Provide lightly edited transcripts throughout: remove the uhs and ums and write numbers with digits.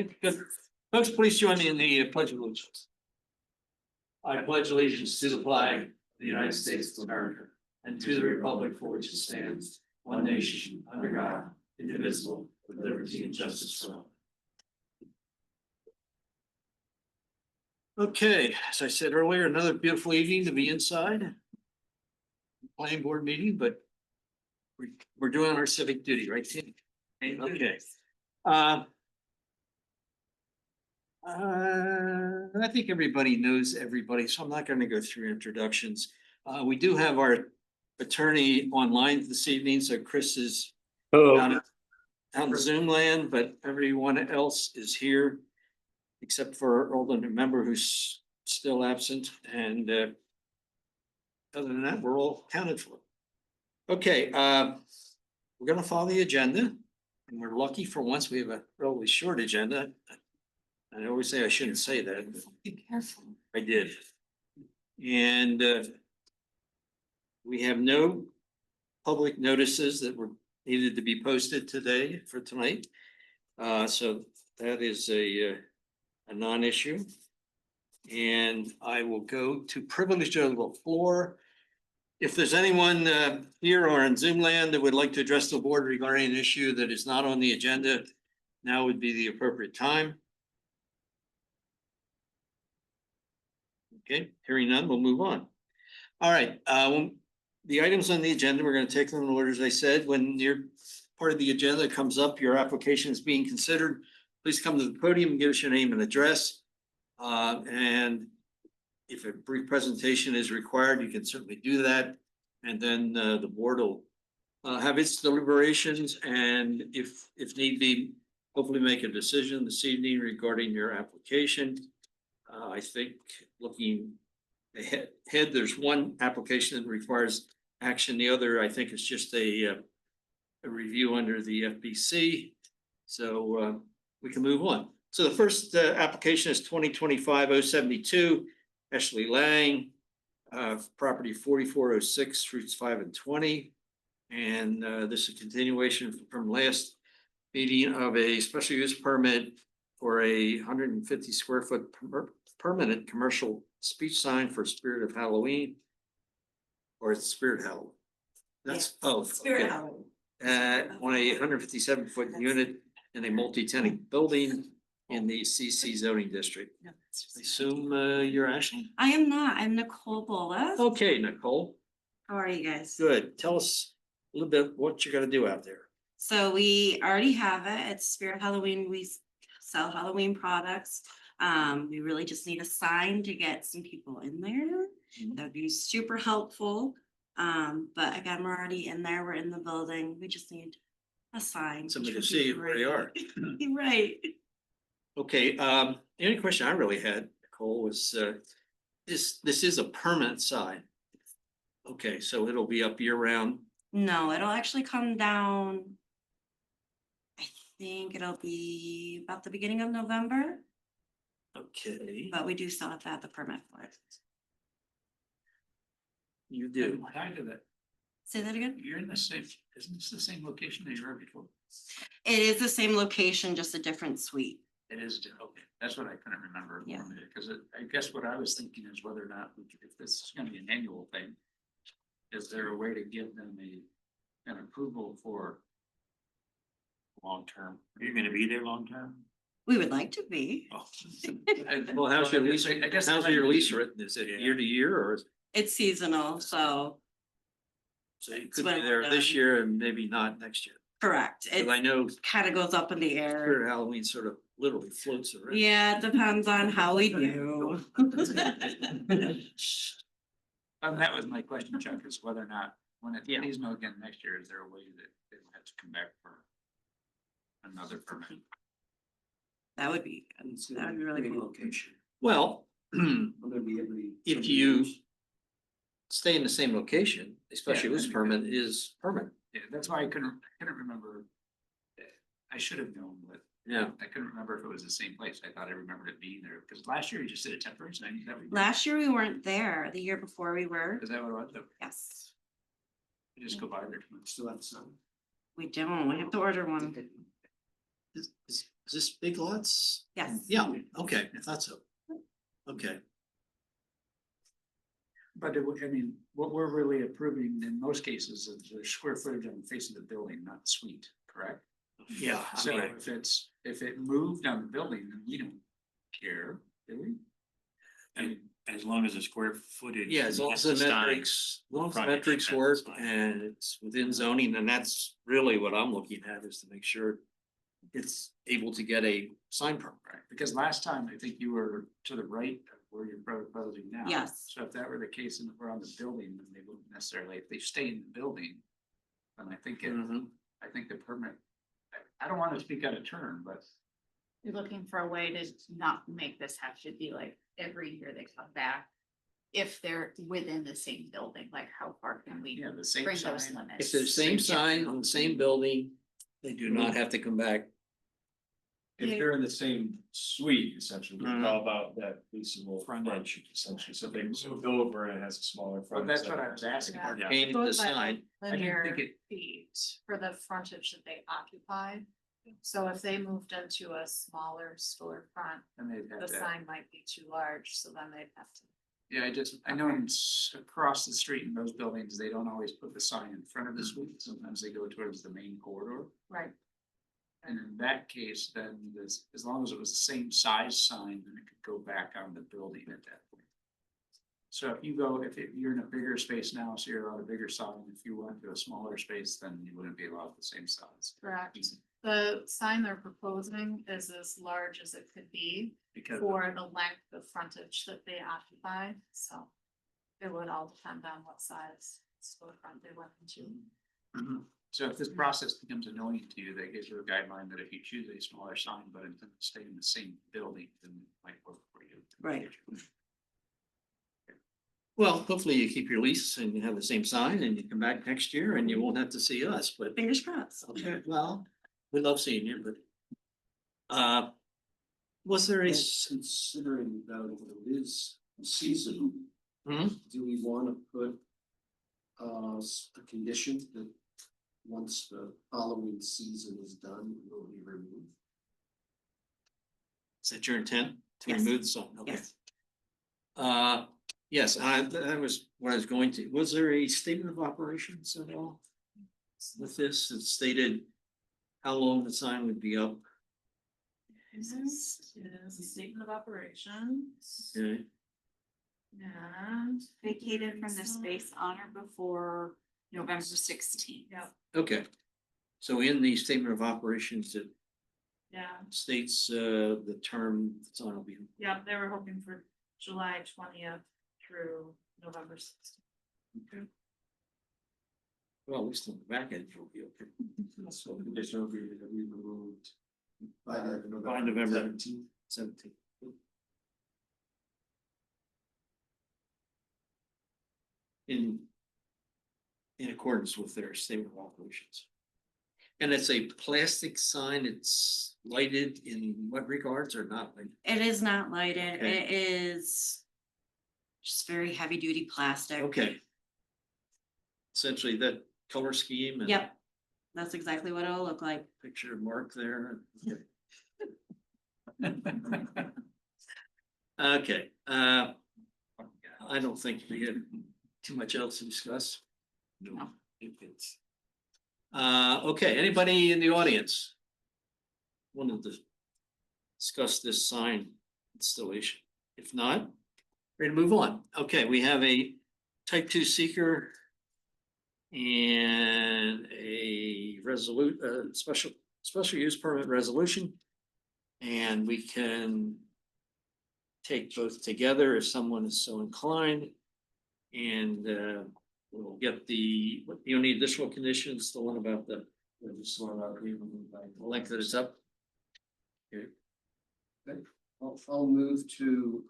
Okay, good. Folks, please join me in the pledge of allegiance. I pledge allegiance to the flag of the United States of America and to the republic for which it stands, one nation, under God, indivisible, with liberty and justice for all. Okay, as I said earlier, another beautiful evening to be inside. Planning board meeting, but we're doing our civic duty, right, Tim? Okay. I think everybody knows everybody, so I'm not going to go through introductions. We do have our attorney online this evening, so Chris is out in Zoom land, but everyone else is here except for our older member who's still absent, and other than that, we're all accounted for. Okay, we're going to follow the agenda, and we're lucky for once we have a relatively short agenda. I always say I shouldn't say that. Be careful. I did. And we have no public notices that were needed to be posted today for tonight. So that is a non-issue. And I will go to privilege of the floor. If there's anyone here or in Zoom land that would like to address the board regarding an issue that is not on the agenda, now would be the appropriate time. Okay, hearing none, we'll move on. All right, the items on the agenda, we're going to take them in order, as I said. When your part of the agenda comes up, your application is being considered, please come to the podium and give us your name and address. And if a brief presentation is required, you can certainly do that. And then the board will have its deliberations, and if need be, hopefully make a decision this evening regarding your application. I think looking ahead, there's one application that requires action. The other, I think, is just a review under the FBC. So we can move on. So the first application is 2025-072, Ashley Lang, property 4406, routes 5 and 20. And this is a continuation from last meeting of a special use permit for a 150 square foot permanent commercial speech sign for Spirit of Halloween, or it's Spirit Halloween. That's Spirit okay. Halloween. On a 157 foot unit in a multi-tenant building in the CC zoning district. No, I assume you're Ashley? I am not. I'm Nicole Bola. Okay, Nicole, How are you guys? good. Tell us a little bit what you're gonna do out there. So we already have it. It's Spirit Halloween. We sell Halloween products. We really just need a sign to get some people in there. That would be super helpful. But again, we're already in there. We're in the building. We just need a sign. Somebody which to would be see where they are. great. Right. Okay, the only question I really had, Nicole, was this is a permanent sign. Okay, so it'll be up year round. No, it'll actually come down. I think it'll be about the beginning of November, Okay, but we do still have to have the permit for it. you do. Kind of that, Say that again? you're in the same, isn't this the same location that you were before? It is the same location, just a different suite. It is, okay, that's what I couldn't remember. Yeah. Because I guess what I was thinking is whether or not, if this is gonna be an annual thing, is there a way to give them an approval for long-term? Are you gonna be there long-term? We would like to be. Oh. Well, how's your lease? I guess. How's your lease written? Is it Yeah. year to year, or is It's seasonal, so so you It's could when be we're there this done. year and maybe not next year? correct. Because It I know kind of goes up in the air. Spirit of Halloween sort of literally floats around. Yeah, it depends on how we do. That was my question, Chuck, is whether or not, when it seasonal again next year, is there a way that they don't have to come back for another permit? That would be, that would be really cool. Location. Well, if you stay in the same location, especially Yeah, this then you permit could- is permanent. Yeah, that's why I couldn't remember. I should have known, but Yeah. I couldn't remember if it was the same place. I thought I remembered it being there, because last year you just did a temporary sign. Is that what you did? Last year we weren't there. The year before we were. Is that what it was? Yes, You just go by there. Still have some. we don't. We have to order one. Is this Big Lots? Yes. Yeah, okay, I thought so. Okay, But I mean, what we're really approving in most cases is the square footage on the face of the building, not the suite, correct? yeah, I So mean, if it moved on the building, then we don't care, do we? And as long as the square footage. yeah, as long as the matches sign, metrics, as long as the frontage, metrics that's work fine. and it's within zoning, and that's really what I'm looking at is to make sure it's able to get a sign permit. Right, because last time I think you were to the right of where you're proposing now. Yes. So if that were the case and we're on the building, then they wouldn't necessarily, if they stay in the building, then I think Mhm. I think the permit, I don't want to speak out of turn, but You're looking for a way to not make this have to be like every year they come back. If they're within the same building, like how far can we yeah, the same bring those sign. limits? If there's same sign on the same building, they do not have to come back. If they're in the same suite, essentially, we Mhm. call about that leasable frontage, essentially, so if they moved over and it has a smaller But front. that's what I was asking. Yeah. Painted the sign. I didn't Linear think it, feet for the frontage that they occupy. So if they moved into a smaller storefront, and they'd have the to, sign might be too large, so then they'd have to. yeah, I know across the street in those buildings, they don't always put the sign in front of the suite, sometimes they go towards the main corridor. Right. And in that case, then this, as long as it was the same size sign, then it could go back on the building at that point. So if you go, you're in a bigger space now, so you're allowed a bigger sign, if you went to a smaller space, then you wouldn't be allowed the same size. Correct. The sign they're proposing is as large as it could be Because, for the length of frontage that they occupy, so. It would all depend on what size storefront they went into. so if this process becomes annoying to you, that gives you a guideline that if you choose a smaller sign, but intend to stay in the same building, then it might work for you. Right. Well, hopefully you keep your lease and you have the same sign and you come back next year and you won't have to see us, but. Fingers crossed. Okay, well, we love seeing you, but. Was there a, Considering that it is seasonal, Hmm? do we wanna put a condition that once the Halloween season is done, it will be removed? Is that your intent to Yes. remove the sign? Okay. Yes. Yes, that was what I was going to. Was there a statement of operations at all? With this, it stated how long the sign would be up. This is a statement of operations. Okay, And. Vacated from the space on or before November 16th. Yeah, okay. So in the statement of operations, it yeah, states the term the sign will be. yeah, they were hoping for July 20th through November 16th. Okay. Well, at least on the back end, it'll be okay. So the condition will be that we removed by By November 17th. 17th. In accordance with their statement of operations. And it's a plastic sign, it's lighted in what regards or not? Lighted? It is not lighted. Okay. It is just very heavy duty plastic. Okay. Essentially that color scheme and. Yep. That's exactly what it'll look like. Picture of Mark there. Okay, I don't think we had too much else to discuss. No. It's. Okay, anybody in the audience? Wanted to discuss this sign installation? If not, ready to move on. Okay, we have a type 2 seeker. And a special use permit resolution. And we can take both together if someone is so inclined. And we'll get you need additional conditions, the one about the length that it's up. I'll move to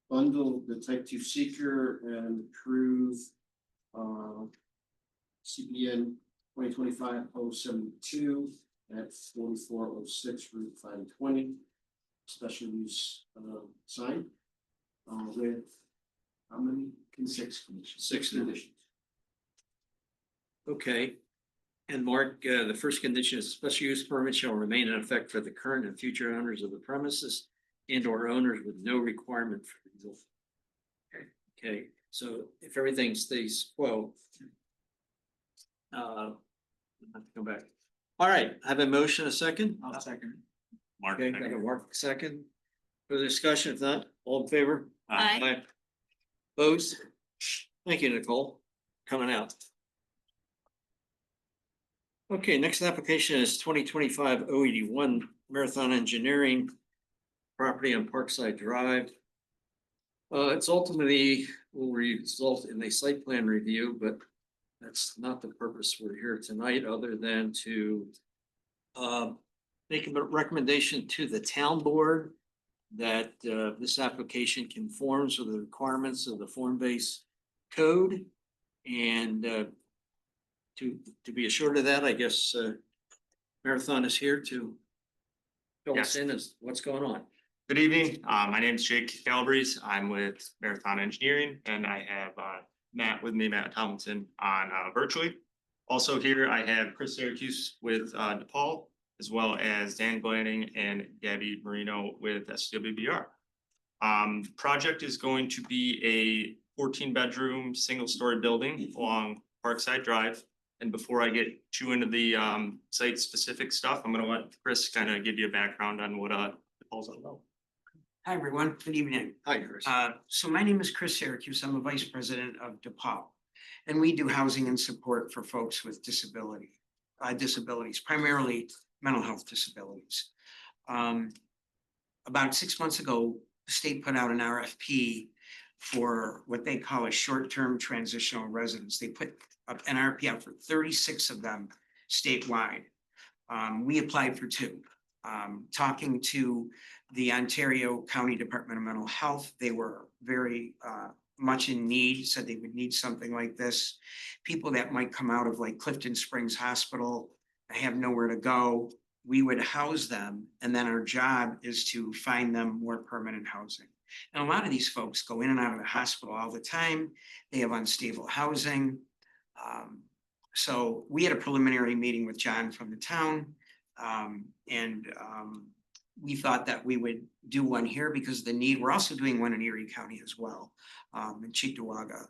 bundle the type 2 seeker and approve CBN 2025-072 at 4406 Route 520. Special use sign with how many? 6 conditions. 6 conditions. Okay. And Mark, the first condition is special use permit shall remain in effect for the current and future owners of the premises and or owners with no requirement for renewal. Okay, so if everything stays quo. I'll have to come back. All right, I have a motion, a second. I'll second. Mark, Okay, got a Mark second. For discussion, if not, all in favor? Aye. Opposed? Thank you, Nicole, coming out. Okay, next application is 2025-081 Marathon Engineering. Property on Parkside Drive. It's ultimately will result in a site plan review, but that's not the purpose we're here tonight, other than to make a recommendation to the town board that this application conforms with the requirements of the form-based code. And to be assured of that, I guess Marathon is here to fill us in as what's going on. Good evening. My name is Jake Calabrese. I'm with Marathon Engineering, and I have Matt with me, Matt Tomlinson, on virtually. Also here, I have Chris Syracuse with DePaul, as well as Dan Glanning and Gabby Marino with SWBR. Project is going to be a 14-bedroom, single-story building along Parkside Drive. And before I get too into the site-specific stuff, I'm going to let Chris kind of give you a background on what DePaul's all about. Hi, everyone. Good evening. Hi, Chris. So my name is Chris Syracuse. I'm a vice president of DePaul. And we do housing and support for folks with disabilities, primarily mental health disabilities. About 6 months ago, the state put out an RFP for what they call a short-term transitional residence. They put up an RFP out for 36 of them statewide. We applied for 2. Talking to the Ontario County Department of Mental Health, they were very much in need, said they would need something like this. People that might come out of like Clifton Springs Hospital, have nowhere to go, we would house them, and then our job is to find them more permanent housing. And a lot of these folks go in and out of the hospital all the time. They have unstable housing. So we had a preliminary meeting with John from the town. We thought that we would do one here because of the need. We're also doing one in Erie County as well, in Cheektowaga.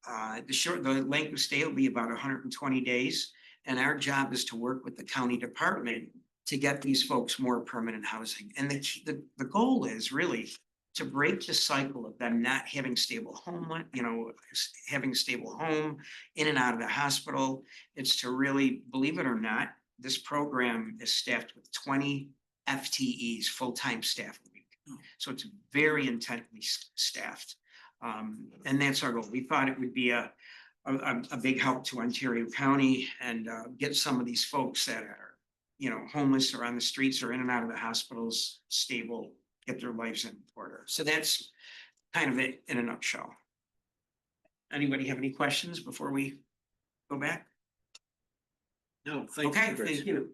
The length of stay will be about 120 days. And our job is to work with the county department to get these folks more permanent housing. And the goal is really to break the cycle of them not having stable home, having a stable home, in and out of the hospital. It's to really, believe it or not, this program is staffed with 20 FTEs, full-time staff a week. So it's very intently staffed. And that's our goal. We thought it would be a big help to Ontario County and get some of these folks that are, homeless or on the streets or in and out of the hospitals stable, get their lives in order. So that's kind of it in a nutshell. Anybody have any questions before we go back? No, thank Okay, you, Chris. thank you.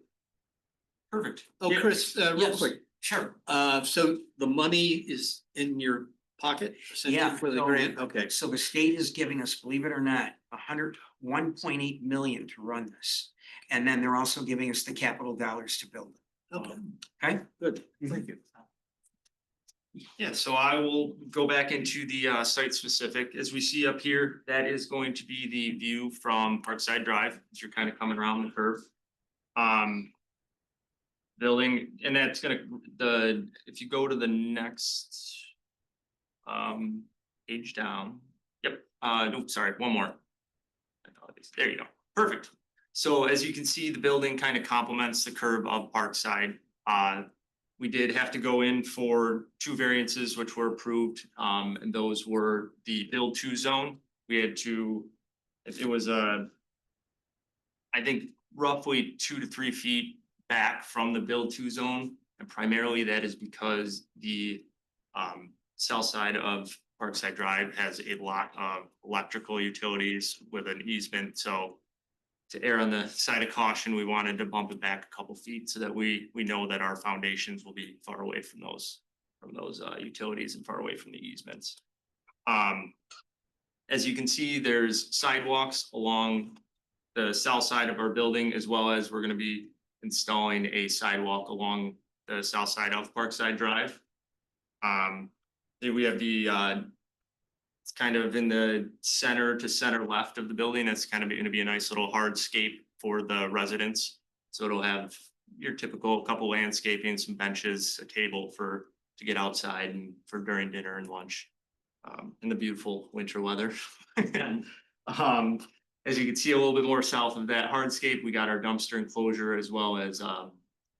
Perfect. Oh, Yeah, Chris, real yes, quick, Sure. so the money is in your pocket essentially Yeah, for the so- grant? Okay, So the state is giving us, believe it or not, 1.8 million to run this. And then they're also giving us the capital dollars to build it. okay, Okay? good, thank you. Yeah, so I will go back into the site specific. As we see up here, that is going to be the view from Parkside Drive, as you're kind of coming around the curve. Building, and that's if you go to the next page down. Yep, no, sorry, one more. Apologies. There you go. Perfect. So as you can see, the building kind of complements the curve of Parkside. We did have to go in for 2 variances, which were approved, and those were the build 2 zone. We had to, it was I think roughly 2 to 3 feet back from the build 2 zone. And primarily that is because the south side of Parkside Drive has a lot of electrical utilities with an easement. So to err on the side of caution, we wanted to bump it back a couple feet so that we know that our foundations will be far away from those utilities and far away from the easements. As you can see, there's sidewalks along the south side of our building, as well as we're gonna be installing a sidewalk along the south side of Parkside Drive. Then we have the it's kind of in the center to center left of the building. It's kind of gonna be a nice little hardscape for the residents. So it'll have your typical couple landscaping, some benches, a table to get outside and for during dinner and lunch. In the beautiful winter weather. As you can see a little bit more south of that hardscape, we got our dumpster enclosure as well as a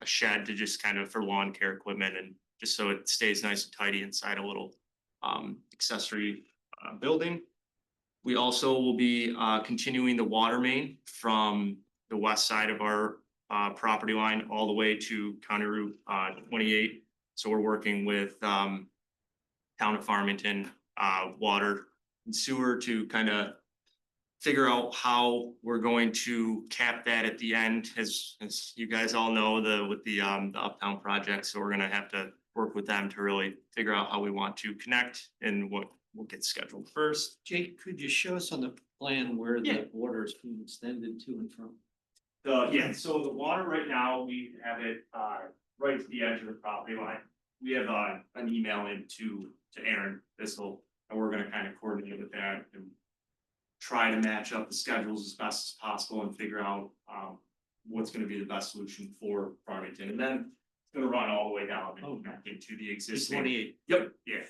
shed to just kind of for lawn care equipment and just so it stays nice and tidy inside a little accessory building. We also will be continuing the water main from the west side of our property line all the way to County Route 28. So we're working with Town of Farmington Water and Sewer to kind of figure out how we're going to cap that at the end, as you guys all know, with the Uptown project. So we're gonna have to work with them to really figure out how we want to connect and what will get scheduled first. Jake, could you show us on the plan where Yeah. the water is being extended to and from? So the water right now, we have it right to the edge of the property line. We have an email in to Aaron Bissell, and we're gonna kind of coordinate with that and try to match up the schedules as best as possible and figure out what's gonna be the best solution for Farmington. And then it's gonna run all the way down and connect into the existing. 28. Yep, yeah.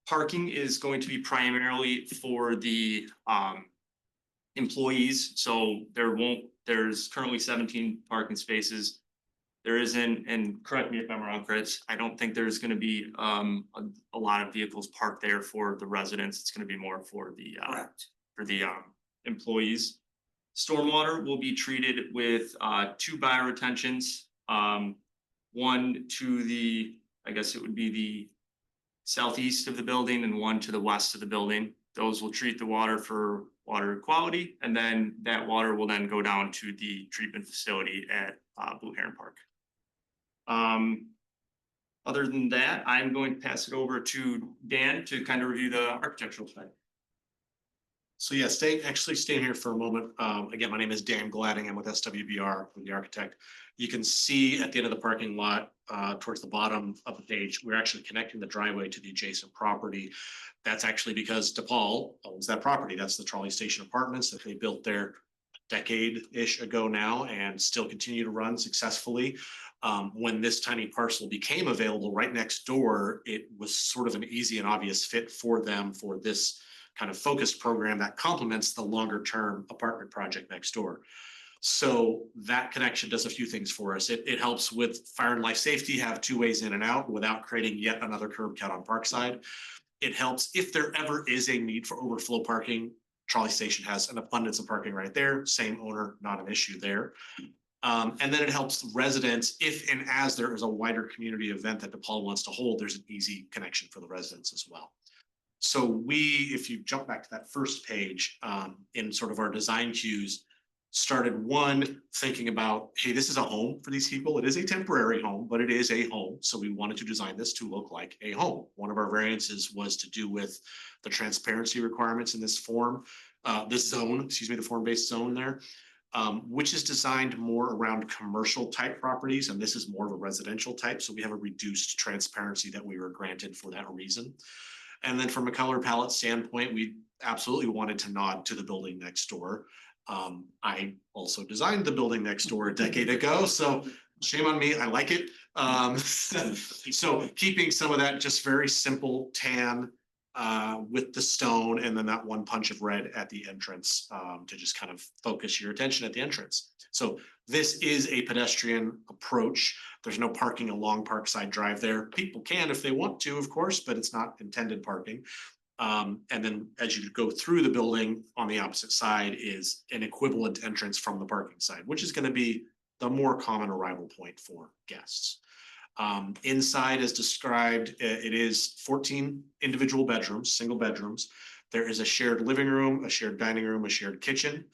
Parking is going to be primarily for the employees, so there's currently 17 parking spaces. There isn't, and correct me if I'm wrong, Chris, I don't think there's gonna be a lot of vehicles parked there for the residents. It's gonna be more for the Correct. employees. Stormwater will be treated with 2 bioretentions. One to the, I guess it would be the southeast of the building and one to the west of the building. Those will treat the water for water quality, and then that water will then go down to the treatment facility at Blue Heron Park. Other than that, I'm going to pass it over to Dan to kind of review the architectural side. So yeah, staying here for a moment. Again, my name is Dan Gladding. I'm with SWBR, with the architect. You can see at the end of the parking lot, towards the bottom of the page, we're actually connecting the driveway to the adjacent property. That's actually because DePaul owns that property. That's the trolley station apartments that they built there a decade-ish ago now and still continue to run successfully. When this tiny parcel became available right next door, it was sort of an easy and obvious fit for them for this kind of focused program that complements the longer term apartment project next door. So that connection does a few things for us. It helps with fire and life safety, have 2 ways in and out without creating yet another curb cut on Parkside. It helps if there ever is a need for overflow parking. Trolley Station has an abundance of parking right there, same owner, not an issue there. And then it helps residents if and as there is a wider community event that DePaul wants to hold, there's an easy connection for the residents as well. So if you jump back to that first page, in sort of our design cues, started thinking about, hey, this is a home for these people. It is a temporary home, but it is a home. So we wanted to design this to look like a home. One of our variances was to do with the transparency requirements in this form, the form-based zone there, which is designed more around commercial type properties. And this is more of a residential type. So we have a reduced transparency that we were granted for that reason. And then from a color palette standpoint, we absolutely wanted to nod to the building next door. I also designed the building next door a decade ago, so shame on me, I like it. So keeping some of that just very simple tan with the stone and then that one punch of red at the entrance to just kind of focus your attention at the entrance. So this is a pedestrian approach. There's no parking along Parkside Drive there. People can if they want to, of course, but it's not intended parking. And then as you go through the building on the opposite side is an equivalent entrance from the parking side, which is going to be the more common arrival point for guests. Inside as described, it is 14 individual bedrooms, single bedrooms. There is a shared living room, a shared dining room, a shared kitchen.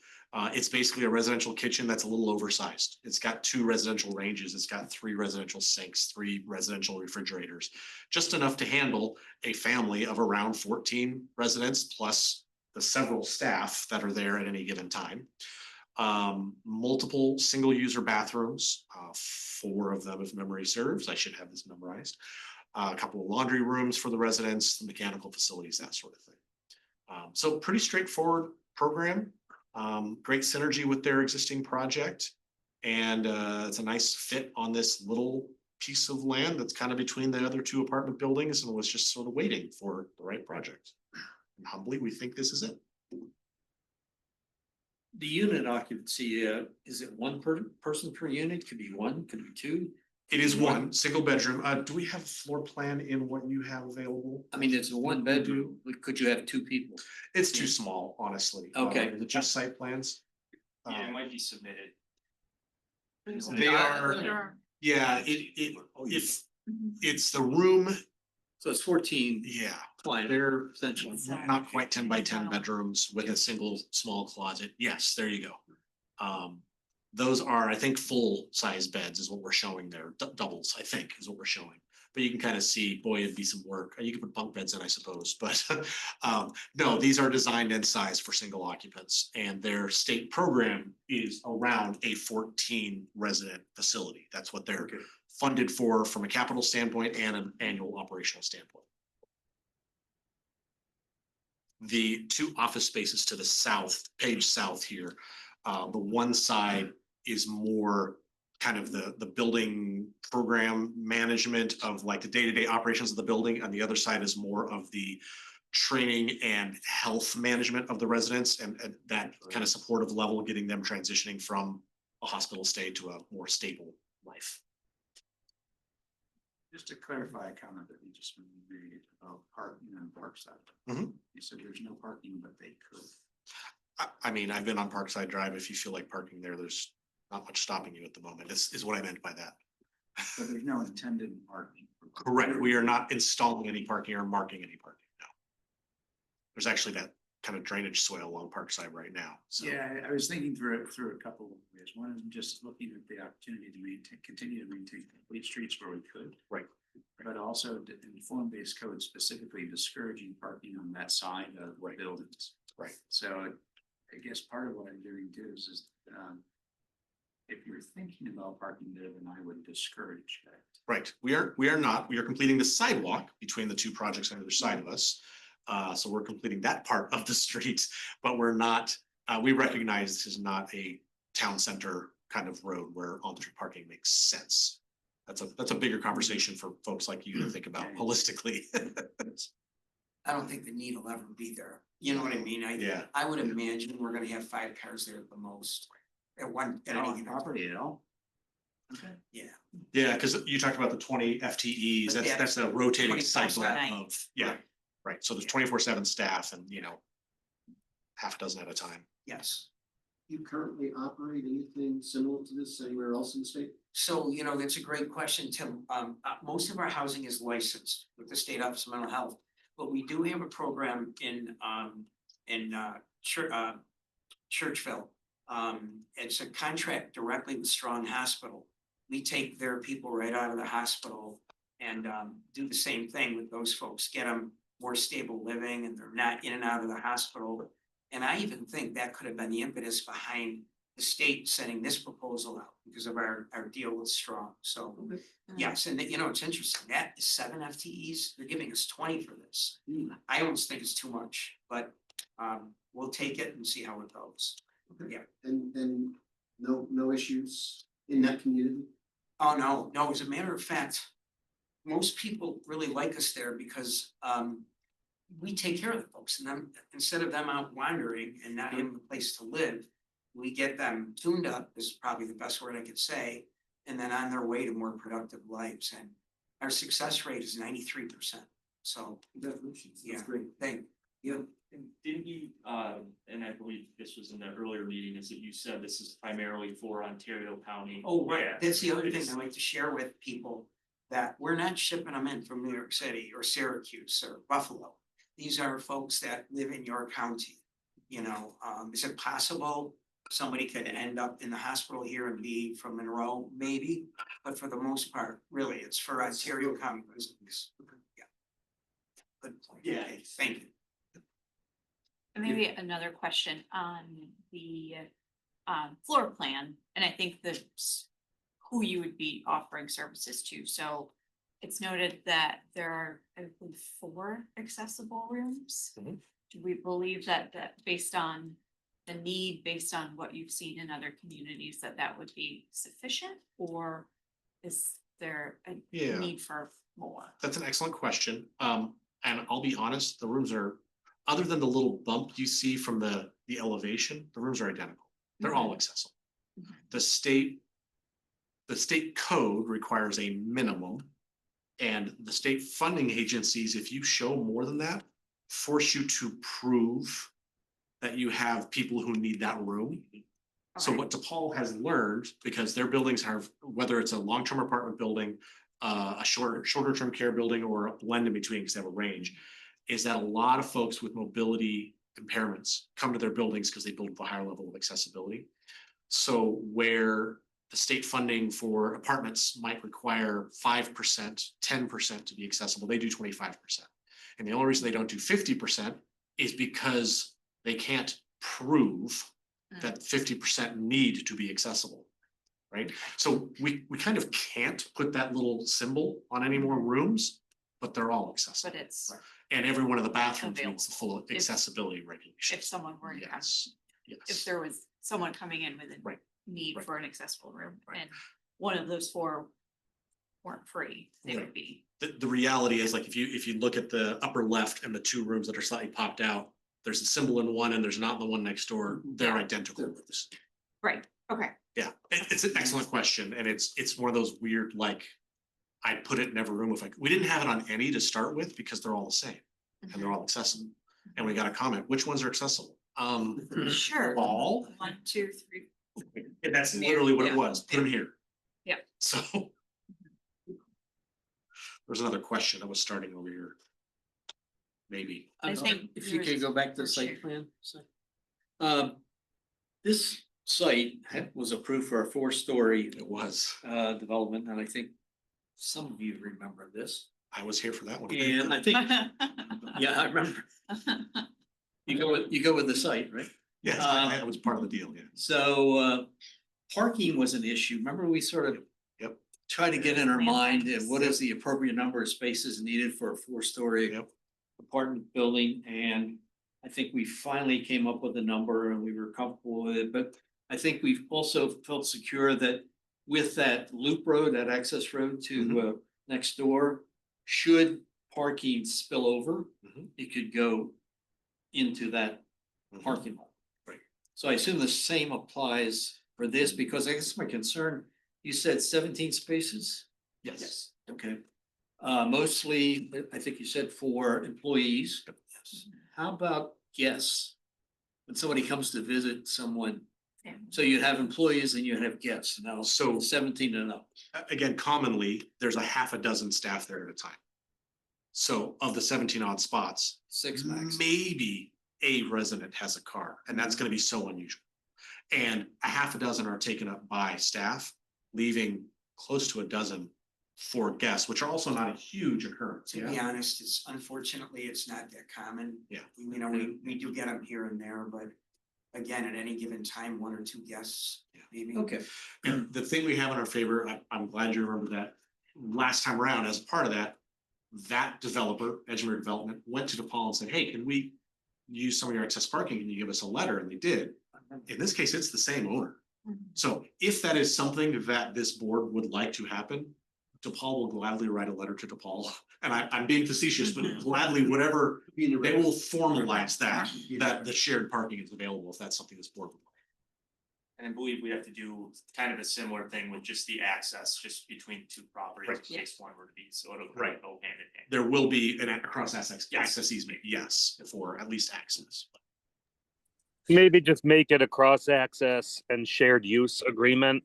It's basically a residential kitchen that's a little oversized. It's got 2 residential ranges. It's got 3 residential sinks, 3 residential refrigerators, just enough to handle a family of around 14 residents plus the several staff that are there at any given time. Multiple single user bathrooms, 4 of them if memory serves, I should have this memorized. A couple of laundry rooms for the residents, mechanical facilities, that sort of thing. So pretty straightforward program, great synergy with their existing project. And it's a nice fit on this little piece of land that's kind of between the other 2 apartment buildings and was just sort of waiting for the right project. And humbly, we think this is it. The unit occupancy, is it one person per unit? Could be 1, could be 2. It is one single bedroom. Do we have a floor plan in what you have available? I mean, it's a 1 bedroom. Could you have 2 people? It's too small, honestly. Okay. The just site plans. Yeah, it might be submitted. They are, yeah, if it's the room, So it's 14 yeah, client, they're essentially. not quite 10 by 10 bedrooms with a single small closet. Yes, there you go. Those are, I think, full size beds is what we're showing there. Doubles, I think, is what we're showing. But you can kind of see, boy, it'd be some work. You could put bunk beds in, I suppose, but no, these are designed and sized for single occupants. And their state program is around a 14 resident facility. That's what they're funded for from a capital standpoint and an annual operational standpoint. The 2 office spaces to the south, page south here, the one side is more kind of the building program management of like the day-to-day operations of the building, and the other side is more of the training and health management of the residents and that kind of supportive level, getting them transitioning from a hospital stay to a more stable life. Just to clarify a comment that you just made about parking on Parkside. Mhm. You said there's no parking, but they could. I mean, I've been on Parkside Drive. If you feel like parking there, there's not much stopping you at the moment, is what I meant by that. But there's no intended parking. Correct. We are not installing any parking or marking any parking, no. There's actually that kind of drainage swale along Parkside right now, so. Yeah, I was thinking through a couple of ways. One is just looking at the opportunity to continue to maintain complete streets where we could. Right. But also in form-based code specifically discouraging parking on that side of buildings. Right. So I guess part of what I'm doing too is if you're thinking about parking there, then I would discourage that. Right, we are not, we are completing the sidewalk between the 2 projects on either side of us. So we're completing that part of the street, but we're not, we recognize this is not a town center kind of road where on-street parking makes sense. That's a bigger conversation for folks like you to think about holistically. I don't think the need will ever be there. You know what I mean? Yeah. I would imagine we're gonna have 5 cars there at the most. At any On given property at all? Okay. Yeah. Yeah, because you talked about the 20 FTEs, Yeah. that's a rotating cycle 24/7. of, yeah, right, so there's 24/7 staff and, half a dozen at a time. Yes. You currently operate anything similar to this anywhere else in the state? So, that's a great question, Tim. Most of our housing is licensed with the State Office of Mental Health. But we do have a program in Churchville. It's a contract directly with Strong Hospital. We take their people right out of the hospital and do the same thing with those folks, get them more stable living and they're not in and out of the hospital. And I even think that could have been the impetus behind the state sending this proposal out because of our deal with Strong. So yes, and it's interesting, that is 7 FTEs, they're giving us 20 for this. I almost think it's too much, but we'll take it and see how it goes. Yeah. And no issues in that community? Oh, no, as a matter of fact, most people really like us there because we take care of the folks and then instead of them out wandering and not having a place to live, we get them tuned up is probably the best word I could say, and then on their way to more productive lives. And our success rate is 93%. So Congratulations, yeah, that's great. thank you. And didn't you, and I believe this was in the earlier meeting, is that you said this is primarily for Ontario County? Oh, right. Yeah. That's the other thing I like to share with people, that we're not shipping them in from New York City or Syracuse or Buffalo. These are folks that live in your county. Is it possible somebody could end up in the hospital here and be from Monroe? Maybe, but for the most part, really, it's for Ontario County residents. Yeah. Good point. Yeah. Okay, thank you. And maybe another question on the floor plan, and I think that's who you would be offering services to, so. It's noted that there are, I believe, 4 accessible rooms. Mhm. Do we believe that based on the need, based on what you've seen in other communities, that would be sufficient? Or is there a Yeah. need for more? That's an excellent question. And I'll be honest, the rooms are, other than the little bump you see from the elevation, the rooms are identical. They're all accessible. Mhm. The state code requires a minimum. And the state funding agencies, if you show more than that, force you to prove that you have people who need that room. So Okay. what DePaul has learned, because their buildings have, whether it's a long-term apartment building, a shorter term care building, or a blend in between, because they have a range, is that a lot of folks with mobility impairments come to their buildings because they build with a higher level of accessibility. So where the state funding for apartments might require 5%, 10% to be accessible, they do 25%. And the only reason they don't do 50% is because they can't prove that 50% need to be accessible. Right? So we kind of can't put that little symbol on any more rooms, but they're all accessible. But it's, And every one of the bathrooms meets the full If- accessibility regulations. if someone were to have, Yes, if yes. there was someone coming in with a Right. need Right. for an accessible room, Right. and one of those 4 weren't free, they Right. would be. The reality is, like, if you look at the upper left and the 2 rooms that are slightly popped out, there's a symbol in one and there's not in the one next door. They're identical rooms. Right, okay. Yeah, it's an excellent question, and it's one of those weird, like, I'd put it in every room if we didn't have it on any to start with because they're all the same and they're all accessible. And we got a comment, which ones are accessible? Sure. All? 1, 2, 3. And that's literally what it Yeah. was, put them here. Yeah. So. There's another question that was starting over here. Maybe. I think If you yours could go back to the for site sure. plan. This site was approved for a 4-story It was. development, and I think some of you remember this. I was here for that one. And I think, yeah, I remember. You go with the site, right? Yes, I was part of the deal, yeah. So parking was an issue. Remember, we sort of Yep. tried to get in our mind Landmarks. and what is the appropriate number of spaces needed for a 4-story Yep. apartment building, and I think we finally came up with a number and we were comfortable with it, but I think we've also felt secure that with that loop road, that access road to next door, should parking spill over, Mhm. it could go into that parking lot. Right. So I assume the same applies for this, because I guess my concern, you said 17 spaces? Yes. Okay. Mostly, I think you said for employees. How about guests? When somebody comes to visit someone, Yeah. so you have employees and you have guests, now So- 17 and up. Again, commonly, there's a half a dozen staff there at a time. So of the 17 odd spots, 6 max. maybe a resident has a car, and that's gonna be so unusual. And a half a dozen are taken up by staff, leaving close to a dozen for guests, which are also not a huge occurrence. To be honest, unfortunately, it's not that common. Yeah. You know, we do get them here and there, but again, at any given time, 1 or 2 guests, maybe. Okay. And the thing we have in our favor, I'm glad you remember that, last time around, as part of that, that developer, Edgemere Development, went to DePaul and said, hey, can we use some of your excess parking? Can you give us a letter? And they did. In this case, it's the same owner. Mhm. So if that is something that this board would like to happen, DePaul will gladly write a letter to DePaul. And I'm being facetious, but gladly, whatever, they will formalize that the shared parking is available if that's something this board would like. And I believe we have to do kind of a similar thing with just the access, just between 2 properties Right. in case one were to be, so it'll Right. go hand in hand. There will be an cross access easement, yes, for at least access. Maybe just make it a cross-access and shared use agreement.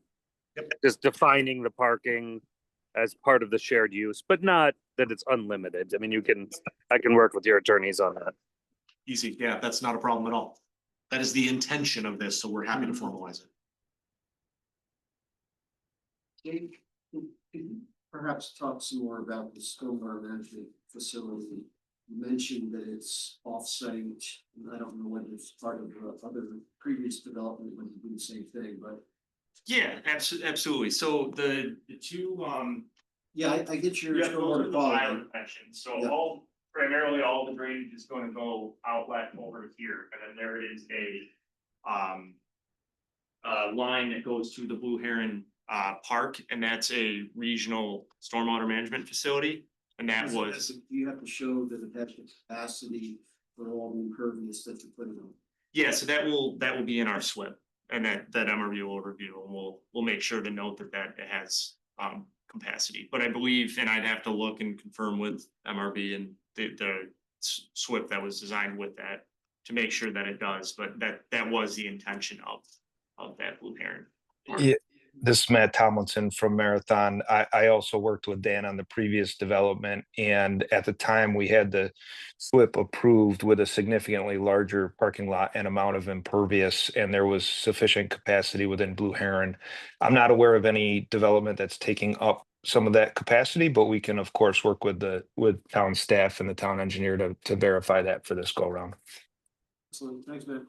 Yep. Just defining the parking as part of the shared use, but not that it's unlimited. I mean, I can work with your attorneys on that. Easy, yeah, that's not a problem at all. That is the intention of this, so we're happy to formalize it. Dave, can you perhaps talk some more about the stormwater management facility? You mentioned that it's off-site I don't know whether it's part of the other previous development when you do the same thing, but Yeah, absolutely. So the two, yeah, I get your. yeah, those are stormwater the quality. bioretention. So Yeah. primarily all the drainage is gonna go outlet over here, and then there is a line that goes to the Blue Heron Park, and that's a regional stormwater management facility. And that was, You have to show that it has the capacity for all the impervious that you put in. yeah, so that will be in our SWIP. And that MRV will review, and we'll make sure to note that it has capacity. But I believe, and I'd have to look and confirm with MRV and the SWIP that was designed with that to make sure that it does, but that was the intention of that Blue Heron. Yeah, this is Matt Tomlinson from Marathon. I also worked with Dan on the previous development, and at the time we had the SWIP approved with a significantly larger parking lot and amount of impervious, and there was sufficient capacity within Blue Heron. I'm not aware of any development that's taking up some of that capacity, but we can of course work with town staff and the town engineer to verify that for this go round. So, thanks, man.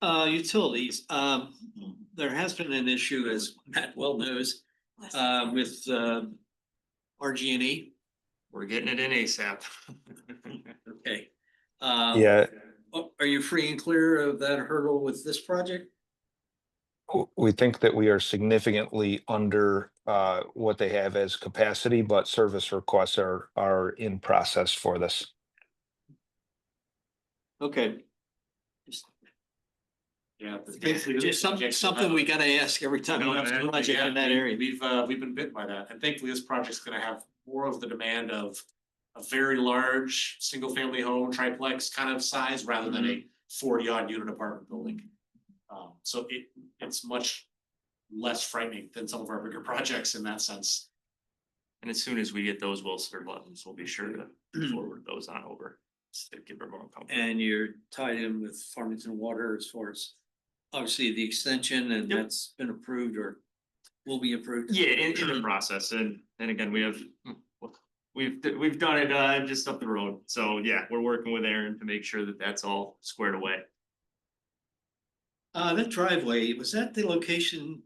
Utilities, there has been an issue, as Matt well knows, with RG&E. We're getting it in ASAP. Okay. Yeah, Are you free and clear of that hurdle with this project? we think that we are significantly under what they have as capacity, but service requests are in process for this. Okay, Yeah. just something we gotta ask every time we have a project in that area. We've been bit by that, and thankfully this project's gonna have more of the demand of a very large, single-family home, triplex kind of size, rather than a 40-odd unit apartment building. So it's much less frightening than some of our bigger projects in that sense. And as soon as we get those well served buttons, we'll be sure to forward those on over. To give everyone comfort. And you're tied in with Farmington Water as far as obviously the extension, and Yep. that's been approved or will be approved. Yeah, in the process, and again, we've done it just up the road, so yeah, we're working with Aaron to make sure that that's all squared away. That driveway, was that the location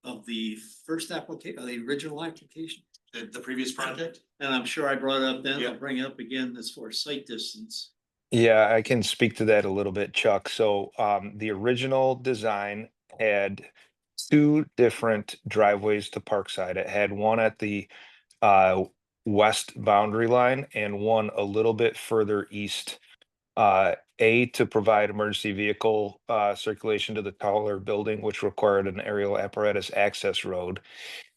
of the first application, the original application? The previous project? And I'm sure I brought it up then, I'll Yeah. bring it up again as far as site distance. Yeah, I can speak to that a little bit, Chuck. So the original design had two different driveways to Parkside. It had one at the west boundary line and one a little bit further east. To provide emergency vehicle circulation to the taller building, which required an aerial apparatus access road.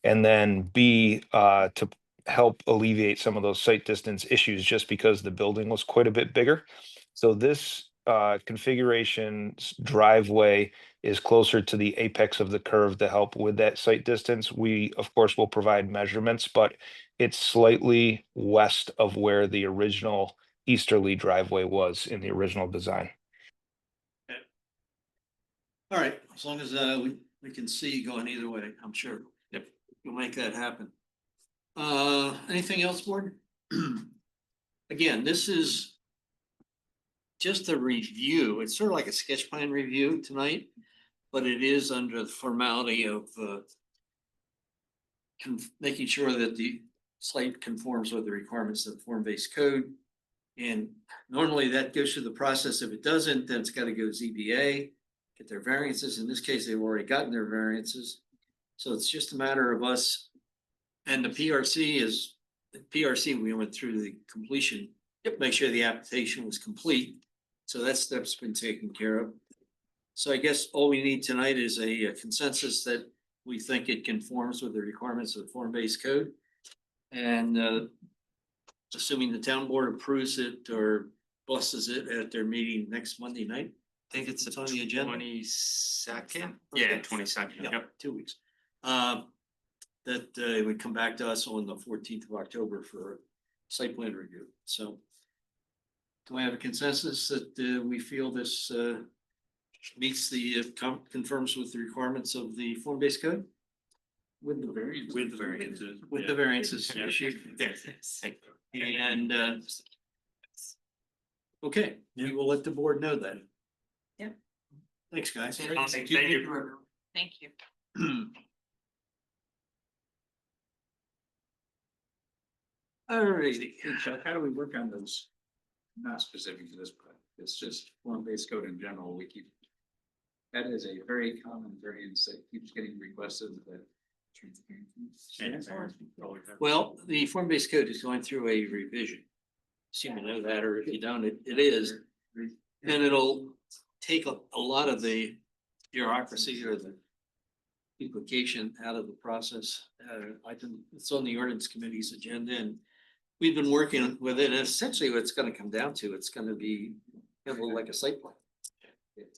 And then B, to help alleviate some of those site distance issues, just because the building was quite a bit bigger. So this configuration's driveway is closer to the apex of the curve to help with that site distance. We, of course, will provide measurements, but it's slightly west of where the original easterly driveway was in the original design. All right, as long as we can see going either way, I'm sure. Yep. You'll make that happen. Anything else, board? Again, this is just a review. It's sort of like a sketch plan review tonight, but it is under the formality of making sure that the site conforms with the requirements of the form-based code. And normally that goes through the process. If it doesn't, then it's got to go ZBA, get their variances. In this case, they've already gotten their variances. So it's just a matter of us. And the PRC, we went through the completion, make sure the application was complete. So that step's been taken care of. So I guess all we need tonight is a consensus that we think it conforms with the requirements of the form-based code. And assuming the town board approves it or blesses it at their meeting next Monday night. I think it's on the agenda. 22nd. Yeah, 22nd. Yeah, Yep. 2 weeks. That it would come back to us on the 14th of October for a site plan review. So do I have a consensus that we feel this meets the confirms with the requirements of the form-based code? With the variance. With the variances. with yeah. the variances issued. And okay, we will let the board know that. Yep. Thanks, guys. Thank you. Thank you. Alrighty. Hey, Chuck, how do we work on those? Not specific to this, but it's just form-based code in general, we keep. That is a very common variance that keeps getting requested that. Well, the form-based code is going through a revision. Assume you know that, or if you don't, it is. And it'll take a lot of the bureaucracy or the duplication out of the process. It's on the ordinance committee's agenda, and we've been working with it. And essentially what it's gonna come down to, it's gonna be kind of like a site plan.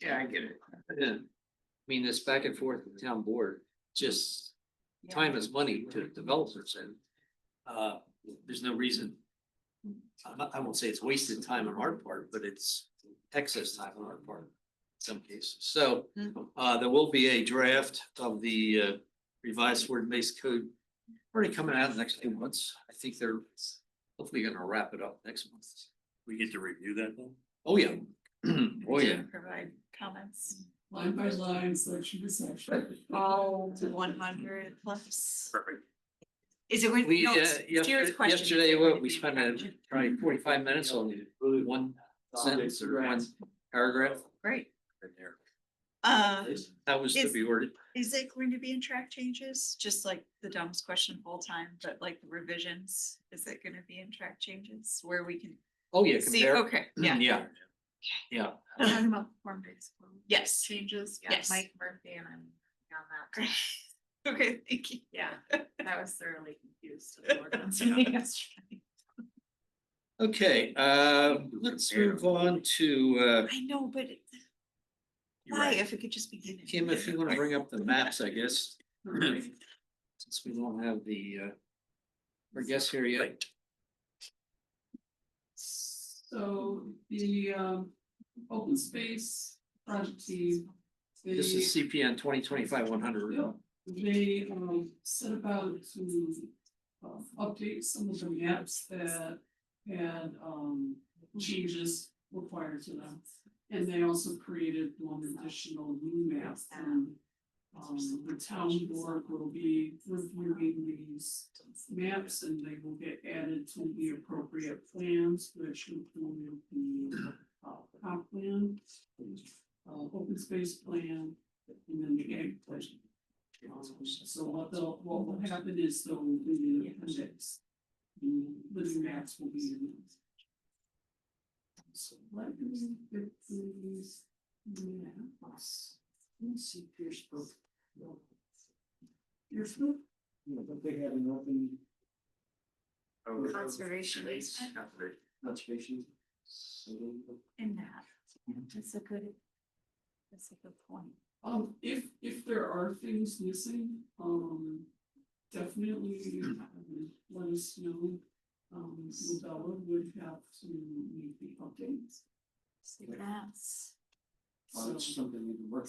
Yeah, I get it. Yeah. I mean, this back and forth with the town board, just time is money to developers, and there's no reason. I won't say it's wasted time on our part, but it's excess time on our part in some cases. So there will be a draft of the revised word-based code already coming out in the next few months. I think they're hopefully gonna wrap it up next month. We get to review that then? Oh, yeah. Oh, yeah. Provide comments. Line by line, section by section. All 100 plus. Perfect. Is it? We, no, serious question. yesterday, we spent probably 45 minutes on one sentence or one paragraph. Great. That was to Is- be ordered. Is it going to be in track changes? Just like the dumbest question full time, but like the revisions, is it gonna be in track changes where we can Oh, yeah. see? compare. Okay, yeah. Yeah. Yeah. Talking about form based. Yes. Changes, yeah, Yes. Mike Murphy and I'm on that. Great. Okay, thank you. Yeah, I was thoroughly confused. with the ordinance. Yesterday. Okay, let's move on to, I know, but why, if it could just be given. Kim, if you wanna bring up the maps, I guess. Since we don't have the, our guest here yet. So the open space project team. This is CPN 2025-100. They set about to update some of the maps that had changes required to them. And they also created one additional new map, and the town board will be reviewing these maps, and they will get added to the appropriate plans, which include the comp plan, open space plan, and then the ag plan. So what will happen is there will be an appendix. The new maps will be in. So let me get these maps. Let's see, Pierce Brook. Pierce Brook? Yeah, but they had an open. Conservation easement. Conservation. In that, that's a good point. If there are things missing, definitely let us know. Lobella would have to make the updates. Yes. So- It's something we can work.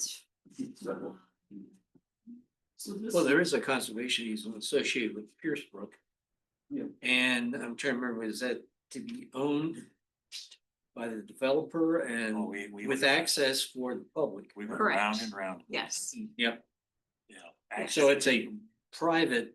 So this. Well, there is a conservation easement associated with Pierce Brook. Yeah. And I'm trying to remember, is that to be owned by the developer Oh, and we with went- access for the public? We went Correct. round and round. Yes. Yep. Yeah. So it's a private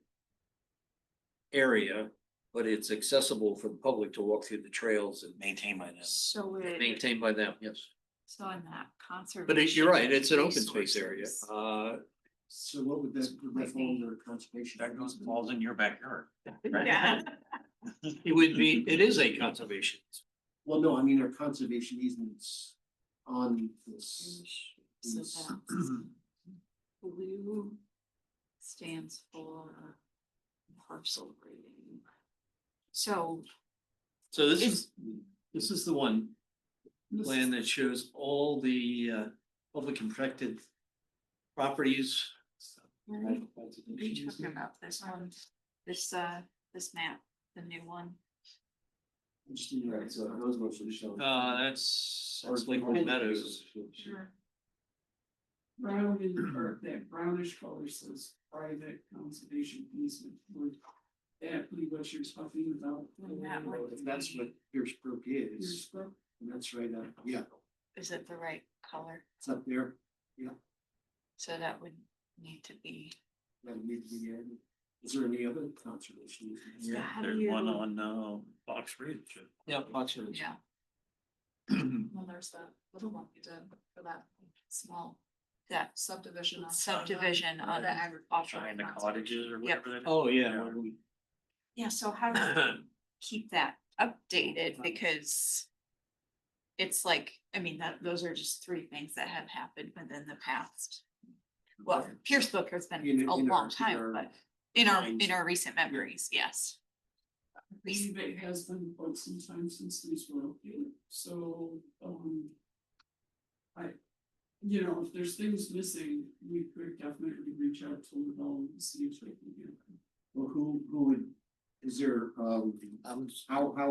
area, but it's accessible for the public to walk through the trails and Maintained by them. So maintained by them, yes. so in that conservation. But you're right, it's an open space area. resources. So what would that fall under conservation? That goes, falls in your backyard. Yeah. It would be, it is a conservation. Well, no, I mean, our conservation easements on this. So these- that's blue stands for parcel rating. So So this is the one plan that shows all the public and protected properties. what are you talking about? This one, this map, the new one. Just in the right, so those mostly show. That's Lakewood Meadows. Sure. Brown in, or that brownish color says private conservation easement, would that be what you're talking about? That's what Pierce Brook is, Pierce Brook? and that's right up, yeah, Is it the right color? it's up there, So that would need to be. that needs to be added. Is there any other conservation? easements? Yeah, How do There's you- one on, Fox Ridge. Yeah, Fox Ridge. Yeah, Well, there's that little one you did for that small, that subdivision. on- subdivision on The agriculture. Behind the cottages or Yep. whatever that is. Oh, yeah, where do we? Yeah, so how do we keep that updated, because it's like, I mean, that, those are just three things that have happened within the past. Well, Pierce Book has been In- a in our- long in time, our but in minds. our recent memories, yes. I believe it has been quite some time since these were updated, so, you know, if there's things missing, we could definitely reach out to them and see if they can get them. Well, who would, is there, how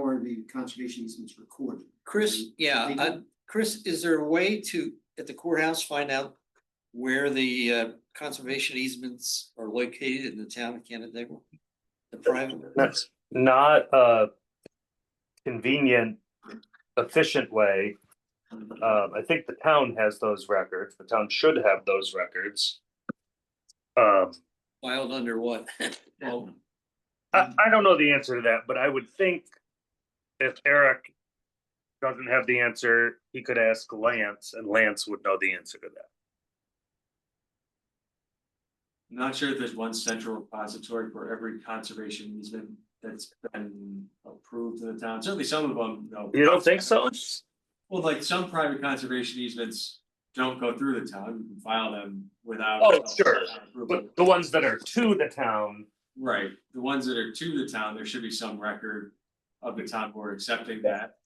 are the conservation easements recorded? Chris, yeah, They do. Chris, is there a way to, at the courthouse, find out where the conservation easements are located in the town of Canandaigua? The private. That's not a convenient, efficient way. I think the town has those records. The town should have those records. Filed under what? Well, I don't know the answer to that, but I would think if Eric doesn't have the answer, he could ask Lance, and Lance would know the answer to that. I'm not sure if there's one central repository for every conservation easement that's been approved in the town. Certainly some of them, no. You don't think so? Well, like some private conservation easements don't go through the town. You can file them without. Oh, sure. approval. But the ones that are to the town, Right, the ones that are to the town, there should be some record of the town board accepting that.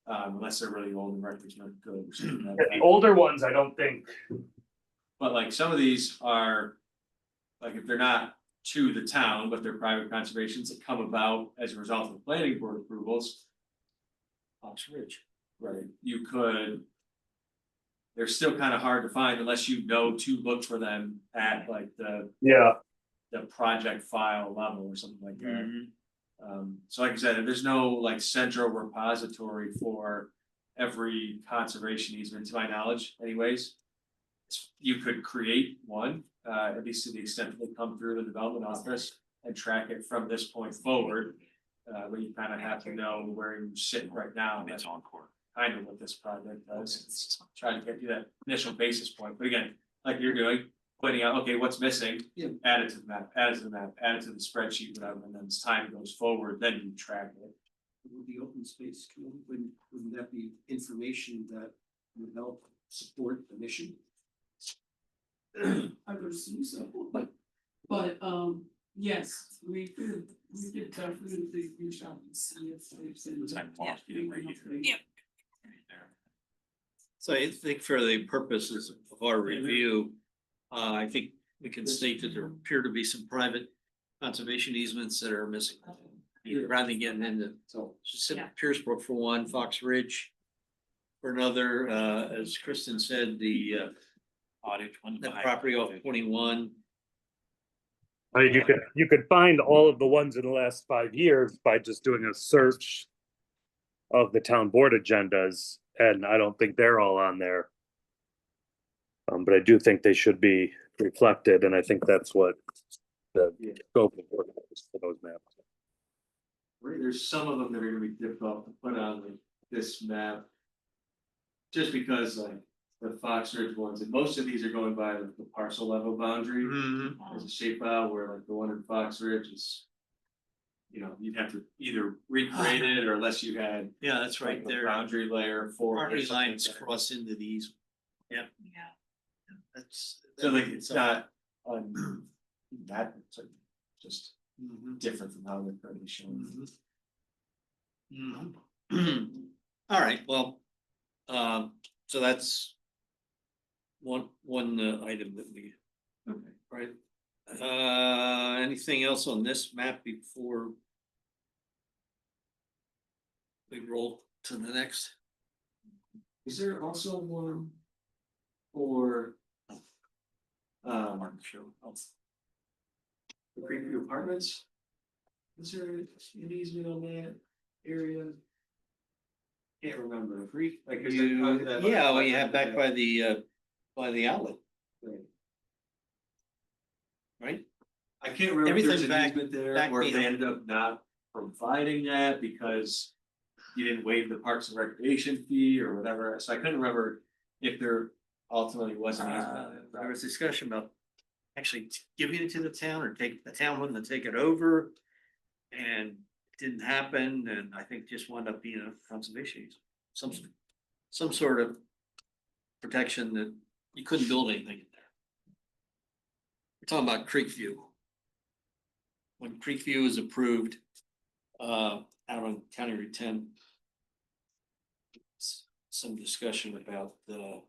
Unless they're really old and records not good or something like the that. older ones, I don't think. But like some of these are, like if they're not to the town, but they're private conservations that come about as a result of planning board approvals. Fox Ridge. Right, you could. They're still kind of hard to find unless you know to look for them at like Yeah. the project file level or something like that. Mm-hmm. So like I said, there's no like central repository for every conservation easement, to my knowledge anyways. You could create one, at least to the extent that they come through the development office and track it from this point forward. But you kind of have to know where you sit right now. That's on court. Kind of what this project does, it's trying to get you that initial basis point, but again, like you're doing, pointing out, okay, what's missing? Yeah. Add it to the map, add it to the map, add it to the spreadsheet, whatever, and then as time goes forward, then you track it. Would the open space committee, wouldn't that be information that would help support the mission? I would assume so, but, yes, we could definitely reach out and see if there's. Yeah. So I think for the purposes of our review, I think we can state that there appear to be some private conservation easements that are missing. Rather than getting into, so Pierce Brook for one, Fox Ridge for another, as Kristen said, the property off 21. I mean, you could find all of the ones in the last 5 years by just doing a search of the town board agendas, and I don't think they're all on there. But I do think they should be reflected, and I think that's what the scope of work is for those maps. Right, there's some of them that are gonna be difficult to put on like this map. Just because like the Fox Ridge ones, and most of these are going by the parcel level boundary. As a shape out where like the one in Fox Ridge is. You know, you'd have to either recreate it or unless you had. Yeah, that's right like, the there. Boundary layer for. Property lines cross into these. Yeah. That's. So like it's not on that, it's like just Mhm. different from how they're currently shown. Mhm. All right, well, so that's one item that we, Okay. right? Anything else on this map before we roll to the next? Is there also one for? The Creekview Apartments? Is there an easement on that area? Can't remember, Creek, like. is it part of that- Yeah, well, you have back by the outlet, Right. right? I can't remember if there's Everything an back- easement there, back or if they behind- ended up not providing that because you didn't waive the Parks and Recreation fee or whatever, so I couldn't remember if there ultimately was an easement. There was discussion about actually giving it to the town or take, the town wanting to take it over. And it didn't happen, and I think just wound up being a conservation easement. Some sort of protection that you couldn't build anything in there. We're talking about Creekview. When Creekview was approved, out on County Route 10. Some discussion about the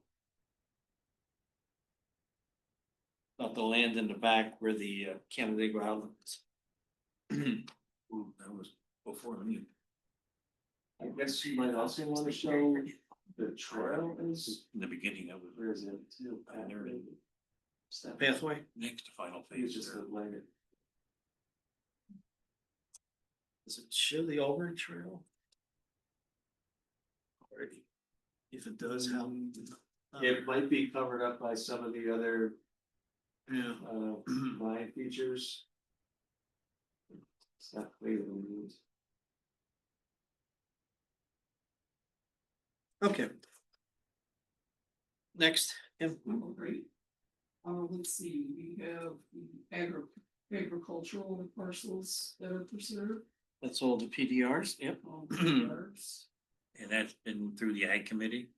land in the back where the Canandaigua outlet is. Ooh, that was before me. I guess you might also want to show the trail is, In the beginning of it. where is it too? And there it is. Step Pathway, Next to final It's phase. just there. the land. does it show the Auburn Trail? Already. If it does, how? It might be covered up by some of the other Yeah. line features. It's not clear what it means. Okay. Next, Kim. Oh, great. Let's see, we have the agricultural parcels that are preserved. That's all the PDRs, yep. Ours. And that's been through the ag committee.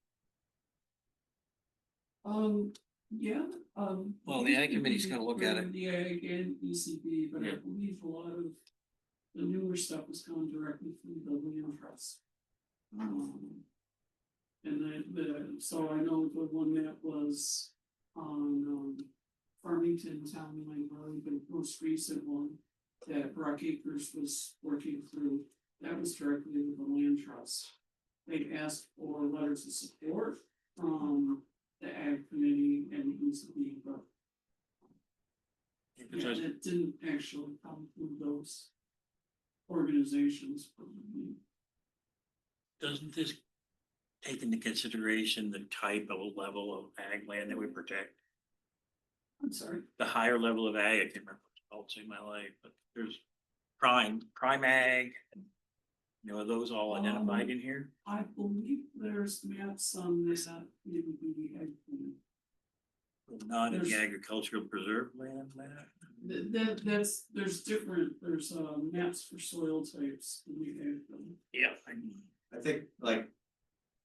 Yeah. Well, the ag committee's gonna look at it. The ag and ECB, but I Yeah. believe a lot of the newer stuff was coming directly from the land trust. And so I know the one that was on, Farmington Town Line Road, the most recent one that Brock Acres was working through, that was directly with the land trust. They asked for letters of support from the ag committee and the ECB, but yeah, it didn't actually come through those organizations. Doesn't this take into consideration the type of level of ag land that we protect? I'm sorry. The higher level of ag, I can't remember what it's called in my life, but there's prime ag. And you know, are those all identified in here? I believe there's maps on this, maybe the ag plan. Not in the There's- agricultural preserve land, Matt? There's different, there's maps for soil types in the ag plan. Yeah. I think like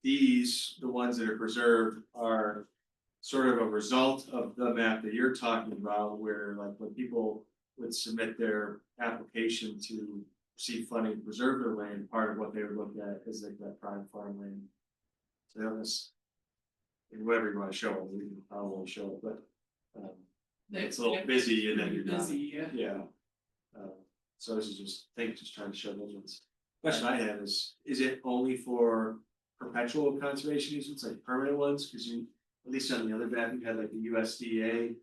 these, the ones that are preserved are sort of a result of the map that you're talking about, where like when people would submit their application to receive funding to preserve their land, part of what they would look at is like that prime farmland. So that was, and whatever you want to show, it, we can probably show it, but it's a little busy and then you're not. Busy, yeah. Yeah. So this is just, I think just trying to show those ones. Question I have is it only for perpetual conservation easements, like permanent ones? Cause you, at least on the other map, you had like the USDA.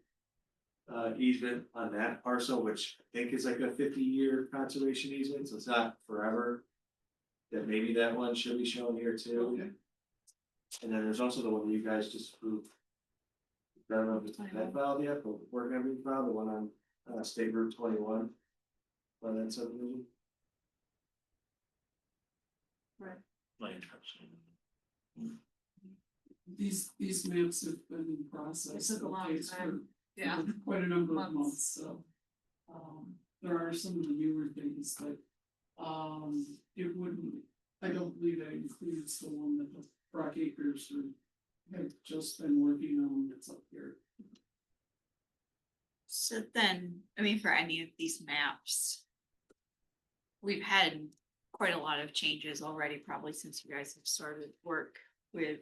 Easement on that parcel, which I think is like a 50-year conservation easement, so it's not forever. That maybe that one should be shown here too. Okay. And then there's also the one you guys just approved. I don't know if it's that filed yet, but we're gonna be filed, the one on State Route 21. On that subdivision. Land trust. These maps have been in process. It took a long okay, for- time. Yeah. for Quite a number of Months. months, so. There are some of the newer things that, it wouldn't, I don't believe that includes the one that the Brock Acres have just been working on that's up here. So then, I mean, for any of these maps. We've had quite a lot of changes already, probably since you guys have started work with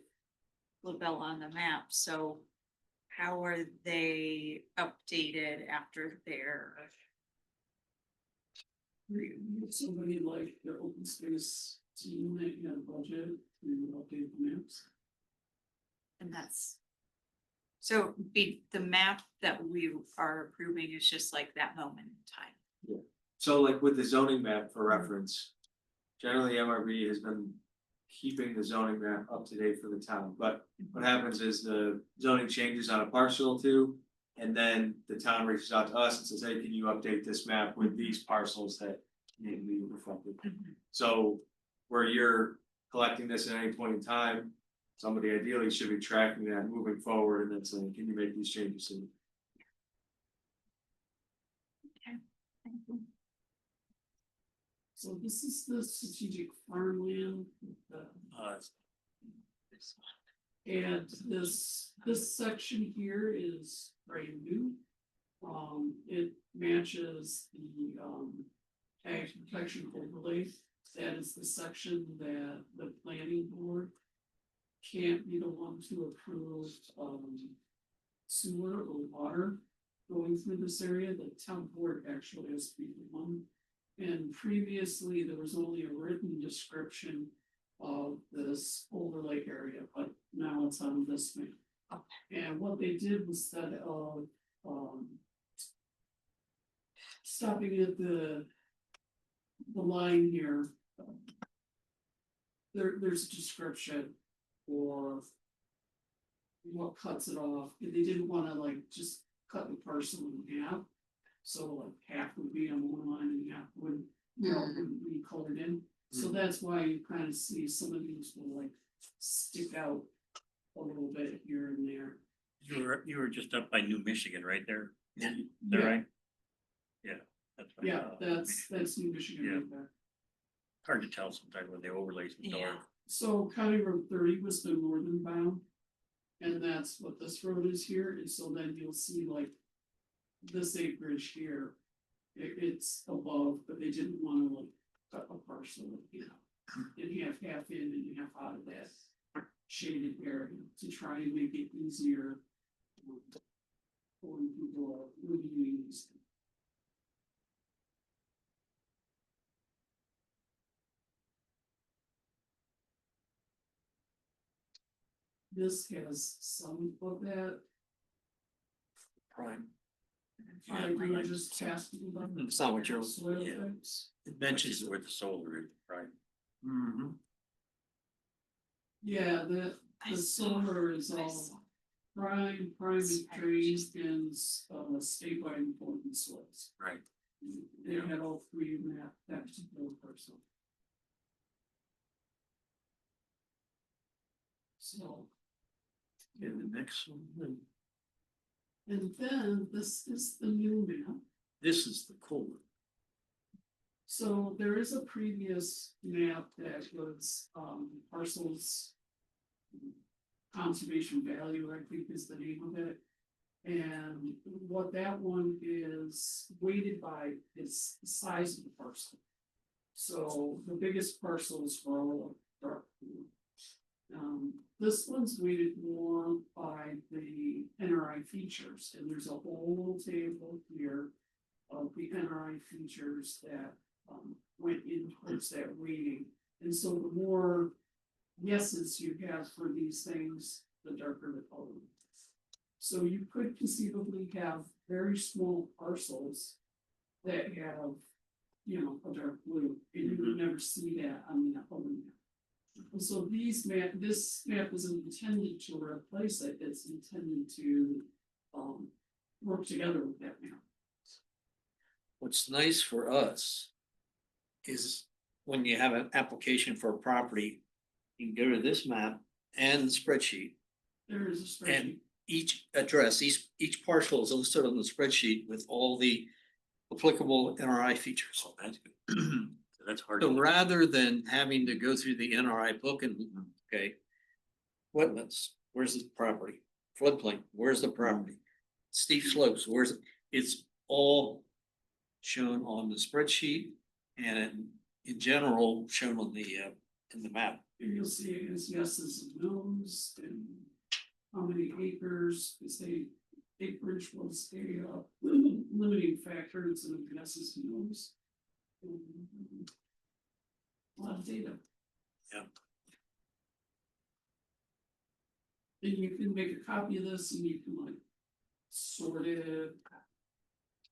Labella on the map, so. How are they updated after their? Somebody like the open space team that had a budget to update the maps. And that's, So be, the map that we are approving is just like that moment in time. So like with the zoning map for reference. Generally, MRB has been keeping the zoning map up to date for the town, but what happens is the zoning changes on a parcel too. And then the town reaches out to us and says, hey, can you update this map with these parcels that need to be reflected? So where you're collecting this at any point in time, somebody ideally should be tracking that moving forward and then saying, can you make these changes? And So this is the strategic farmland. Uh, And this section here is brand new. It matches the, ag protection overlay. That is the section that the planning board can't be the one to approve, sewer or water going through this area. The town board actually has to be the one. And previously, there was only a written description of this overlay area, but now it's on this map. And what they did was instead of, stopping at the line here, there's a description for what cuts it off. They didn't wanna like just cut the parcel in half. So like half would be on one line and half would, wouldn't be colored in. So that's why you kind of see some of these will like stick out a little bit here and there. you were just up by New Michigan, right there? Yeah. Is that Yeah. right? Yeah. That's what I Yeah, thought. that's New Michigan right there. Hard to tell sometimes when they overlay some Yeah. dark. So County Road 30 was the northern bound. And that's what this road is here, and so then you'll see like this acreage here. It's above, but they didn't wanna like cut a parcel, and half in and half out of that shaded area to try and make it easier. For people reviewing these. This has some of that. Prime. I agree, I just passed it about the It's not what you're. soil yeah. effects. It Mentions where the solar is, right? Mm-hmm. Yeah, the solar is all prime is trees and statewide important soils. Right. They had all three in that particular parcel. So, And the next one, and then this is the new map. this is the cool one. So there is a previous map that was parcels. Conservation value, I think is the name of it. And what that one is weighted by is the size of the parcel. So the biggest parcels are all dark blue. This one's weighted more by the NRI features, and there's a whole table here of the NRI features that went in towards that weighting. And so the more yeses you have for these things, the darker the color. So you could conceivably have very small parcels that have, a dark blue, and you would never see that on the other map. And so this map isn't intended to replace it, it's intended to, work together with that map. What's nice for us is when you have an application for a property, you can go to this map and the spreadsheet. There is a spreadsheet. And each address, each parcel is listed on the spreadsheet with all the applicable NRI features. Oh, that's good. So that's hard. So rather than having to go through the NRI book and, okay. Wetlands, where's the property? Floodplain, where's the property? Steep slopes, it's all shown on the spreadsheet and in general shown on in the map. And you'll see it as yeses and nos and how many acres, say acreage was a limiting factor instead of yeses and nos. A lot of data. Yeah. And you can make a copy of this and you can like sort it.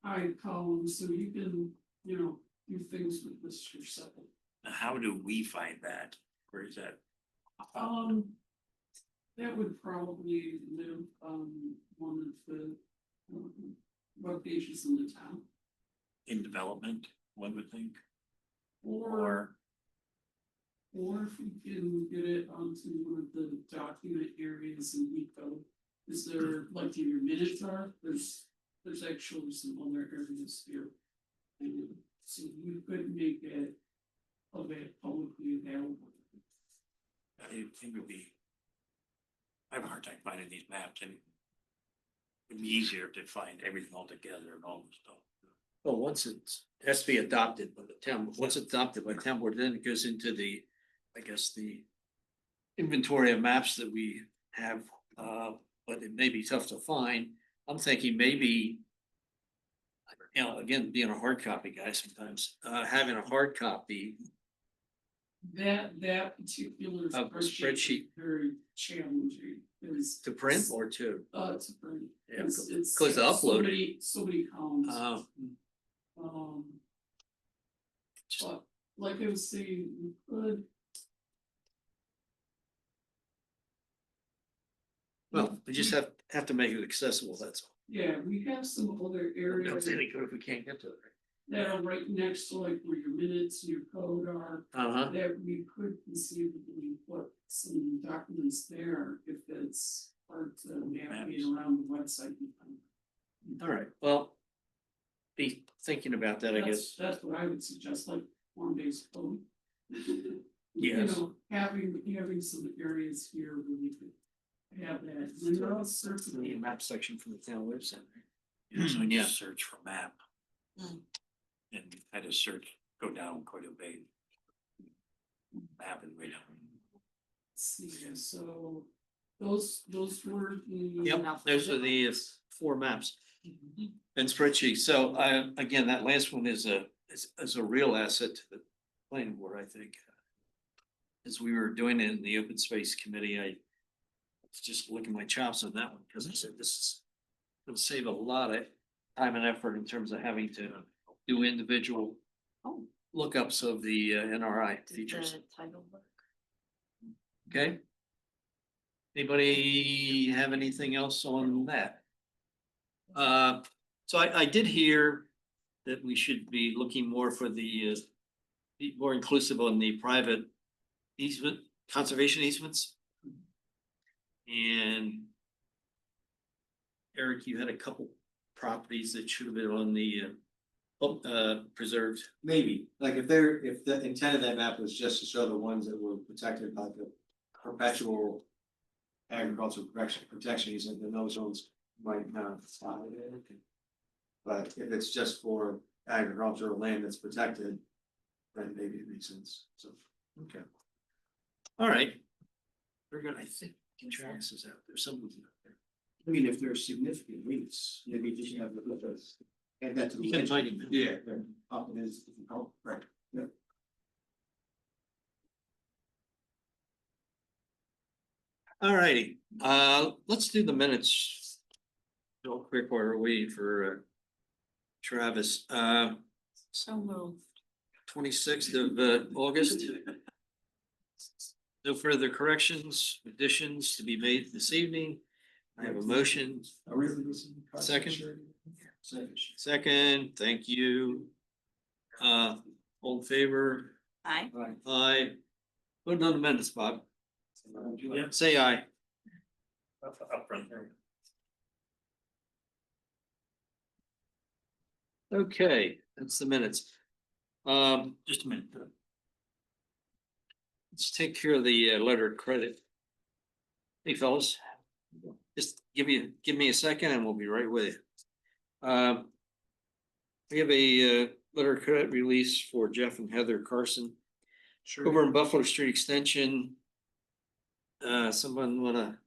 Hide columns, so you can, you know, do things with this yourself. How do we find that? Where is that? That would probably live on one of the web pages in the town. In development, one would think, Or if we can get it onto one of the document areas in Eco. Is there, like in your minutes are, there's actually some other areas here. And so you could make it publicly available. it would be. I have a hard time finding these maps and it'd be easier to find everything all together and all this stuff. Well, once it's, it has to be adopted by the town, once it's adopted by the town board, then it goes into the, I guess, the inventory of maps that we have, but it may be tough to find. I'm thinking maybe, you know, again, being a hard copy guy sometimes, having a hard copy That particular Of the spreadsheet is spreadsheet. very challenging. Is to print or to, to print. Yeah, It's because to upload it. so many columns. uh, But like I was saying, we could. well, we just have to make it accessible, that's all. Yeah, we have some other Don't areas say any good if we can't get to it. that are right next to like where your minutes, and your code are. Uh-huh. That we could conceivably put some documents there if it's hard to navigate around the website. All right, well, be thinking about that, I guess. That's what I would suggest, like form-based code. You Yes. know, having some areas here where we could have that, and there are certain. The map section from the town website. So I Yeah. just search for map. And I just search, go down quite a bit. Map and way down. See, so those were the. Yep, those are the four maps and spreadsheets. So again, that last one is a real asset to the planning board, I think. As we were doing it in the open space committee, I was just licking my chops on that one because I said this is gonna save a lot of time and effort in terms of having to do individual lookups of the NRI features. Title work. Okay. Anybody have anything else on that? So I did hear that we should be looking more for be more inclusive on the private easement, conservation easements. And Eric, you had a couple properties that should have been on the preserved. Maybe, like if the intent of that map was just to show the ones that were protected by the perpetual agricultural protection easement, then those ones might not apply. But if it's just for agricultural land that's protected, then maybe it makes sense, so. Okay. All right. Very good. I think Travis is out there, someone's out there. I mean, if there's significant roots, maybe just have to put those. Add that to the. You can find him. Yeah, up it is, right, yeah. All righty, let's do the minutes. Real quick while we're waiting for Travis, So moved. 26th of August. No further corrections, additions to be made this evening. I have a motion. Second. Second, thank you. All in favor? Aye. Aye. Put it on the minutes, Bob. Say aye. Up front there. Okay, that's the minutes. Just a minute. Let's take care of the letter of credit. Hey, fellas, just give me a second and we'll be right with you. We have a letter of credit release for Jeff and Heather Carson. Over in Buffalo Street Extension. Someone wanna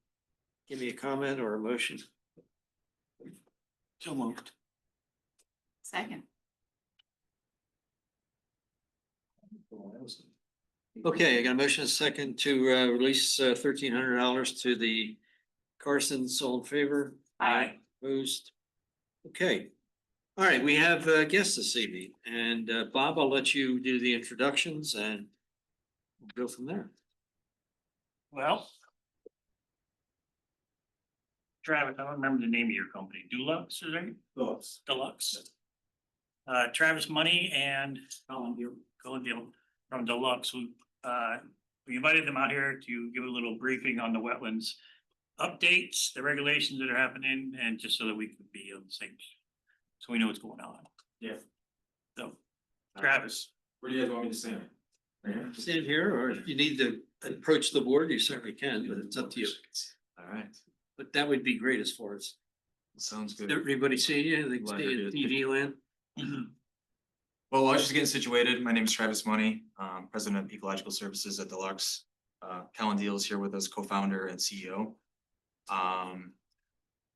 give me a comment or a motion? So moved. Second. Okay, I got a motion and a second to release $1,300 to the Carson's all in favor? Aye. Opposed? Okay. All right, we have guests this evening, and Bob, I'll let you do the introductions and we'll go from there. Well. Travis, I don't remember the name of your company, Dulux, is it? Deluxe. Travis Money and Colin Deal from Deluxe, we invited them out here to give a little briefing on the wetlands updates, the regulations that are happening, and just so that we could be on the same, so we know what's going on. Yeah. So, Travis. Where do you guys want me to stand? Stand here, or if you need to approach the board, you certainly can, but it's up to you. All right, But that would be great as far as, sounds good. everybody see you, they Glad stay you're in good. TV land. Well, I was just getting situated. My name is Travis Money, President of Ecological Services at Deluxe. Colin Deal is here with us, co-founder and CEO.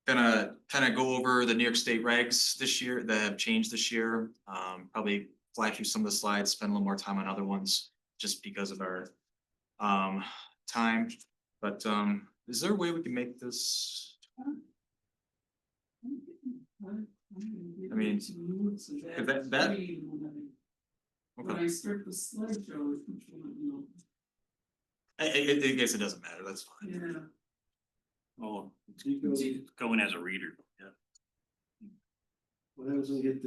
Gonna kind of go over the New York State regs this year that have changed this year. Probably fly through some of the slides, spend a little more time on other ones, just because of our time. But is there a way we can make this? I mean, if that. When I start the slideshow, it's controlling, you know, I guess it doesn't matter, that's fine. yeah. Oh, go in as a reader, yeah. When I was gonna get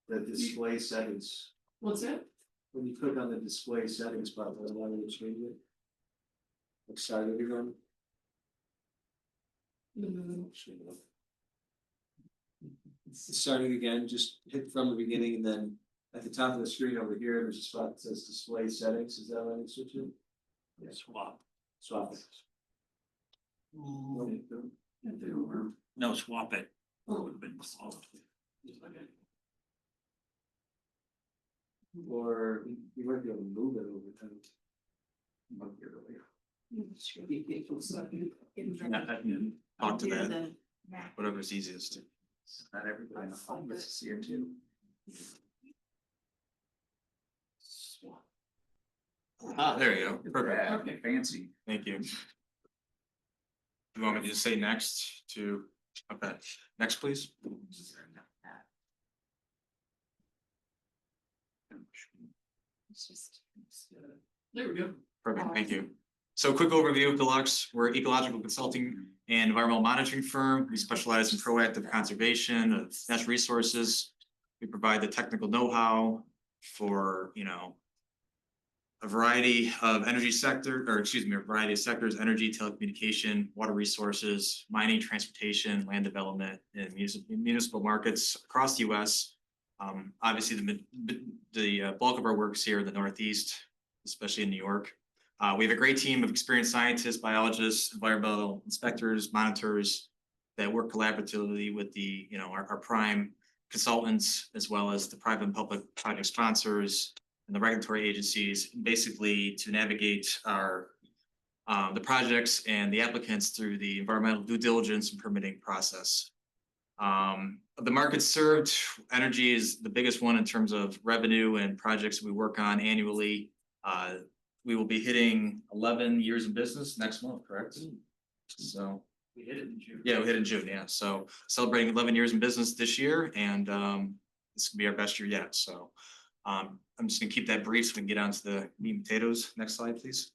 the display settings, What's that? when you click on the display settings button, I wanted to change it. What side are you on? Starting again, just hit from the beginning and then at the top of the screen over here, there's a spot that says display settings, is that what I switch it? Yeah. Swap it. If they were. No, swap it. Oh. Would've been swapped. Or you might be able to move it over time. Might be earlier. Talk to that, whatever's easiest. Not everybody in the home gets to see it too. There you go, perfect, Okay, fancy. thank you. You want me to just say next to, okay, next, please? There we go. Perfect, thank you. So quick overview of Deluxe, we're an ecological consulting and environmental monitoring firm. We specialize in proactive conservation of natural resources. We provide the technical know-how for, a variety of energy sector, or excuse me, a variety of sectors, energy, telecommunication, water resources, mining, transportation, land development, and municipal markets across the US. Obviously, the bulk of our work is here in the Northeast, especially in New York. We have a great team of experienced scientists, biologists, environmental inspectors, monitors that work collaboratively with our prime consultants, as well as the private and public project sponsors and the regulatory agencies, basically to navigate the projects and the applicants through the environmental due diligence and permitting process. The markets served, energy is the biggest one in terms of revenue and projects we work on annually. We will be hitting 11 years in business next month, correct? So. We hit it in June. Yeah, we hit in June, yeah. So celebrating 11 years in business this year, and this could be our best year yet. So I'm just gonna keep that brief so we can get on to the meat and potatoes. Next slide, please.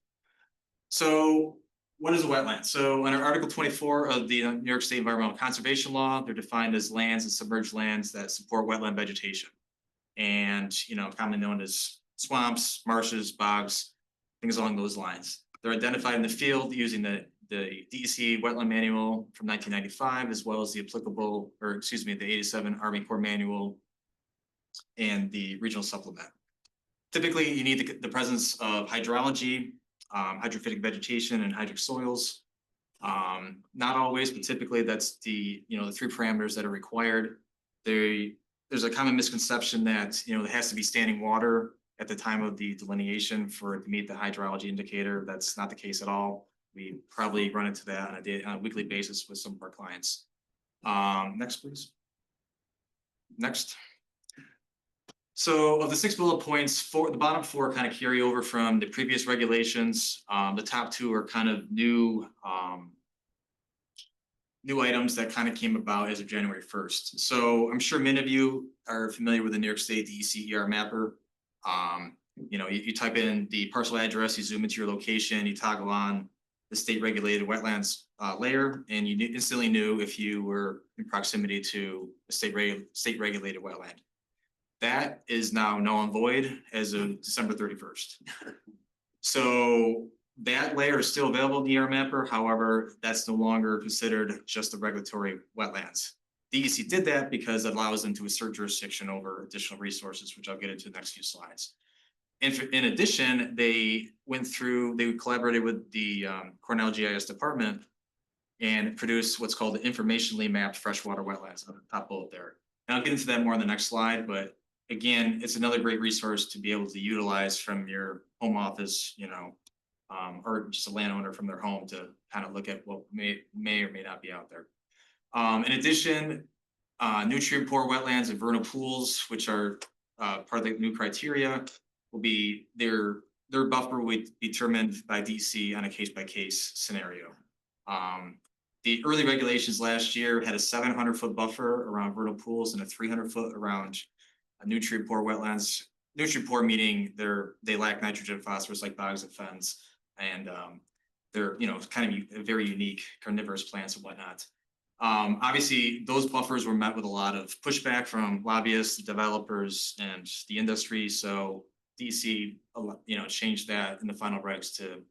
So what is a wetland? So under Article 24 of the New York State Environmental Conservation Law, they're defined as lands and submerged lands that support wetland vegetation. And, commonly known as swamps, marshes, bogs, things along those lines. They're identified in the field using the DEC Wetland Manual from 1995, as well as the the 87 Army Corps Manual and the Regional Supplement. Typically, you need the presence of hydrology, hydrophytic vegetation, and hydric soils. Not always, but typically that's the three parameters that are required. There's a common misconception that there has to be standing water at the time of the delineation for it to meet the hydrology indicator. That's not the case at all. We probably run into that on a weekly basis with some of our clients. Next, please. Next. So of the 6 bullet points, the bottom 4 kind of carry over from the previous regulations. The top 2 are kind of new new items that kind of came about as of January first. So I'm sure many of you are familiar with the New York State DEC ER mapper. You know, you type in the parcel address, you zoom into your location, you toggle on the state regulated wetlands layer, and you instantly knew if you were in proximity to a state regulated wetland. That is now null and void as of December 31st. So that layer is still available in the ER mapper. However, that's no longer considered just a regulatory wetlands. DEC did that because it allows them to assert jurisdiction over additional resources, which I'll get into the next few slides. In addition, they collaborated with the Cornell GIS department and produced what's called the informationally mapped freshwater wetlands on the top bullet there. And I'll get into that more on the next slide, but again, it's another great resource to be able to utilize from your home office, you know, or just a landowner from their home to kind of look at what may or may not be out there. In addition, nutrient poor wetlands and vernal pools, which are part of the new criteria, will be their buffer will be determined by DC on a case-by-case scenario. The early regulations last year had a 700-foot buffer around vernal pools and a 300-foot around nutrient poor wetlands. Nutrient poor meaning they lack nitrogen, phosphorus like bogs and fens, and they're kind of very unique carnivorous plants and whatnot. Obviously, those buffers were met with a lot of pushback from lobbyists, developers, and the industry. So DC, changed that in the final regs to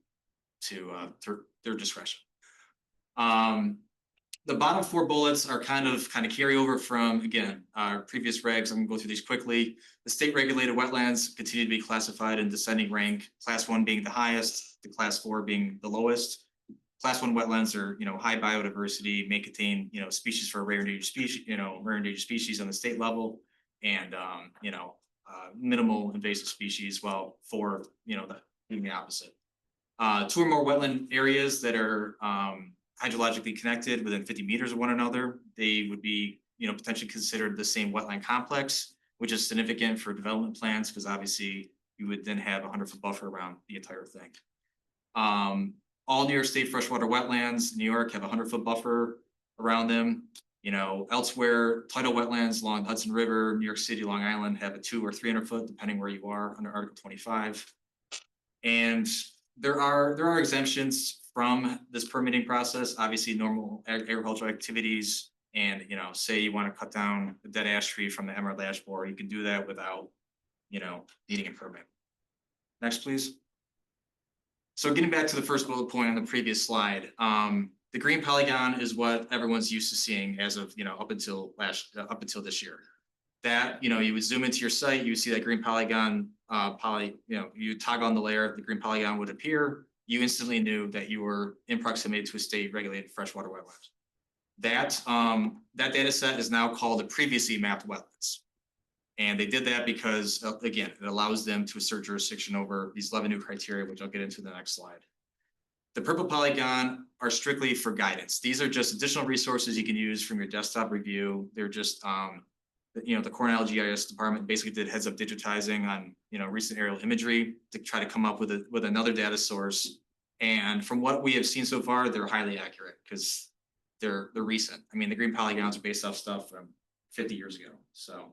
their discretion. The bottom four bullets are kind of carryover from, again, our previous regs. I'm gonna go through these quickly. The state regulated wetlands continue to be classified in descending rank, class 1 being the highest, the class 4 being the lowest. Class 1 wetlands are, high biodiversity, may contain, species for rare endangered species, rare endangered species on the state level, and minimal invasive species, while for, the opposite. 2 or more wetland areas that are hydrologically connected within 50 meters of one another, they would be, potentially considered the same wetland complex, which is significant for development plans because obviously you would then have a 100-foot buffer around the entire thing. All New York State freshwater wetlands in New York have a 100-foot buffer around them. Elsewhere, tidal wetlands along the Hudson River, New York City, Long Island have a 200 or 300 foot, depending where you are under Article 25. And there are exemptions from this permitting process. Obviously, normal agricultural activities, and say you want to cut down a dead ash tree from the emerald ash borer, you can do that without, needing a permit. Next, please. So getting back to the first bullet point on the previous slide, the green polygon is what everyone's used to seeing as of up until this year. That you would zoom into your site, you would see that green polygon you toggle on the layer, the green polygon would appear. You instantly knew that you were in proximity to a state regulated freshwater wetland. That data set is now called the previously mapped wetlands. And they did that because, again, it allows them to assert jurisdiction over these 11 new criteria, which I'll get into the next slide. The purple polygon are strictly for guidance. These are just additional resources you can use from your desktop review. They're just, the Cornell GIS department basically did heads up digitizing on, recent aerial imagery to try to come up with another data source. And from what we have seen so far, they're highly accurate because they're recent. I mean, the green polygons are based off stuff from 50 years ago. So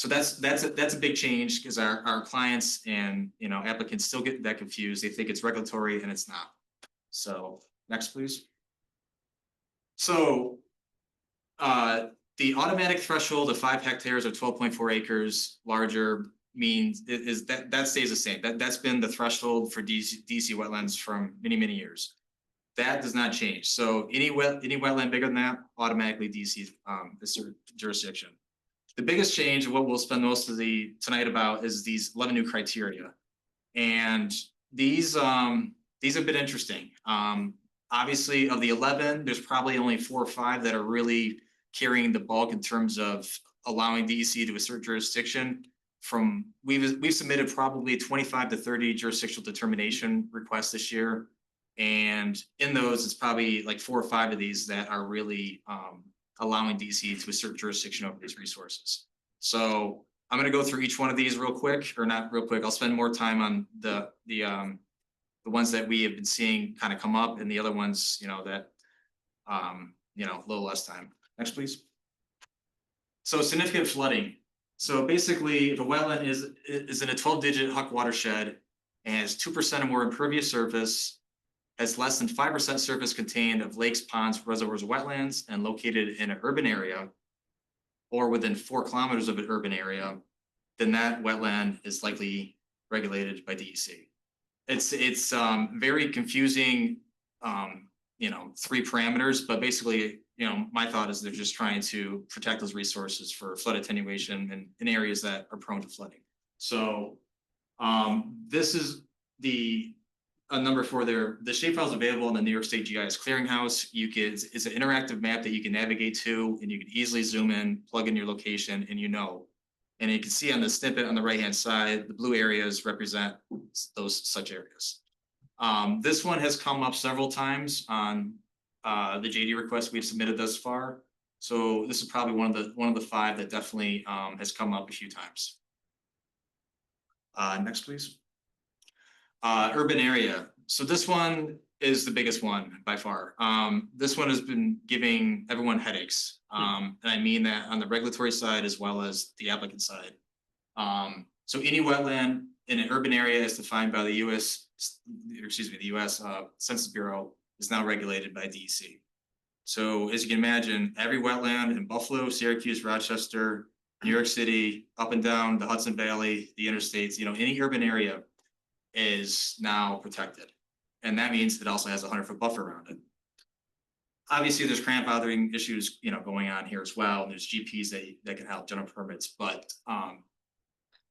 that's a big change because our clients and applicants still get that confused. They think it's regulatory and it's not. So next, please. So the automatic threshold of 5 hectares or 12.4 acres larger means is that stays the same. That's been the threshold for DC wetlands from many years. That does not change. So any wetland bigger than that, automatically DC is jurisdiction. The biggest change, and what we'll spend most of the tonight about, is these 11 new criteria. And these have been interesting. Obviously, of the 11, there's probably only 4 or 5 that are really carrying the bulk in terms of allowing DEC to assert jurisdiction. We've submitted probably 25 to 30 jurisdictional determination requests this year. And in those, it's probably like 4 or 5 of these that are really allowing DC to assert jurisdiction over these resources. So I'm going to go through each one of these real quick, or not real quick. I'll spend more time on the ones that we have been seeing kind of come up, and the other ones, that you know, a little less time. Next, please. So significant flooding. So basically, if a wetland is in a 12-digit Huck watershed and has 2% or more impervious surface, has less than 5% surface contained of lakes, ponds, reservoirs, or wetlands, and located in an urban area or within 4 kilometers of an urban area, then that wetland is likely regulated by DEC. It's very confusing, you know, 3 parameters, but basically, you know, my thought is they're just trying to protect those resources for flood attenuation and in areas that are prone to flooding. So this is a number for the shapefile is available in the New York State GIS Clearinghouse. It's an interactive map that you can navigate to, and you can easily zoom in, plug in your location, and you know. And you can see on the snippet on the right-hand side, the blue areas represent those such areas. This one has come up several times on the JD request we've submitted thus far. So this is probably one of the 5 that definitely has come up a few times. Next, please. Urban area. So this one is the biggest one by far. This one has been giving everyone headaches. And I mean that on the regulatory side as well as the applicant side. So any wetland in an urban area as defined by the US Census Bureau is now regulated by DEC. So as you can imagine, every wetland in Buffalo, Syracuse, Rochester, New York City, up and down the Hudson Valley, the interstates, you know, any urban area is now protected. And that means it also has a 100-foot buffer around it. Obviously, there's grandfathering issues, you know, going on here as well. And there's GPs that can help general permits, but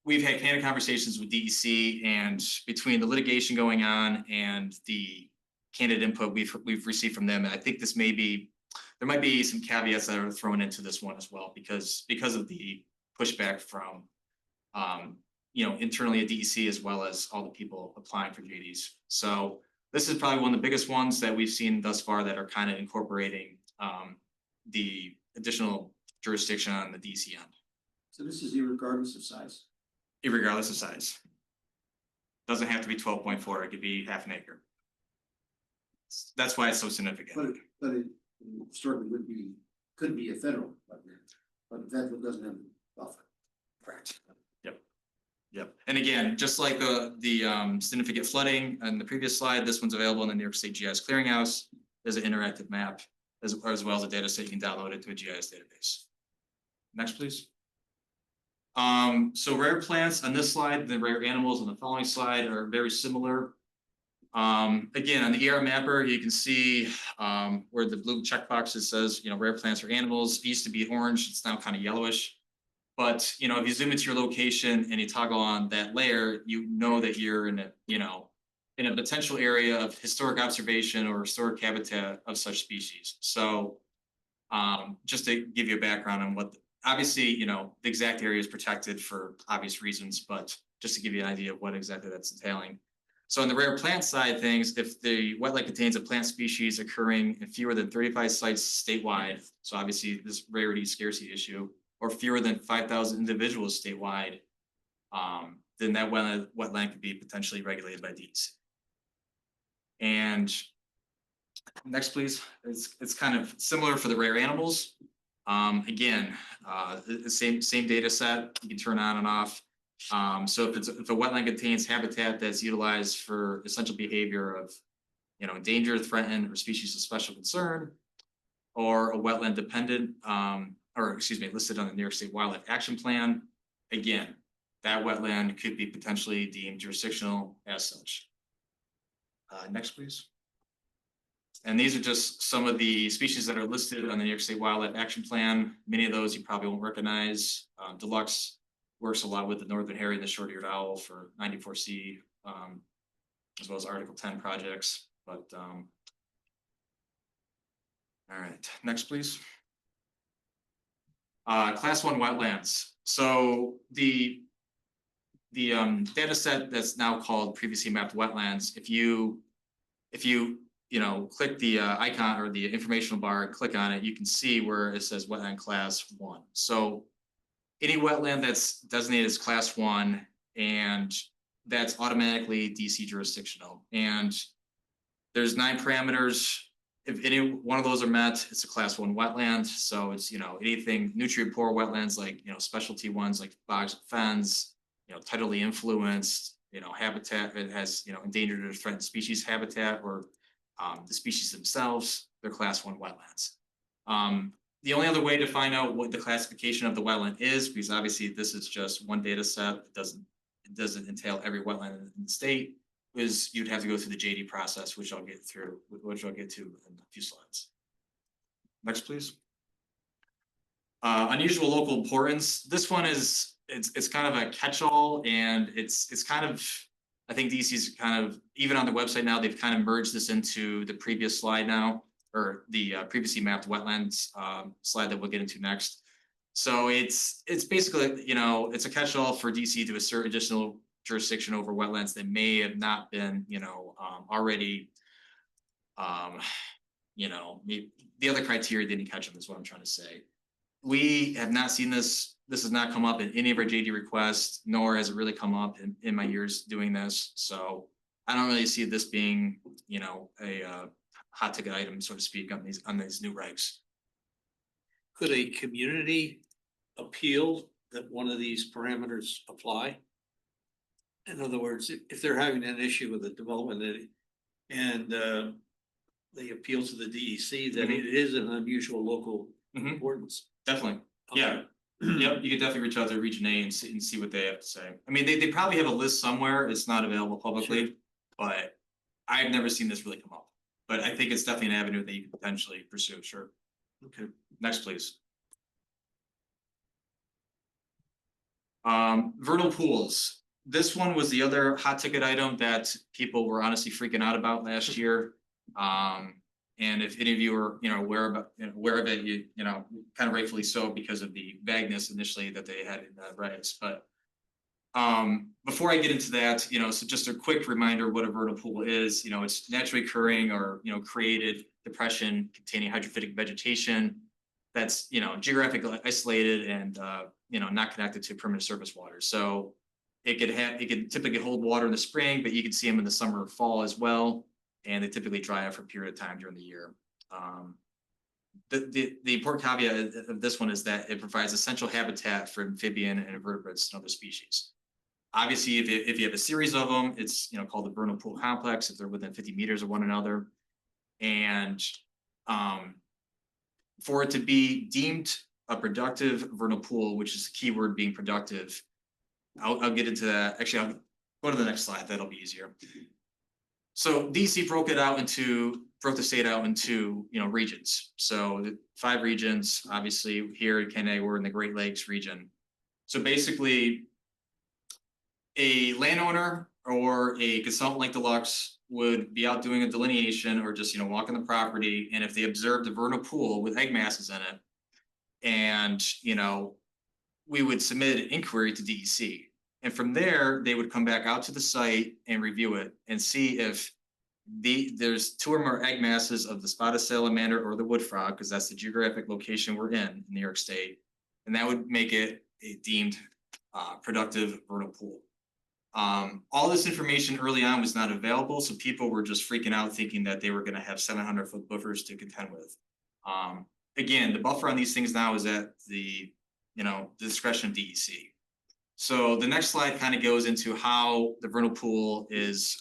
we've had candid conversations with DEC, and between the litigation going on and the candid input we've received from them, and I think there might be some caveats that are thrown into this one as well, because of the pushback from you know, internally at DEC as well as all the people applying for JDs. So this is probably one of the biggest ones that we've seen thus far that are kind of incorporating the additional jurisdiction on the DEC end. So this is irregardless of size? Irregardless of size. Doesn't have to be 12.4, it could be half an acre. That's why it's so significant. But it certainly could be a federal wetland, but the federal doesn't have a buffer. Correct. Yep. And again, just like the significant flooding on the previous slide, this one's available in the New York State GIS Clearinghouse. There's an interactive map as well as a data set you can download it to a GIS database. Next, please. So rare plants on this slide, the rare animals on the following slide are very similar. Again, on the ER mapper, you can see where the blue checkboxes says, you know, rare plants or animals. It used to be orange, it's now kind of yellowish. But, you know, if you zoom into your location and you toggle on that layer, you know that you're in a, you know, in a potential area of historic observation or historic habitat of such species. So just to give you a background on what, obviously, you know, the exact area is protected for obvious reasons, but just to give you an idea of what exactly that's entailing. So on the rare plant side of things, if the wetland contains a plant species occurring in fewer than 35 sites statewide, so obviously this rarity scarcity issue, or fewer than 5,000 individuals statewide, then that wetland could be potentially regulated by DEC. And next, please. It's kind of similar for the rare animals. Again, the same data set you can turn on and off. So if a wetland contains habitat that's utilized for essential behavior of, you know, endangered, threatened, or species of special concern, or a wetland dependent, listed on the New York State Wildlife Action Plan, again, that wetland could be potentially deemed jurisdictional as such. Next, please. And these are just some of the species that are listed on the New York State Wildlife Action Plan. Many of those you probably won't recognize. Deluxe works a lot with the northern hairy and the short-eared owl for 94C, as well as Article 10 projects. But all right, next, please. Class 1 wetlands. So the data set that's now called previously mapped wetlands, if you click the icon or the informational bar and click on it, you can see where it says wetland class 1. So any wetland that's designated as class 1 and that's automatically DC jurisdictional. And there's 9 parameters if any one of those are met, it's a class 1 wetland, so it's, you know, anything nutrient poor wetlands like, you know, specialty ones like bogs and fens, you know, tidally influenced, you know, habitat that has, you know, endangered or threatened species habitat, or the species themselves, they're class 1 wetlands. The only other way to find out what the classification of the wetland is, because obviously this is just one data set, it doesn't entail every wetland in the state, is you'd have to go through the JD process, which I'll get to in a few slides. Next, please. Unusual local importance. This one is, it's kind of a catch-all, and it's kind of, I think DC's kind of, even on the website now, they've kind of merged this into the previous slide now, or the previously mapped wetlands slide that we'll get into next. So it's basically, you know, it's a catch-all for DC to assert additional jurisdiction over wetlands that may have not been, you know, already, you know, the other criteria didn't catch them, is what I'm trying to say. We have not seen this. This has not come up in any of our JD requests, nor has it really come up in my years doing this. So I don't really see this being, you know, a hot ticket item, so to speak, on these new regs. Could a community appeal that one of these parameters apply? In other words, if they're having an issue with the development and they appeal to the DEC, that it is an unusual local importance. Definitely, Okay. yeah. Yep, you could definitely reach out to Region A and see what they have to say. I mean, they probably have a list somewhere, it's not available publicly, but I've never seen this really come up. But I think it's definitely an avenue that you could potentially pursue, sure. Okay. Next, please. Vernal pools. This one was the other hot ticket item that people were honestly freaking out about last year. And if any of you are, you know, aware of it, you know, kind of rightfully so, because of the vagueness initially that they had in the regs. But before I get into that, you know, so just a quick reminder what a vernal pool is. You know, it's naturally occurring or, you know, created depression containing hydrophytic vegetation that's, you know, geographically isolated and you know, not connected to permanent surface water. So it could typically hold water in the spring, but you can see them in the summer or fall as well. And they typically dry out for a period of time during the year. The important caveat of this one is that it provides essential habitat for amphibian and invertebrates and other species. Obviously, if you have a series of them, it's, you know, called the vernal pool complex if they're within 50 meters of one another. And for it to be deemed a productive vernal pool, which is the key word being productive, I'll get into that. Actually, I'll go to the next slide. That'll be easier. So DC broke the state out into, you know, regions. So the 5 regions, obviously here in Canada, we're in the Great Lakes region. So basically a landowner or a consultant like Deluxe would be out doing a delineation or just, you know, walking the property. And if they observed a vernal pool with egg masses in it, and, you know, we would submit an inquiry to DEC. And from there, they would come back out to the site and review it and see if there's 2 or more egg masses of the spotted salamander or the wood frog, because that's the geographic location we're in New York State. And that would make it a deemed productive vernal pool. All this information early on was not available, so people were just freaking out thinking that they were going to have 700-foot buffers to contend with. Again, the buffer on these things now is at the, you know, the discretion of DEC. So the next slide kind of goes into how the vernal pool is,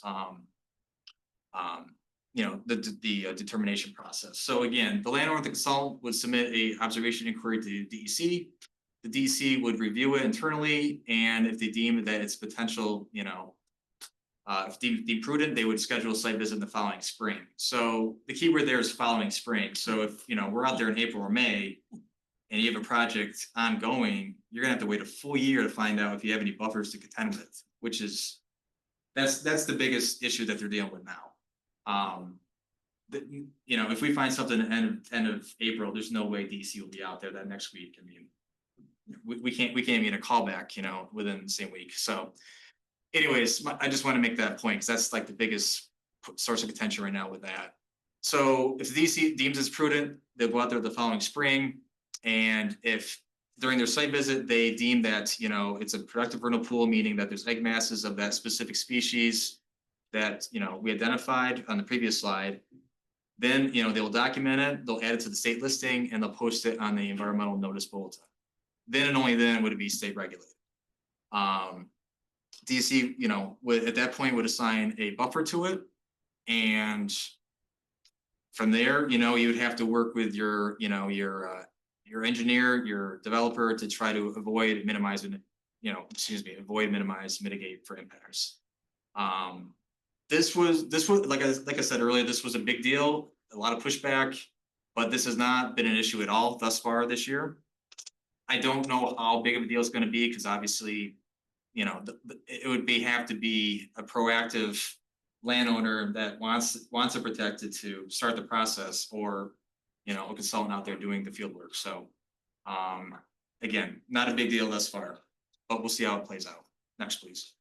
you know, the determination process. So again, the landowner or the consultant would submit a observation inquiry to DEC. The DEC would review it internally, and if they deem that it's potential, you know, if deemed prudent, they would schedule a site visit in the following spring. So the key word there is following spring. So if, you know, we're out there in April or May, and you have a project ongoing, you're gonna have to wait a full year to find out if you have any buffers to contend with, which is, that's the biggest issue that they're dealing with now. You know, if we find something at end of April, there's no way DC will be out there that next week. I mean, we can't get a callback, you know, within the same week. So anyways, I just want to make that point because that's like the biggest source of contention right now with that. So if the DC deems it's prudent, they'll go out there the following spring. And if during their site visit, they deem that, you know, it's a productive vernal pool, meaning that there's egg masses of that specific species that, you know, we identified on the previous slide, Then, they'll document it, they'll add it to the state listing, and they'll post it on the environmental notice bulletin. Then and only then would it be state regulated. DC, at that point would assign a buffer to it. And from there, you would have to work with your engineer, your developer to try to avoid, minimize, mitigate for impacts. This was, like I said earlier, this was a big deal, a lot of pushback, but this has not been an issue at all thus far this year. I don't know how big of a deal it's gonna be, because obviously, it would have to be a proactive landowner that wants to protect it to start the process, or, a consultant out there doing the field work. So, again, not a big deal thus far, but we'll see how it plays out. Next, please.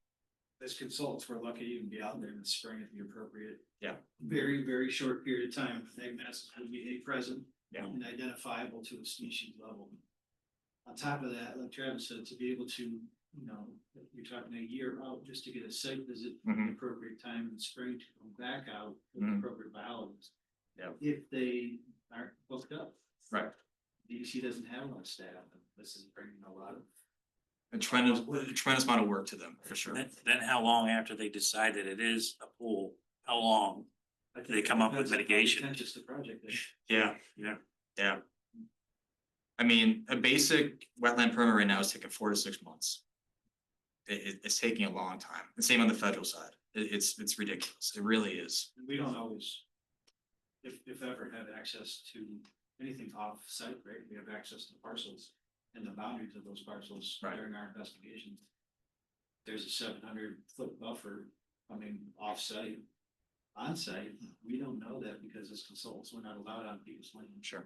As consultants, we're lucky to even be out there in the spring at the appropriate. Yeah. Very, very short period of time, egg masses will be present. Yeah. And identifiable to a species level. On top of that, like Travis said, to be able to, you're talking a year out just to get a site visit at the appropriate time in the spring to come back out with the appropriate biologists. Yeah. If they aren't booked up. Right. DEC doesn't have a lot of staff, and this is bringing a lot of. A tremendous amount of work to them, for sure. Then how long after they decide that it is a pool, how long do they come up with mitigation? Just the project. Yeah. I mean, a basic wetland permit right now is taking 4 to 6 months. It's taking a long time. The same on the federal side. It's ridiculous. It really is. We don't always, if ever, have access to anything off site, right? We have access to parcels and the boundaries of those parcels during our investigation. There's a 700-foot buffer coming off site. On site, we don't know that because as consultants, we're not allowed on people's land. Sure.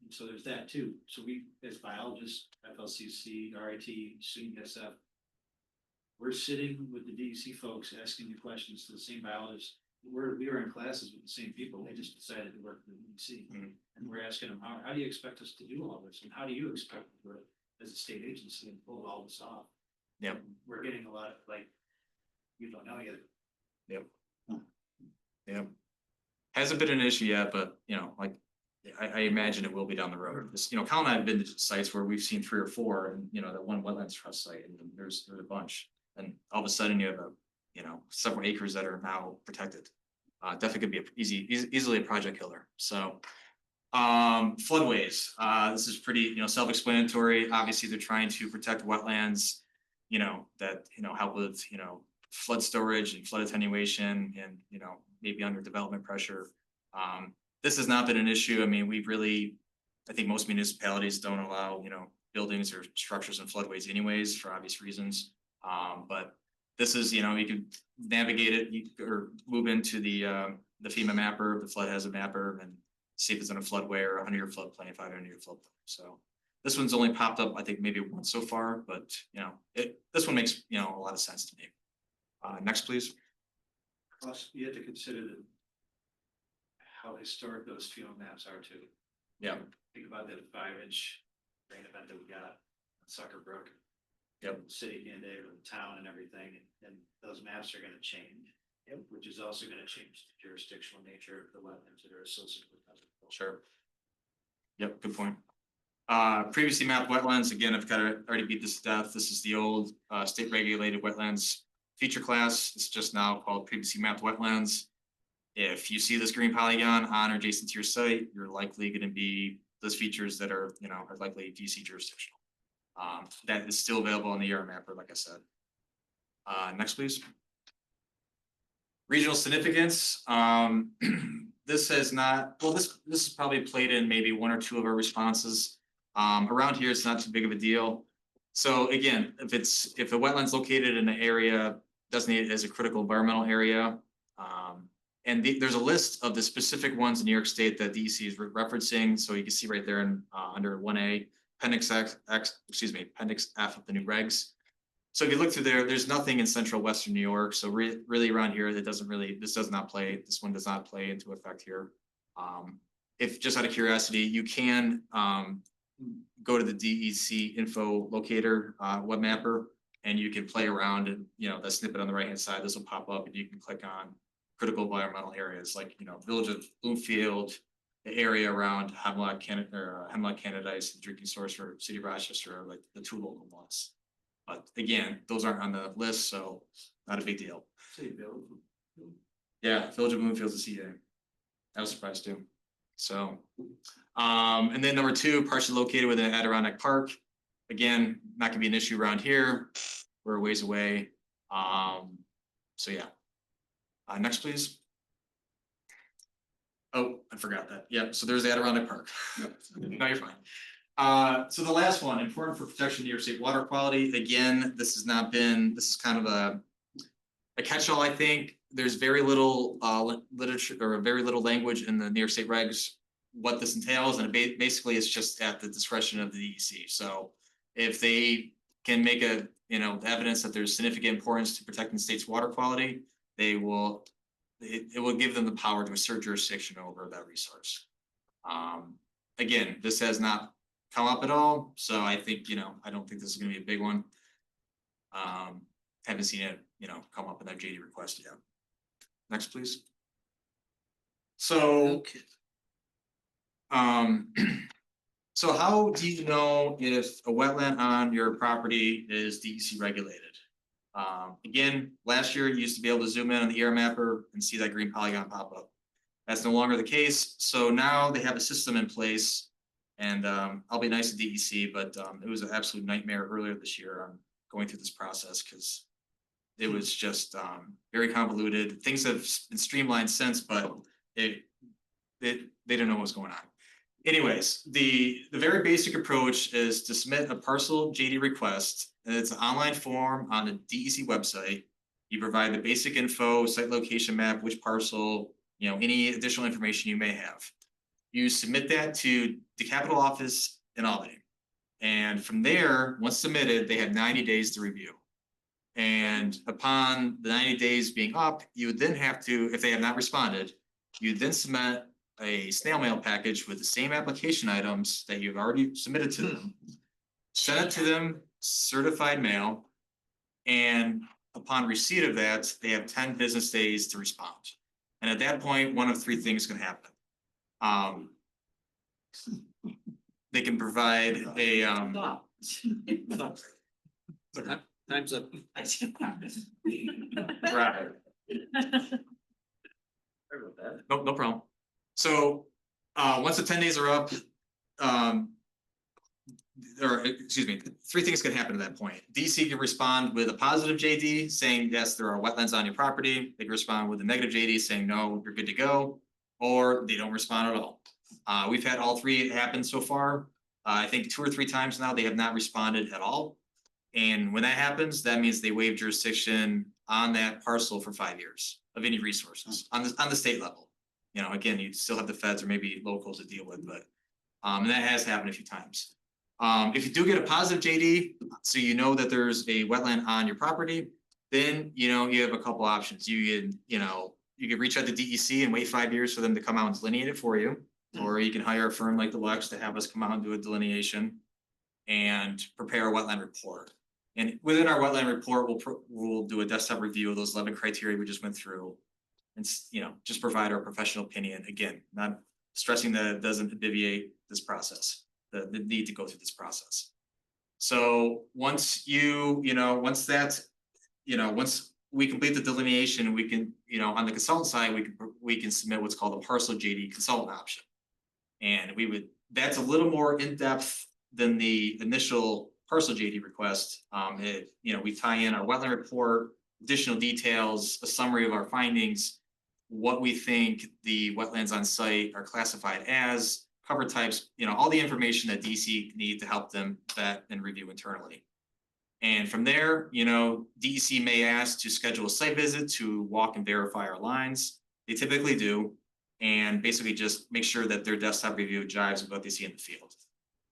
So there's that too. So we, as biologists, FLCC, RIT, CSF, we're sitting with the DEC folks asking the questions to the same biologists. We were in classes with the same people. They just decided to work with the DEC. And we're asking them, how do you expect us to do all this? And how do you expect to do it as a state agency and pull all this off? Yep. And we're getting a lot of you don't know yet. Yep. Hasn't been an issue yet, but I imagine it will be down the road. Colin and I have been to sites where we've seen 3 or 4, and that one wetlands trust site, and there's a bunch, and all of a sudden you have several acres that are now protected. Definitely could be easily a project killer. So, floodways. This is pretty self-explanatory. Obviously, they're trying to protect wetlands. That help with flood storage and flood attenuation, and maybe under development pressure. This has not been an issue. I mean, I think most municipalities don't allow, buildings or structures in floodways anyways, for obvious reasons. But this is, you can navigate it or move into the FEMA mapper, the flood hazard mapper, and see if it's in a floodway or a 100-year floodplain, 500-year floodplain. So this one's only popped up, I think, maybe once so far, but this one makes, a lot of sense to me. Next, please. Plus, you have to consider how historic those field maps are too. Yeah. Think about that 5-inch rain event that we got on Sucker Brook. Yep. City and the town and everything, and those maps are gonna change. Which is also gonna change the jurisdictional nature of the wetlands that are associated with that. Sure. Yep, good point. Previously mapped wetlands, again, I've already beat this to death. This is the old state regulated wetlands feature class. It's just now called previously mapped wetlands. If you see this green polygon on or adjacent to your site, you're likely going to be those features that are, are likely DC jurisdictional. That is still available on the ER mapper, like I said. Next, please. Regional significance. This has not, well, this is probably played in maybe 1 or 2 of our responses. Around here, it's not too big of a deal. So again, if a wetland's located in an area designated as a critical environmental area, and there's a list of the specific ones in New York State that DEC is referencing. So you can see right there in under 1A, Appendix F of the new regs. So if you look through there, there's nothing in central Western New York. So really around here, this does not play. This one does not play into effect here. If just out of curiosity, you can go to the DEC info locator web mapper, and you can play around, and the snippet on the right hand side, this will pop up, and you can click on critical environmental areas like, Village of Bloomfield, the area around Hemlock Canadice, the drinking source for City of Rochester, are like the two local ones. But again, those aren't on the list, so not a big deal. Yeah, Village of Bloomfield's a CA. I was surprised too. So, and then number two, partially located within Adirondack Park. Again, not gonna be an issue around here. We're a ways away. So yeah. Next, please. Oh, I forgot that. Yeah, so there's the Adirondack Park. No, you're fine. So the last one, important for protection of New York State water quality. Again, this is kind of a catch-all, I think. There's very little literature or very little language in the New York State regs what this entails, and basically it's just at the discretion of the DEC. So if they can make evidence that there's significant importance to protecting the state's water quality, it will give them the power to assert jurisdiction over that resource. Again, this has not come up at all, so I think, I don't think this is gonna be a big one. Haven't seen it, come up in that JD request yet. Next, please. So, so how do you know if a wetland on your property is DEC regulated? Again, last year you used to be able to zoom in on the air mapper and see that green polygon pop up. That's no longer the case. So now they have a system in place, and I'll be nice to DEC, but it was an absolute nightmare earlier this year on going through this process because it was just very convoluted. Things have been streamlined since, but they don't know what's going on. Anyways, the very basic approach is to submit a parcel JD request, and it's an online form on the DEC website. You provide the basic info, site location map, which parcel, any additional information you may have. You submit that to the Capitol office in Albany. And from there, once submitted, they have 90 days to review. And upon the 90 days being up, you would then have to, if they have not responded, you then submit a snail mail package with the same application items that you've already submitted to them. Send it to them, certified mail, and upon receipt of that, they have 10 business days to respond. And at that point, one of three things can happen. They can provide a Time's up. right. No problem. So once the 10 days are up, or excuse me, three things can happen at that point. DC can respond with a positive JD saying, yes, there are wetlands on your property. They can respond with a negative JD saying, no, you're good to go, or they don't respond at all. We've had all three happen so far. I think 2 or 3 times now they have not responded at all. And when that happens, that means they waive jurisdiction on that parcel for 5 years of any resources on the state level. Again, you still have the feds or maybe locals to deal with, but and that has happened a few times. If you do get a positive JD, so that there's a wetland on your property, then you have a couple options. You can reach out to DEC and wait 5 years for them to come out and delineate it for you, or you can hire a firm like Deluxe to have us come out and do a delineation and prepare a wetland report. And within our wetland report, we'll do a desktop review of those 11 criteria we just went through, and just provide our professional opinion. Again, not stressing that it doesn't alleviate this process, the need to go through this process. So once once we complete the delineation, we can, on the consultant side, we can submit what's called a parcel JD consultant option. And that's a little more in depth than the initial parcel JD request. We tie in our wetland report, additional details, a summary of our findings, what we think the wetlands on site are classified as, cover types, all the information that DC need to help them vet and review internally. And from there, DEC may ask to schedule a site visit to walk and verify our lines. They typically do, and basically just make sure that their desktop review jives with what they see in the field.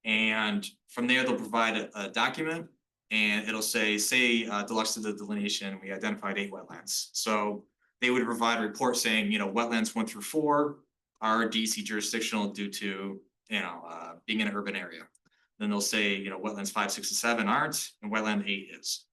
And from there, they'll provide a document, and it'll say Deluxe did the delineation, we identified 8 wetlands. So they would provide a report saying, wetlands 1 through 4 are DEC jurisdictional due to, being in an urban area. Then they'll say, wetlands 5, 6, and 7 aren't, and wetland 8 is.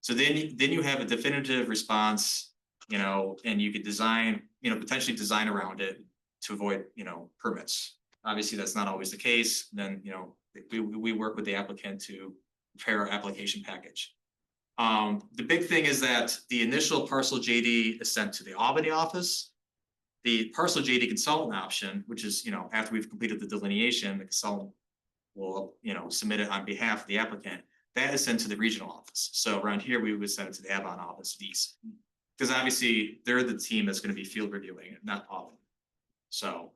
So then you have a definitive response you know, and you could design, you know, potentially design around it to avoid, you know, permits. Obviously, that's not always the case, then, you know, we work with the applicant to prepare our application package. The big thing is that the initial parcel JD is sent to the Albany office. The parcel JD consultant option, which is, you know, after we've completed the delineation, the consultant will, you know, submit it on behalf of the applicant. That is sent to the regional office. So around here, we would send it to the Avon office, these. Because obviously, they're the team that's gonna be field reviewing it, not Albany. So,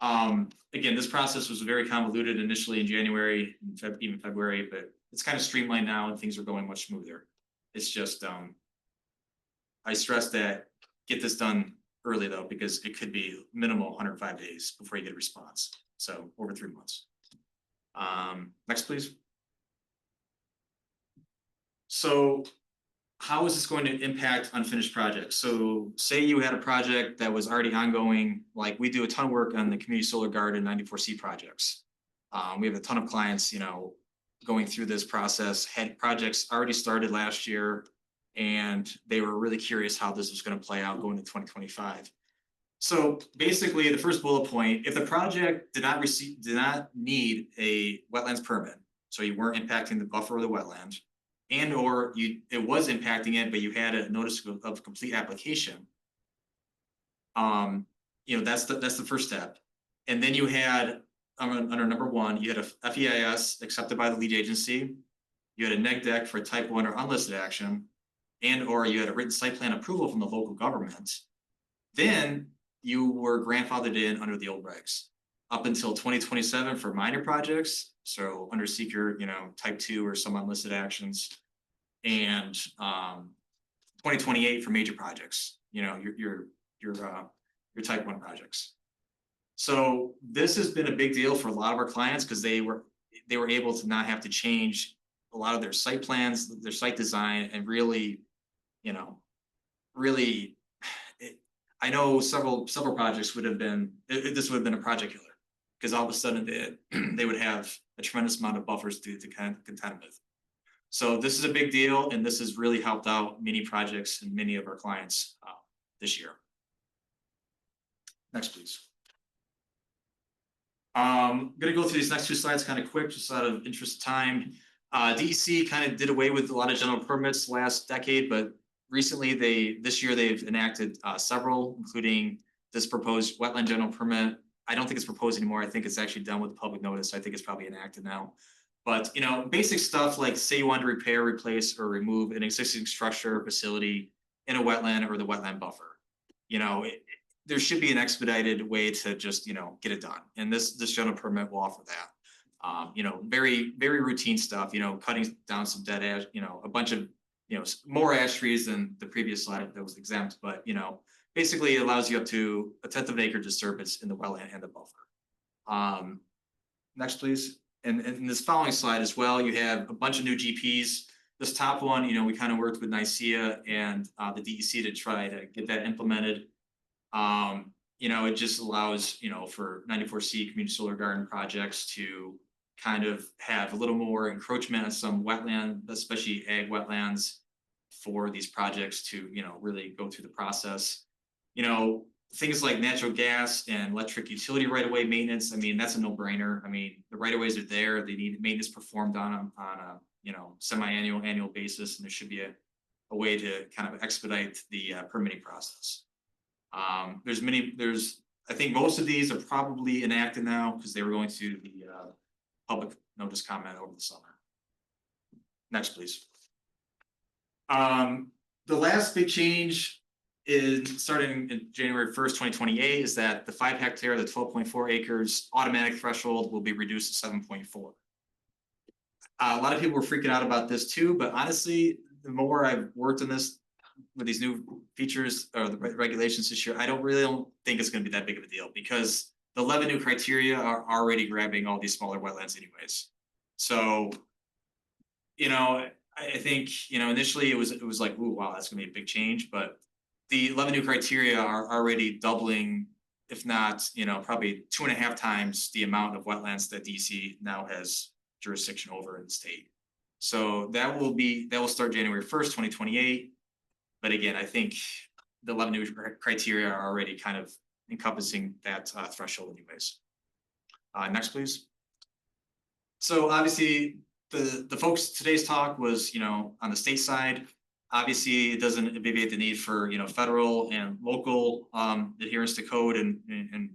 again, this process was very convoluted initially in January, even February, but it's kind of streamlined now and things are going much smoother. It's just, I stress that get this done early though, because it could be minimal 105 days before you get a response. So over 3 months. Next, please. So how is this going to impact unfinished projects? So say you had a project that was already ongoing, like we do a ton of work on the community solar garden 94C projects. We have a ton of clients, you know, going through this process, had projects already started last year, and they were really curious how this was going to play out going to 2025. So basically, the first bullet point, if the project did not need a wetlands permit, so you weren't impacting the buffer or the wetland, and or it was impacting it, but you had a notice of complete application. You know, that's the first step. And then you had under number 1, you had a FEIS accepted by the lead agency, you had a neg deck for a type 1 or unlisted action, and or you had a written site plan approval from the local government. Then you were grandfathered in under the old regs up until 2027 for minor projects. So under seeker, you know, type 2 or some unlisted actions, and 2028 for major projects, you know, your type 1 projects. So this has been a big deal for a lot of our clients because they were able to not have to change a lot of their site plans, their site design, and really, you know, I know several projects would have been, this would have been a project killer, because all of a sudden they would have a tremendous amount of buffers to contend with. So this is a big deal, and this has really helped out many projects and many of our clients this year. Next, please. I'm gonna go through these next 2 slides kind of quick, just out of interest of time. DEC kind of did away with a lot of general permits last decade, but recently this year they've enacted several, including this proposed wetland general permit. I don't think it's proposed anymore. I think it's actually done with public notice. I think it's probably enacted now. But, you know, basic stuff like say you want to repair, replace, or remove an existing structure or facility in a wetland or the wetland buffer. You know, there should be an expedited way to just, you know, get it done. And this general permit will offer that. You know, very, very routine stuff, you know, cutting down some dead ash, you know, a bunch of, you know, more ash trees than the previous slide that was exempt, but, you know, basically it allows you up to a 1/10 of an acre disturbance in the wetland and the buffer. Next, please. And in this following slide as well, you have a bunch of new GPs. This top one, you know, we kind of worked with NICEA and the DEC to try to get that implemented. You know, it just allows, you know, for 94C community solar garden projects to kind of have a little more encroachment on some wetland, especially ag wetlands, for these projects to, you know, really go through the process. You know, things like natural gas and electric utility right-of-way maintenance, I mean, that's a no-brainer. I mean, the right-of-ways are there, they need maintenance performed on a, you know, semi-annual, annual basis, and there should be a way to kind of expedite the permitting process. I think most of these are probably enacted now because they were going through the public notice comment over the summer. Next, please. The last big change is starting in January 1st, 2028, is that the 5 hectare, the 12.4 acres automatic threshold will be reduced to 7.4. A lot of people were freaking out about this too, but honestly, the more I've worked on this with these new features or the regulations this year, I don't think it's going to be that big of a deal because the 11 new criteria are already grabbing all these smaller wetlands anyways. So, you know, I think, you know, initially it was like, ooh, wow, that's gonna be a big change, but the 11 new criteria are already doubling, if not, you know, probably 2.5 times the amount of wetlands that DC now has jurisdiction over in the state. So that will start January 1st, 2028. But again, I think the 11 new criteria are already kind of encompassing that threshold anyways. Next, please. So obviously, the folks, today's talk was, you know, on the state side. Obviously, it doesn't alleviate the need for, you know, federal and local adherence to code and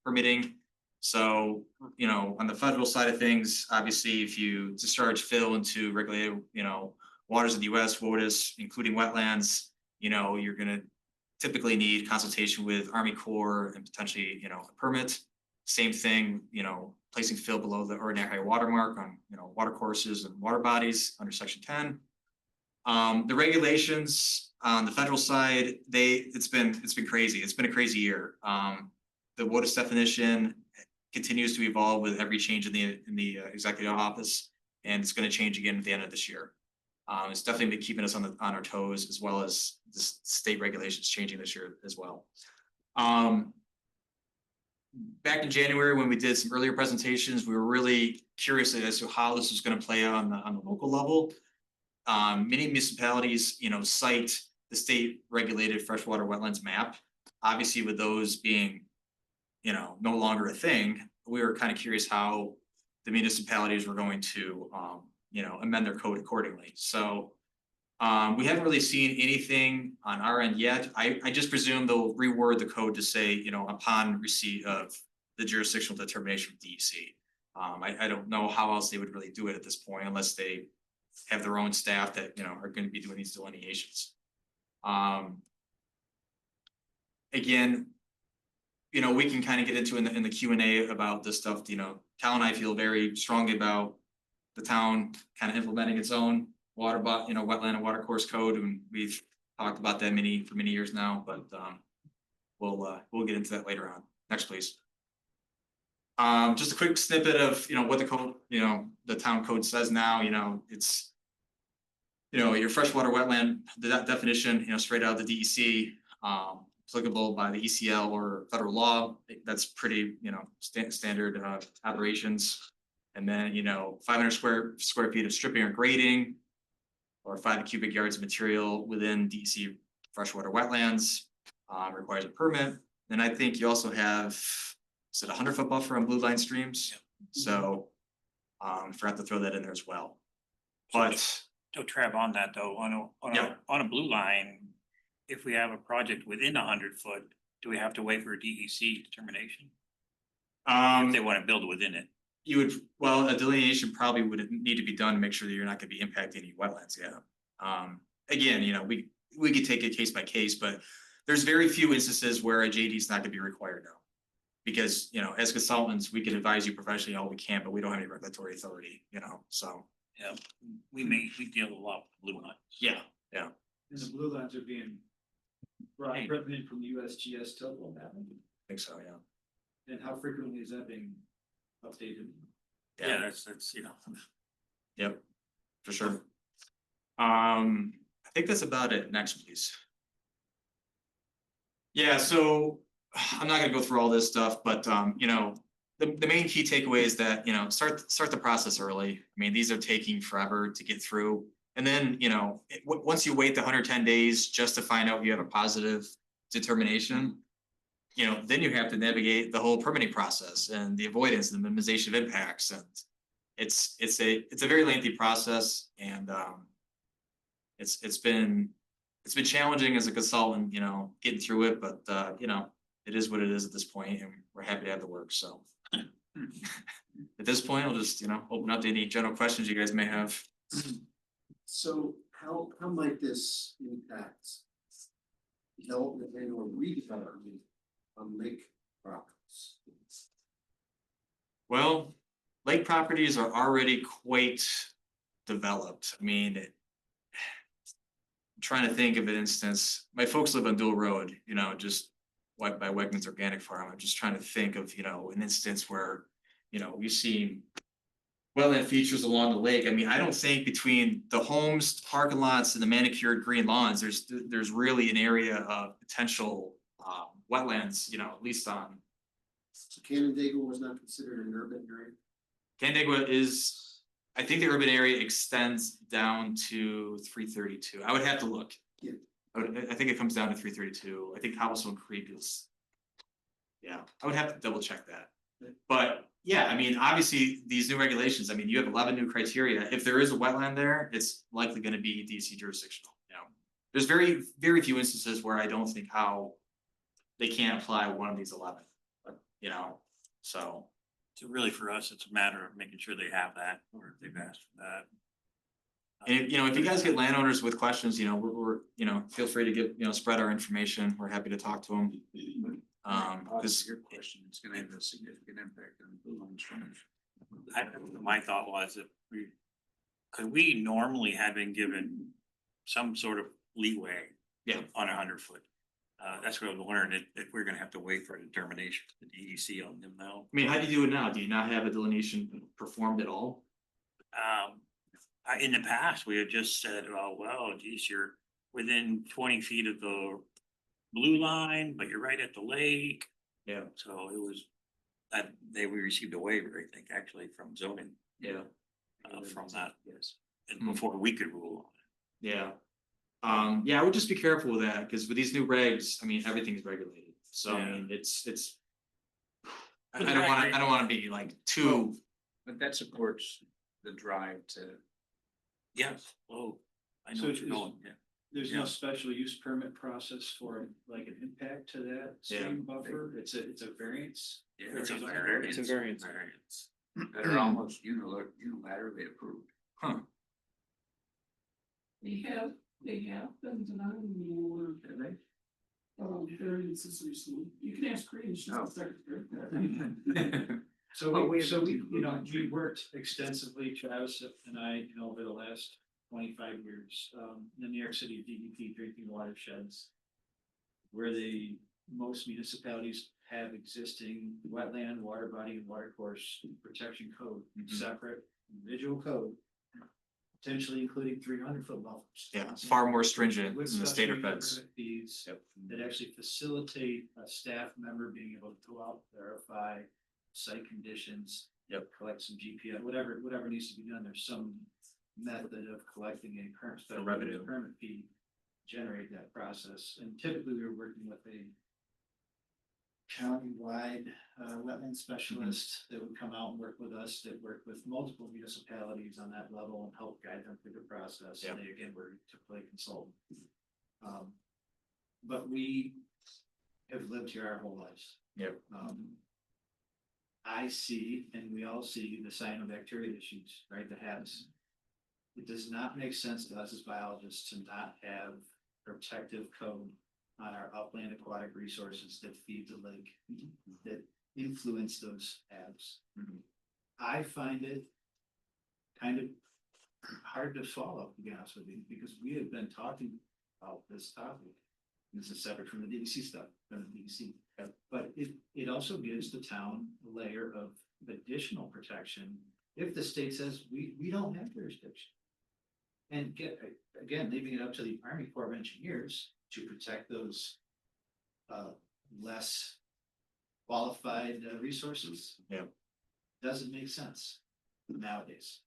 permitting. So, you know, on the federal side of things, obviously, if you discharge fill into regulated, you know, waters of the US, WOTUS, including wetlands, you know, you're gonna typically need consultation with Army Corps and potentially, you know, a permit. Same thing, you know, placing fill below the ordinary high water mark on, you know, water courses and water bodies under section 10. The regulations on the federal side, it's been crazy. It's been a crazy year. The WOTUS definition continues to evolve with every change in the executive office, and it's going to change again at the end of this year. It's definitely been keeping us on our toes, as well as the state regulations changing this year as well. Back in January, when we did some earlier presentations, we were really curious as to how this was going to play out on the local level. Many municipalities, you know, cite the state regulated freshwater wetlands map. Obviously, with those being, you know, no longer a thing, we were kind of curious how the municipalities were going to, you know, amend their code accordingly. So we haven't really seen anything on our end yet. I just presume they'll reword the code to say, you know, upon receipt of the jurisdictional determination from DEC. I don't know how else they would really do it at this point, unless they have their own staff that, you know, are going to be doing these delineations. Again, you know, we can kind of get into in the Q&A about this stuff. You know, Cal and I feel very strongly about the town kind of implementing its own wetland and water course code, and we've talked about that for many years now. But we'll get into that later on. Next, please. Just a quick snippet of, you know, what the code, you know, the town code says now. You know, it's, you know, your freshwater wetland, the definition, you know, straight out of the DEC, applicable by the ECL or federal law. That's pretty, you know, standard operations. And then, you know, 500 square feet of stripping or grading, or 5 cubic yards of material within DEC freshwater wetlands requires a permit. And I think you also have, is it a 100-foot buffer on blue line streams? Yep. So forgot to throw that in there as well. But So Trav, on that though, on a blue line, if we have a project within 100-foot, do we have to wait for a DEC determination? If they want to build within it? You would, well, a delineation probably would need to be done to make sure that you're not going to be impacting any wetlands. Yeah. Again, you know, we could take it case by case, but there's very few instances where a JD is not going to be required now. Because, you know, as consultants, we can advise you professionally all we can, but we don't have any regulatory authority, you know, so. Yeah, we deal a lot with blue lines. Yeah, yeah. And the blue lines are being brought in from USGS total mapping. I think so, yeah. And how frequently is that being updated? Yeah, that's, you know. Yep, for sure. I think that's about it. Next, please. Yeah, so I'm not gonna go through all this stuff, but you know, the main key takeaway is that, you know, start the process early. I mean, these are taking forever to get through. And then, you know, once you wait the 110 days just to find out you have a positive determination, you know, then you have to navigate the whole permitting process and the avoidance and the minimization of impacts. And it's a very lengthy process, and it's been challenging as a consultant, you know, getting through it, but you know, it is what it is at this point, and we're happy to have the work. So at this point, I'll just, you know, open up to any general questions you guys may have. So how might this impact development and or redevelopment on lake properties? Well, lake properties are already quite developed. I mean, I'm trying to think of an instance. My folks live on Dual Road, you know, just by Wegmans Organic Farm. I'm just trying to think of, you know, an instance where, you know, we've seen wetland features along the lake. I mean, I don't think between the homes, parking lots, and the manicured green lawns, there's really an area of potential wetlands, you know, at least on. So Canandaigua was not considered an urban area? Canandaigua is, I think the urban area extends down to 332. I would have to look. Yeah. I think it comes down to 332. I think Cobblestone Creek is. Yeah, I would have to double check that. But yeah, I mean, obviously, these new regulations, I mean, you have 11 new criteria. If there is a wetland there, it's likely gonna be DC jurisdictional, you know. There's very few instances where I don't think how they can't apply one of these 11, you know, so. So really for us, it's a matter of making sure they have that, or if they've asked for that. And you know, if you guys get landowners with questions, you know, we're, you know, feel free to give, you know, spread our information. We're happy to talk to them. Because Your question is gonna have a significant impact on the Blue Line frontage. My thought was that could we normally have been given some sort of leeway? Yeah. On 100 foot. That's what I learned, if we're gonna have to wait for a determination, from the DEC on them now. I mean, how do you do it now? Do you not have a delineation performed at all? In the past, we had just said, oh, well, geez, you're within 20 feet of the blue line, but you're right at the lake. Yeah. So it was, we received a waiver, I think, actually from zoning. Yeah. From that, Yes. and before we could rule on it. Yeah. Yeah, I would just be careful with that, because with these new regs, I mean, everything's regulated. So I Yeah. mean, it's. I don't wanna be like too, But that supports the drive to. Yes, oh, I know So what you're is- going, yeah. There's Yeah. no special use permit process for like an impact to that stream buffer, it's a variance. Yeah, it's a variance. It's a variance. Variance. That are almost unilaterally approved. huh, They have been denying more variances recently. You can ask Green, she's the secretary. So we, you know, we worked extensively, Travis and I, you know, over the last 25 years, in the New York City DEP drinking watersheds. Where most municipalities have existing wetland, water body and water course protection code, separate individual code. Potentially including 300-foot buffers. yeah, it's far more stringent With than the state or special feds. permit fees that actually facilitate a staff member being able to go out, verify site conditions. Yep. Collect some GPS, whatever needs to be done, there's some method of collecting a current special revenue. use permit fee. Generate that process, and typically we were working with a county-wide wetland specialist that would come out and work with us, that worked with multiple municipalities on that level and help guide them through the process. And they again were typically a consultant. But we have lived here our whole lives. Yep. I see, and we all see the cyanobacteria issues, right, that happens. It does not make sense to us as biologists to not have protective code on our upland aquatic resources that feed the lake, that influence those abs. I find it kind of hard to follow, to be honest with you, because we have been talking about this topic. This is separate from the DEC stuff, from the DEC. But it also gives the town a layer of additional protection if the state says we don't have jurisdiction. And again, leaving it up to the Army Corps of Engineers to protect those less qualified resources. Yeah. Doesn't make sense nowadays.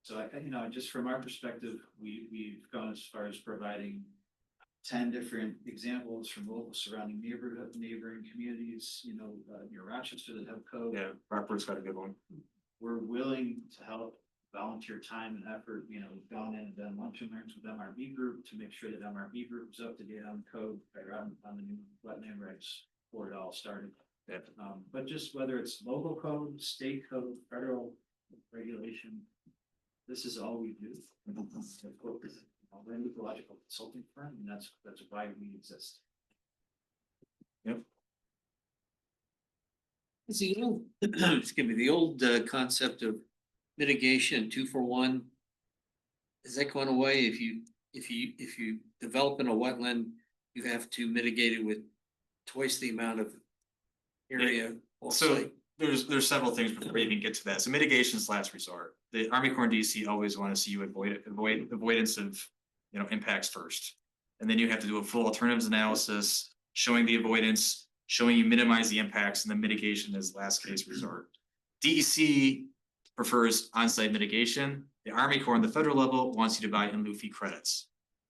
So you know, just from our perspective, we've gone as far as providing 10 different examples from local surrounding neighboring communities, you know, near Rochester that have code. Yeah, Rockford's got a good one. We're willing to help volunteer time and effort, you know, we've gone in and done lunch and learns with MRB group to make sure that MRB group is up to date on code, right, on the new wetland regs before it all started. Yeah. But just whether it's local code, state code, federal regulation, this is all we do. We're an ecological consulting firm, and that's why we exist. Yep. Is the old, excuse me, the old concept of mitigation, 2-for-1. Is that going away? If you develop in a wetland, you have to mitigate it with twice the amount of area. So there's several things before we even get to that. So mitigation is last resort. The Army Corps and DC always want to see you avoid avoidance of, you know, impacts first. And then you have to do a full alternatives analysis, showing the avoidance, showing you minimize the impacts, and then mitigation is last case resort. DEC prefers on-site mitigation. The Army Corps on the federal level wants you to buy in lieu fee credits.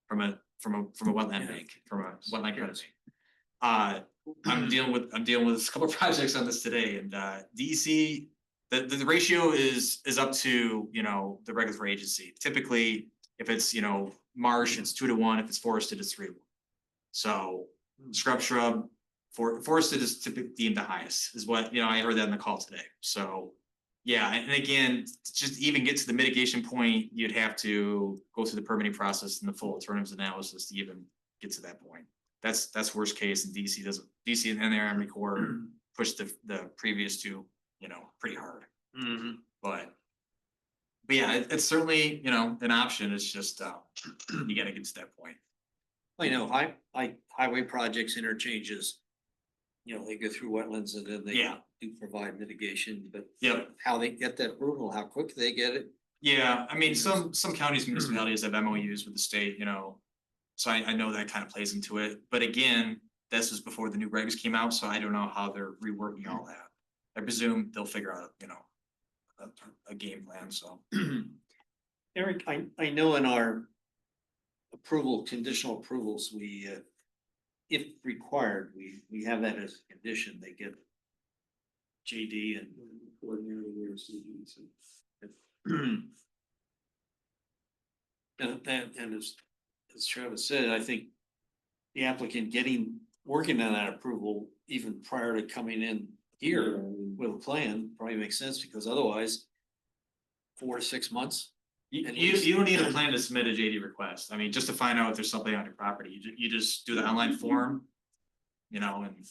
from a wetland bank, from a wetland credit bank. I'm dealing with a couple of projects on this today, and DEC, the ratio is up to, you know, the regulatory agency. Typically, if it's, you know, marsh, it's 2-1, if it's forested, it's 3-1. So shrub, forested is typically deemed the highest, is what, you know, I heard that in the call today. So yeah, and again, just even get to the mitigation point, you'd have to go through the permitting process and the full alternatives analysis to even get to that point. That's worst case, and DC and the Army Corps pushed the previous two, you know, pretty hard. But yeah, it's certainly, you know, an option. It's just you gotta get to that point. I know, highway projects interchanges. You know, they go through wetlands and then they Yeah. do provide mitigation, but Yep. how they get that approval, how quick they get it. Yeah, I mean, some counties, municipalities have MOUs with the state, you know. So I know that kind of plays into it, but again, this was before the new regs came out, so I don't know how they're reworking all that. I presume they'll figure out, you know, a game plan, so. Eric, I know in our conditional approvals, we, if required, we have that as a condition, they get JD and ordinary year CDs. And as Travis said, I think the applicant working on that approval even prior to coming in here with a plan probably makes sense, because otherwise 4 to 6 months. You don't need a plan to submit a JD request. I mean, just to find out if there's something on your property, you just do the online form. You know, and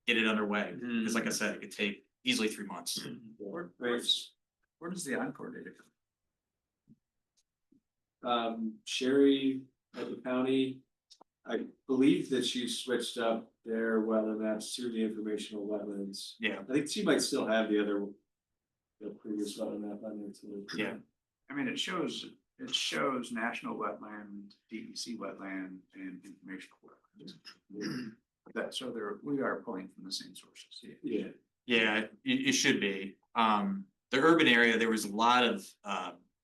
get it underway, because like I said, it could take easily 3 months. Where does the Encore data come? Sherry at the county, I believe that she switched up their wetland maps to the informational wetlands. Yeah, I think she might still have the previous wetland map on there too. yeah. I mean, it shows national wetland, DEC wetland, and informational wetland. So we are pulling from the same sources. Yeah. Yeah, it should be. The urban area, there was a lot of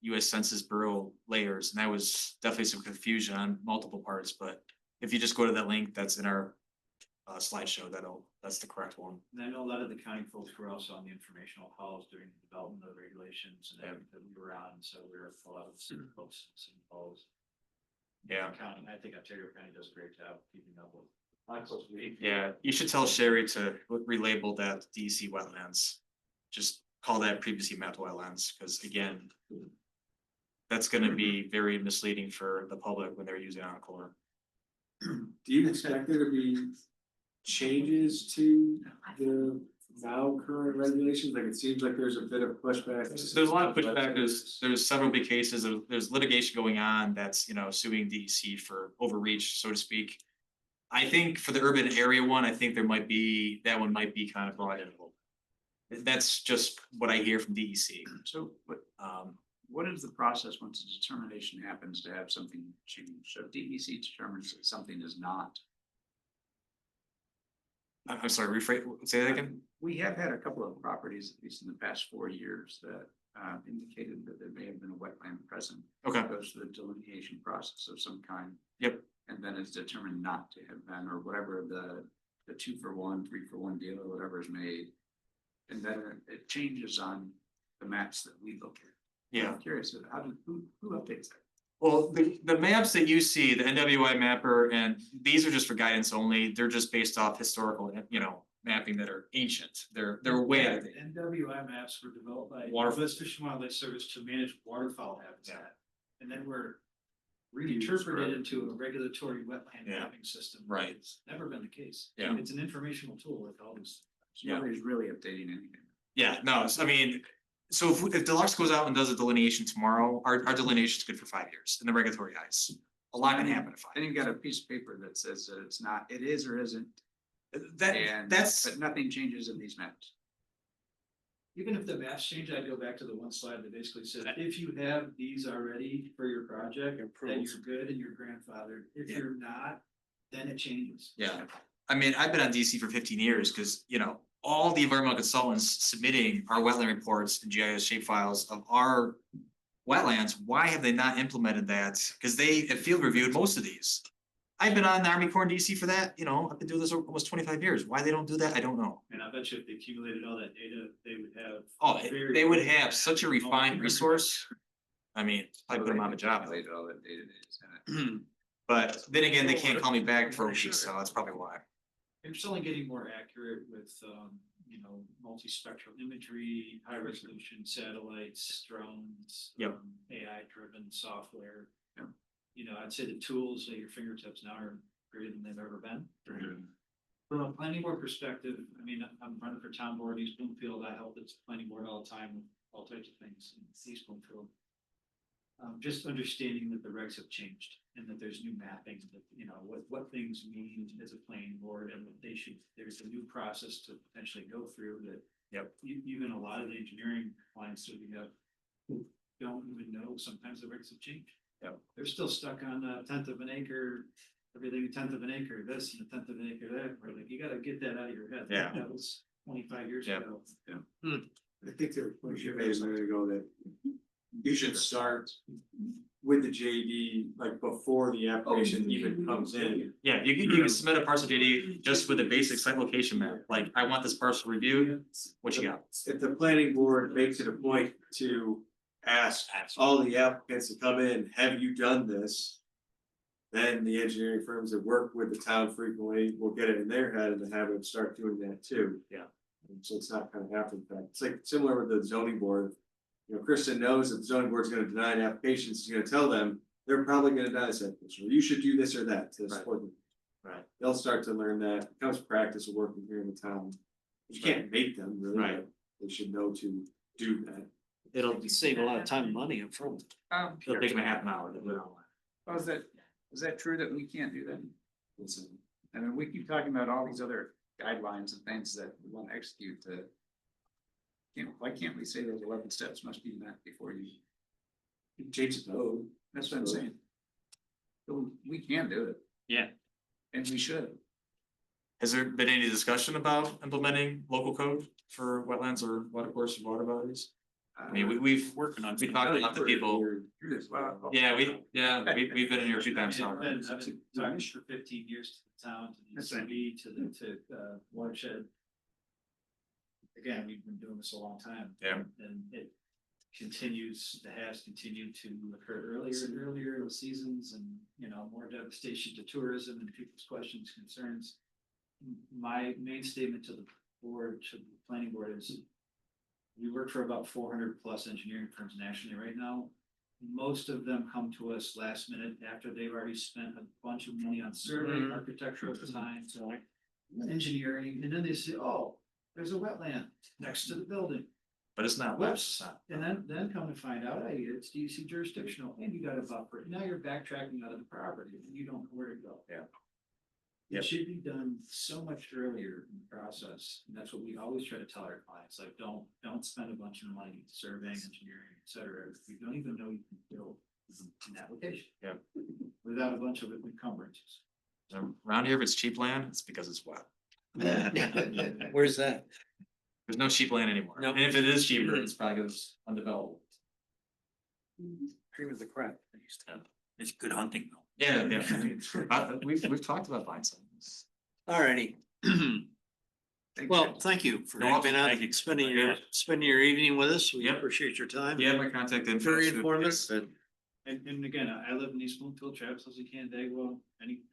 US Census Bureau layers, and that was definitely some confusion on multiple parts, but if you just go to that link, that's in our slideshow, that's the correct one. And I know a lot of the county folks were also on the informational calls during the development of the regulations and everything that we were on, so we were a lot of city folks, city calls. Yeah. County, I think Ontario County does a great job keeping up with. Yeah, you should tell Sherry to relabel that DEC wetlands. Just call that previously mapped wetlands, because again, that's gonna be very misleading for the public when they're using Encore. Do you expect there to be changes to the now current regulations? Like, it seems like there's a bit of pushback. There's a lot of pushback. There's several big cases. There's litigation going on that's, you know, suing DEC for overreach, so to speak. I think for the urban area one, I think that one might be kind of brought in a little. That's just what I hear from DEC. So what is the process once a determination happens to have something changed? So DEC determines that something is not. I'm sorry, say that again? We have had a couple of properties, at least in the past 4 years, that indicated that there may have been a wetland present. Okay. Goes through the delineation process of some kind. Yep. And then it's determined not to have been, or whatever the 2-for-1, 3-for-1 deal or whatever is made. And then it changes on the maps that we look at. Yeah. I'm curious, who updates that? Well, the maps that you see, the NWI mapper, and these are just for guidance only. They're just based off historical, you know, mapping that are ancient. They're way out of date. NWI maps were developed by Water- West Fish and Wildlife Service to manage waterfowl habitat. And then were reinterpreted into a regulatory wetland Yeah. mapping system. Right. It's never been the case. Yeah. It's an informational tool like always. Yeah. Nobody's really updating anything. Yeah, no, I mean, so if Deluxe goes out and does a delineation tomorrow, our delineation is good for 5 years in the regulatory eyes. A lot can happen in 5 Then years. you've got a piece of paper that says that it's not, it is or isn't, That's but nothing changes in these maps. Even if the maps change, I'd go back to the one slide that basically said, if you have these already for your project, then you're good and you're grandfathered. If Yeah. you're not, then it changes. Yeah, I mean, I've been on DC for 15 years because, you know, all the environmental consultants submitting our wetland reports and GIS shapefiles of our wetlands, why have they not implemented that? Cause they have field reviewed most of these. I've been on the Army Corps in DC for that, you know, I've been doing this almost 25 years. Why they don't do that, I don't know. And I bet you if they accumulated all that data, they would have. Oh, very- they would have such a refined resource. I mean, I put them on the job. All that data. But then again, they can't call me back for a week, so that's probably why. They're certainly getting more accurate with, you know, multispectral imagery, high resolution satellites, drones. Yep. AI-driven software. You know, I'd say the tools at your fingertips now are greater than they've ever been. From a planning board perspective, I mean, I'm running for town board, East Bloomfield, I help the planning board all the time with all types of things in East Bloomfield. Just understanding that the regs have changed and that there's new mapping, that, you know, what things mean as a planning board and what they should, there's a new process to potentially go through that. Yep. Even a lot of the engineering clients that we have who don't even know, sometimes the regs have changed. Yep. They're still stuck on a tenth of an acre, everything a tenth of an acre, this and a tenth of an acre that, where like, you gotta get that out of your head. Yeah. That was 25 years Yeah. ago. I think there was a minute ago that you should start with the JD, like before the application even comes in. Yeah, you can submit a parcel JD just with a basic site location map, like, I want this parcel reviewed, what you got? If the planning board makes it a point to ask all the applicants to come in, have you done this? Then the engineering firms that work with the town frequently will get it in their head and have them start doing that too. Yeah. And so it's not kind of after the fact. It's like similar with the zoning board. You know, Kristen knows that the zoning board's gonna deny an application, she's gonna tell them, they're probably gonna deny this application, or you should do this or that to support them. Right. They'll start to learn that, it becomes practice of working here in the town. You can't make them really, Right. but they should know to do that. It'll save a lot of time and money up front. It'll take them a half an hour to do it online. Oh, is that true that we can't do that? Listen, I mean, we keep talking about all these other guidelines and things that we want to execute to. You know, why can't we say those 11 steps must be met before you, you change the code. that's what I'm saying. So we can do it. Yeah. And we should. Has there been any discussion about implementing local code for wetlands or water courses or water bodies? I mean, we've Working on. we talked to lots of people. Wow. Yeah, we've been in here a few times. I've been talking. talking for 15 years to the town, to the That's right. city, to watershed. Again, we've been doing this a long time. Yeah. And it continues, has continued to occur earlier and earlier in the seasons and, you know, more devastation to tourism and people's questions, concerns. My main statement to the board, to the planning board is we work for about 400 plus engineering firms nationally right now. Most of them come to us last minute after they've already spent a bunch of money on survey, architectural design, so engineering, and then they say, oh, there's a wetland next to the building. But it's not. Whoops, and then come to find out, hey, it's DC jurisdictional, and you got a buffer, now you're backtracking out of the property, and you don't know where to go. Yeah. It Yep. should be done so much earlier in the process, and that's what we always try to tell our clients, like, don't spend a bunch of money surveying, engineering, et cetera, if you don't even know you can build an application. Yep. Without a bunch of encumbrances. Around here, if it's cheap land, it's because it's wet. Where's that? There's no cheap land anymore. Nope. And if it is cheaper, it's probably because it's undeveloped. Cream of the crop. It's good hunting though. Yeah, yeah. We've talked about buying some. Alrighty. Well, thank you for You're welcome. coming out, Thank you. spending your evening with us. We Yep. appreciate your time. Yeah, my contact info. Very informative. And again, I live in East Bloomfield, Travis lives in Canandaigua,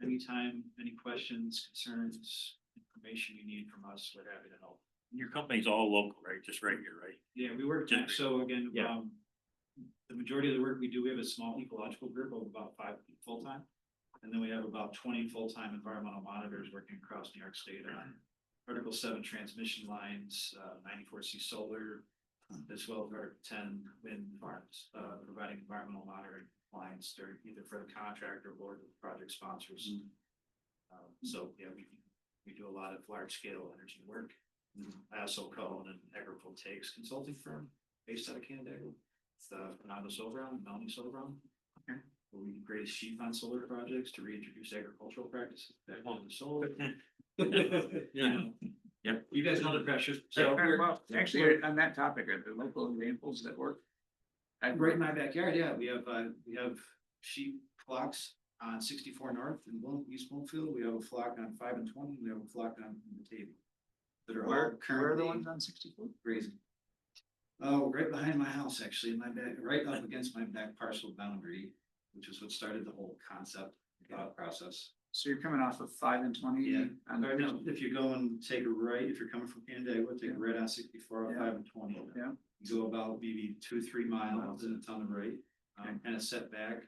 anytime, any questions, concerns, information you need from us, we're happy to help. Your company's all local, right? Just right here, right? Yeah, we work, Just- so again, Yeah. The majority of the work we do, we have a small ecological group of about 5 full-time. And then we have about 20 full-time environmental monitors working across New York State on Article 7 transmission lines, 94C solar, as well as Article 10 wind farms, providing environmental monitoring lines during either for the contractor or the project sponsors. So, yeah, we do a lot of large-scale energy work. I also co-own an agrivoltaics consulting firm based out of Canandaigua. It's Fernando Sobran, Melanie Sobran. Okay. Where we create sheep on solar projects to reintroduce agricultural practices back into the solar. Yeah. Yep. You guys know the pressure. So, So well, actually, on that topic, are there local examples that work? Right in my backyard, yeah, we have sheep flocks on 64 North in East Bloomfield, we have a flock on 5 and 20, we have a flock on the table. That are all Where are the currently ones on 64? grazing. Oh, right behind my house, actually, in my back, right up against my back parcel boundary, which is what started the whole concept, thought process. So you're coming off of 5 and 20? Yeah, on the if you go and take a right, if you're coming from Canandaigua, take a right on 64, Yeah. 5 and 20. Yeah. You go about maybe 2-3 miles and it's on the right, and a setback.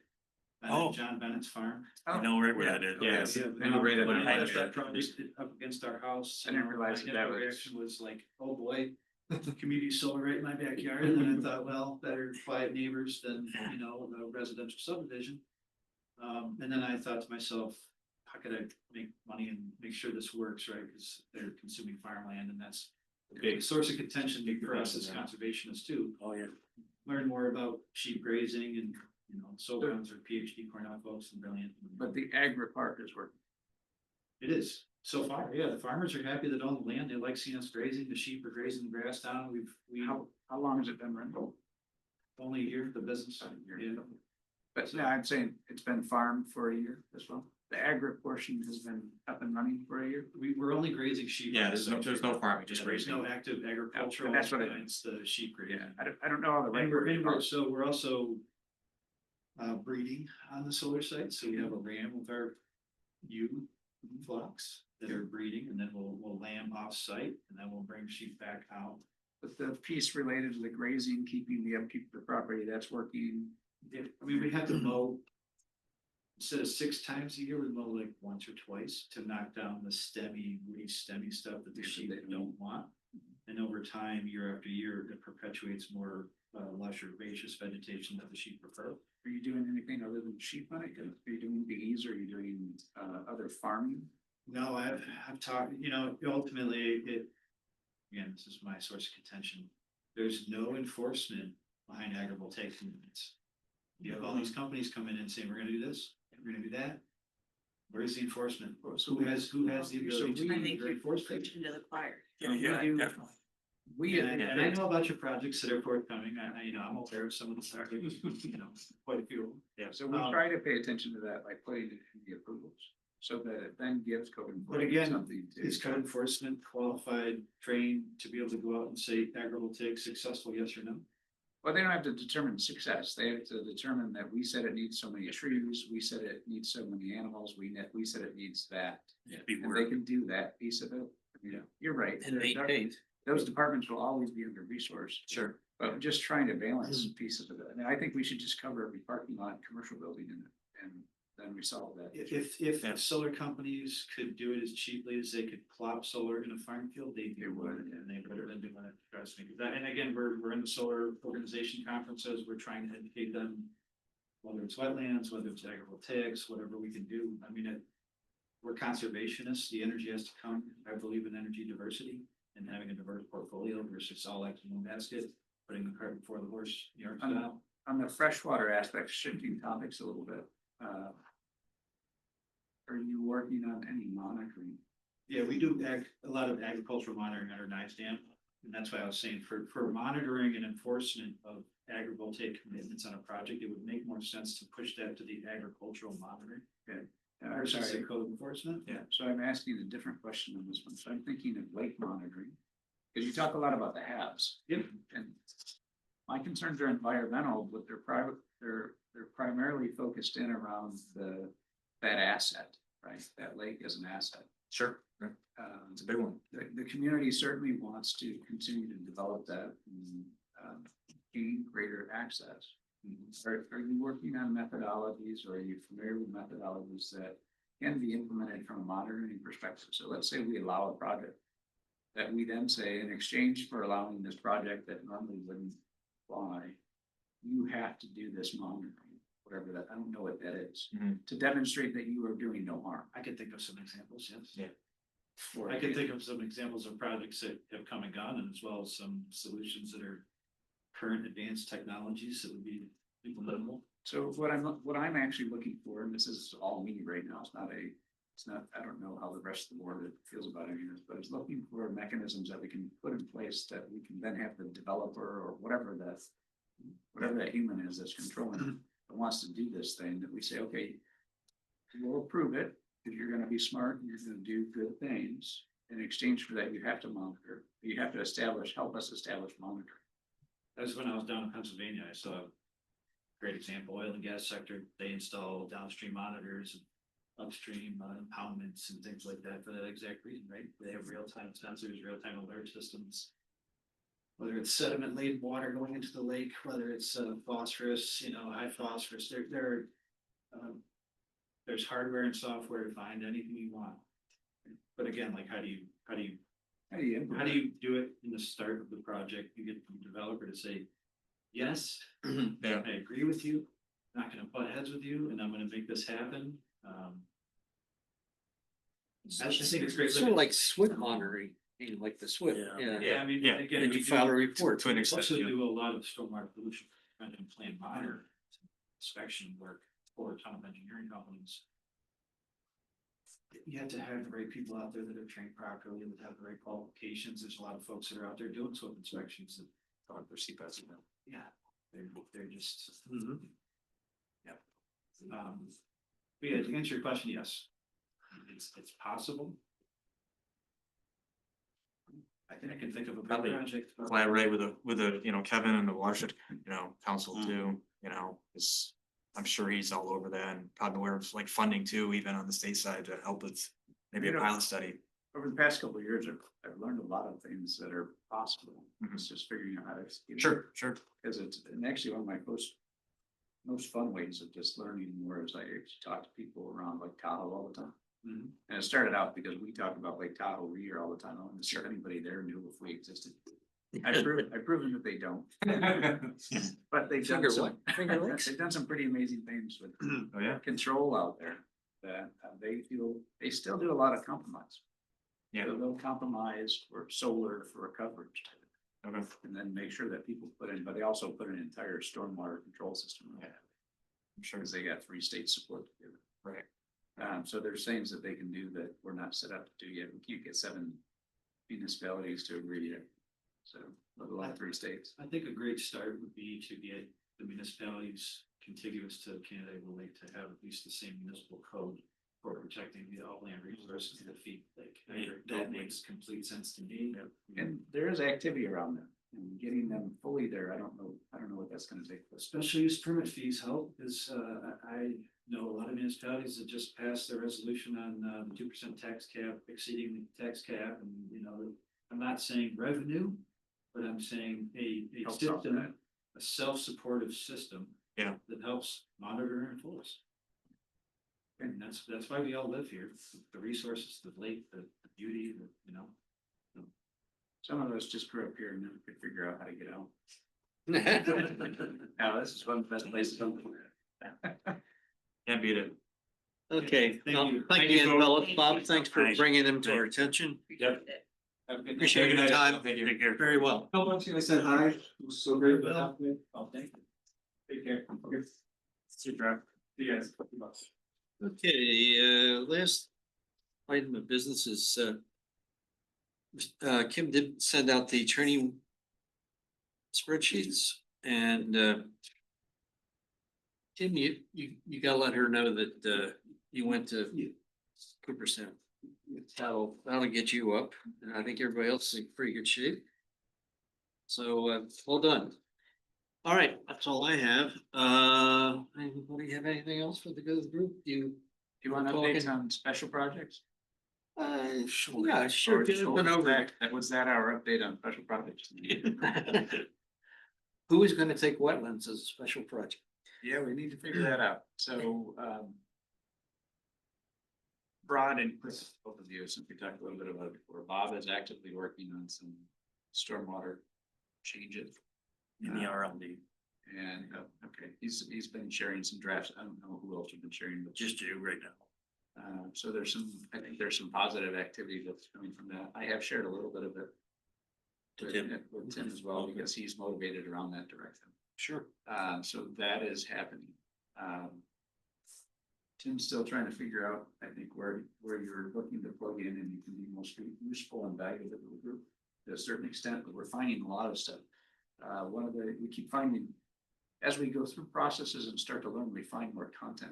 Oh. John Bennett's farm. I know where that is. Yes. Yeah, I know right at when the I edge left of that it. project up against our house. I didn't realize my that initial was- reaction was like, oh boy, community solar right in my backyard, and then I thought, well, better quiet neighbors than, a residential subdivision. And then I thought to myself, how could I make money and make sure this works, right, because they're consuming farmland, and that's a big source of contention for us as conservationists too. Oh, yeah. Learn more about sheep grazing and, Solons are PhD Cornell folks and brilliant. But the agri park is working. It is, so far, yeah, the farmers are happy that own the land, they like seeing us grazing, the sheep are grazing the grass down, How long has it been rental? only a year, the business. Yeah. But no, I'm saying it's been farmed for a year as well. The agri portion has been up and running for a year. We're only grazing sheep. Yeah, there's no farming, just Yeah, there's grazing. no active agricultural. And that's what I- It's the sheep grazing. Yeah, I don't know all the right. And we're also breeding on the solar site, so we have a ram with our ewe flocks that are breeding, and then we'll lamb off site, and then we'll bring sheep back out. But the piece related to the grazing, keeping the upkeep of the property, that's working. We have to mow. Instead of 6 times a year, we mow like once or twice to knock down the woody stemmy stuff that the sheep don't want. And over time, year after year, it perpetuates more lush herbaceous vegetation that the sheep prefer. Are you doing anything other than sheep hunting? Are you doing bees? Are you doing other farming? No, I've talked, ultimately, again, this is my source of contention. There's no enforcement behind agrivoltaic units. You have all these companies come in and saying, we're gonna do this, we're gonna do that. Where's the enforcement? Who has the ability I think to you're enforce it? preaching to the choir. Yeah, definitely. And I know about your projects that are forthcoming, I'm aware of some of the projects, quite a few. Yeah, so we try to pay attention to that by putting it in the approvals, so that it then gives code But enforcement again, something to. is code enforcement qualified, trained to be able to go out and say agrivoltaic successful, yes or no? Well, they don't have to determine success, they have to determine that we said it needs so many trees, we said it needs so many animals, we said it needs that. Be And they can do that piece of it, you're right. And maintain. Those departments will always be under resourced. Sure. But just trying to balance pieces of it, I mean, I think we should just cover every parking lot, commercial building in it, and then we solve that. If solar companies could do it as cheaply as they could plop solar in a farm field, they would, and they would have been doing it, trust me. And again, we're in the solar organization conferences, we're trying to educate them. Whether it's wetlands, whether it's agrivoltaics, whatever we can do, we're conservationists, the energy has to come, I believe in energy diversity. And having a diverse portfolio versus all eggs in one basket, putting the cart before the horse, On the freshwater aspect, shifting topics a little bit, are you working on any monitoring? Yeah, we do a lot of agricultural monitoring under Knives Dam. And that's why I was saying for monitoring and enforcement of agrivoltaic commitments on a project, it would make more sense to push that to the agricultural monitoring. Okay. Versus Sorry. the code enforcement. Yeah, so I'm asking a different question on this one, so I'm thinking of lake monitoring. Because you talk a lot about the haves. Yep. And my concerns are environmental, but they're primarily focused in around that asset, right? That lake as an asset. Sure. It's a big one. The community certainly wants to continue to develop that and gain greater access. Are you working on methodologies, or are you familiar with methodologies that can be implemented from a monitoring perspective? So let's say we allow a project that we then say, in exchange for allowing this project that normally wouldn't fly, you have to do this monitoring, whatever that, I don't know what that is, to demonstrate that you are doing no harm. I can think of some examples, yes. Yeah. I can think of some examples of projects that have come and gone, and as well as some solutions that are current advanced technologies that would be implementable. So what I'm actually looking for, and this is all me right now, I don't know how the rest of the board feels about any of this, but it's looking for mechanisms that we can put in place that we can then have the developer or whatever whatever that human is that's controlling it, that wants to do this thing, that we say, okay, we'll approve it, if you're gonna be smart, and you're gonna do good things. In exchange for that, you have to monitor, you have to help us establish monitoring. That's when I was down in Pennsylvania, I saw a great example, oil and gas sector, they install downstream monitors. Upstream impoundments and things like that for that exact reason, right? They have real-time sensors, real-time alert systems. Whether it's sediment laden water going into the lake, whether it's phosphorus, high phosphorus, there's hardware and software to find anything you want. But again, like how do you do it in the start of the project? You get the developer to say, yes, Yeah. I agree with you, I'm not gonna butt heads with you, and I'm gonna make this happen. I just think it's great. Sort of like SWIP monitoring, like the SWIP. Yeah. Yeah, I mean, Yeah. again, And we you file a do, report. To an we extent, also yeah. do a lot of stormwater pollution prevention plan monitor inspection work for a ton of engineering companies. You have to have the right people out there that are trained properly and that have the right qualifications. There's a lot of folks that are out there doing SWIP inspections that aren't for CPAS, yeah, they're just. Yeah. But yeah, to answer your question, yes, it's possible. I think I can think of a big Probably project. Collaborate with Kevin and the watershed, council too, is, I'm sure he's all over that and probably aware of like funding too, even on the state side to help with maybe a pilot study. Over the past couple of years, I've learned a lot of things that are possible. Mhm. It's just figuring out how to execute. Sure. Because and actually one of my most fun ways of just learning more is I talk to people around Lake Tahoe all the time. Mhm. And it started out because we talk about Lake Tahoe every year all the time. I wanted to see if anybody there knew if we existed. I've proven that they don't. But they've done Finger Lakes? they've done some pretty amazing things with Oh, yeah. control out there that they still do a lot of compromise. Yeah. So they'll compromise for solar for a coverage. Okay. And then make sure that people put in, but they also put an entire stormwater control system. I'm sure. Because they got 3 states support together. Right. So there's things that they can do that we're not set up to do yet. We can't get 7 municipalities to agree yet. So, let alone 3 states. I think a great start would be to get the municipalities contiguous to Canandaigua Lake to have at least the same municipal code for protecting the upland resources of the Feed Lake. I think that makes complete sense to me. And there is activity around them and getting them fully there. I don't know what that's gonna take. Special use permit fees help, because I know a lot of municipalities that just passed their resolution on the 2% tax cap, exceeding the tax cap, and I'm not saying revenue, but I'm saying a Helps out system, that. a self-supportive system. Yeah. That helps monitor and enforce. And that's why we all live here, the resources, the lake, the beauty, Some of us just grew up here and never could figure out how to get out. Now, this is one of the best places to live. Can't beat it. Okay, Thank well, you. thank you, folks. Bob, thanks for Thanks. bringing them to our attention. Yep. Appreciate your time. Thank you. Take care. Very well. How much I said hi, it was so great. Oh, thank you. Take care. See you, Drive. See you guys. Okay, last item of business is, Kim did send out the training spreadsheets and, Kim, you gotta let her know that, you went to Cooperstown. That'll get you up, and I think everybody else is in pretty good shape. So, well done. All right, that's all I have. Anybody have anything else for the good group? Do Do you want updates on special projects? Sure. Yeah, sure. Get it over. Was that our update on special projects? Who is gonna take wetlands as a special project? Yeah, we need to figure that out. So, Broad and Chris, both of you, since we talked a little bit about it before, Bob is actively working on some stormwater changes. In the RLD, And, okay, he's been sharing some drafts. I don't know who else you've been sharing, but just you right now. so I think there's some positive activity that's coming from that. I have shared a little bit of it. With Tim as well, because he's motivated around that direction. Sure. So that is happening. Tim's still trying to figure out, I think, where you're looking to plug in and you can be most useful and valuable to the group to a certain extent, but we're finding a lot of stuff. We keep finding as we go through processes and start to learn, we find more content.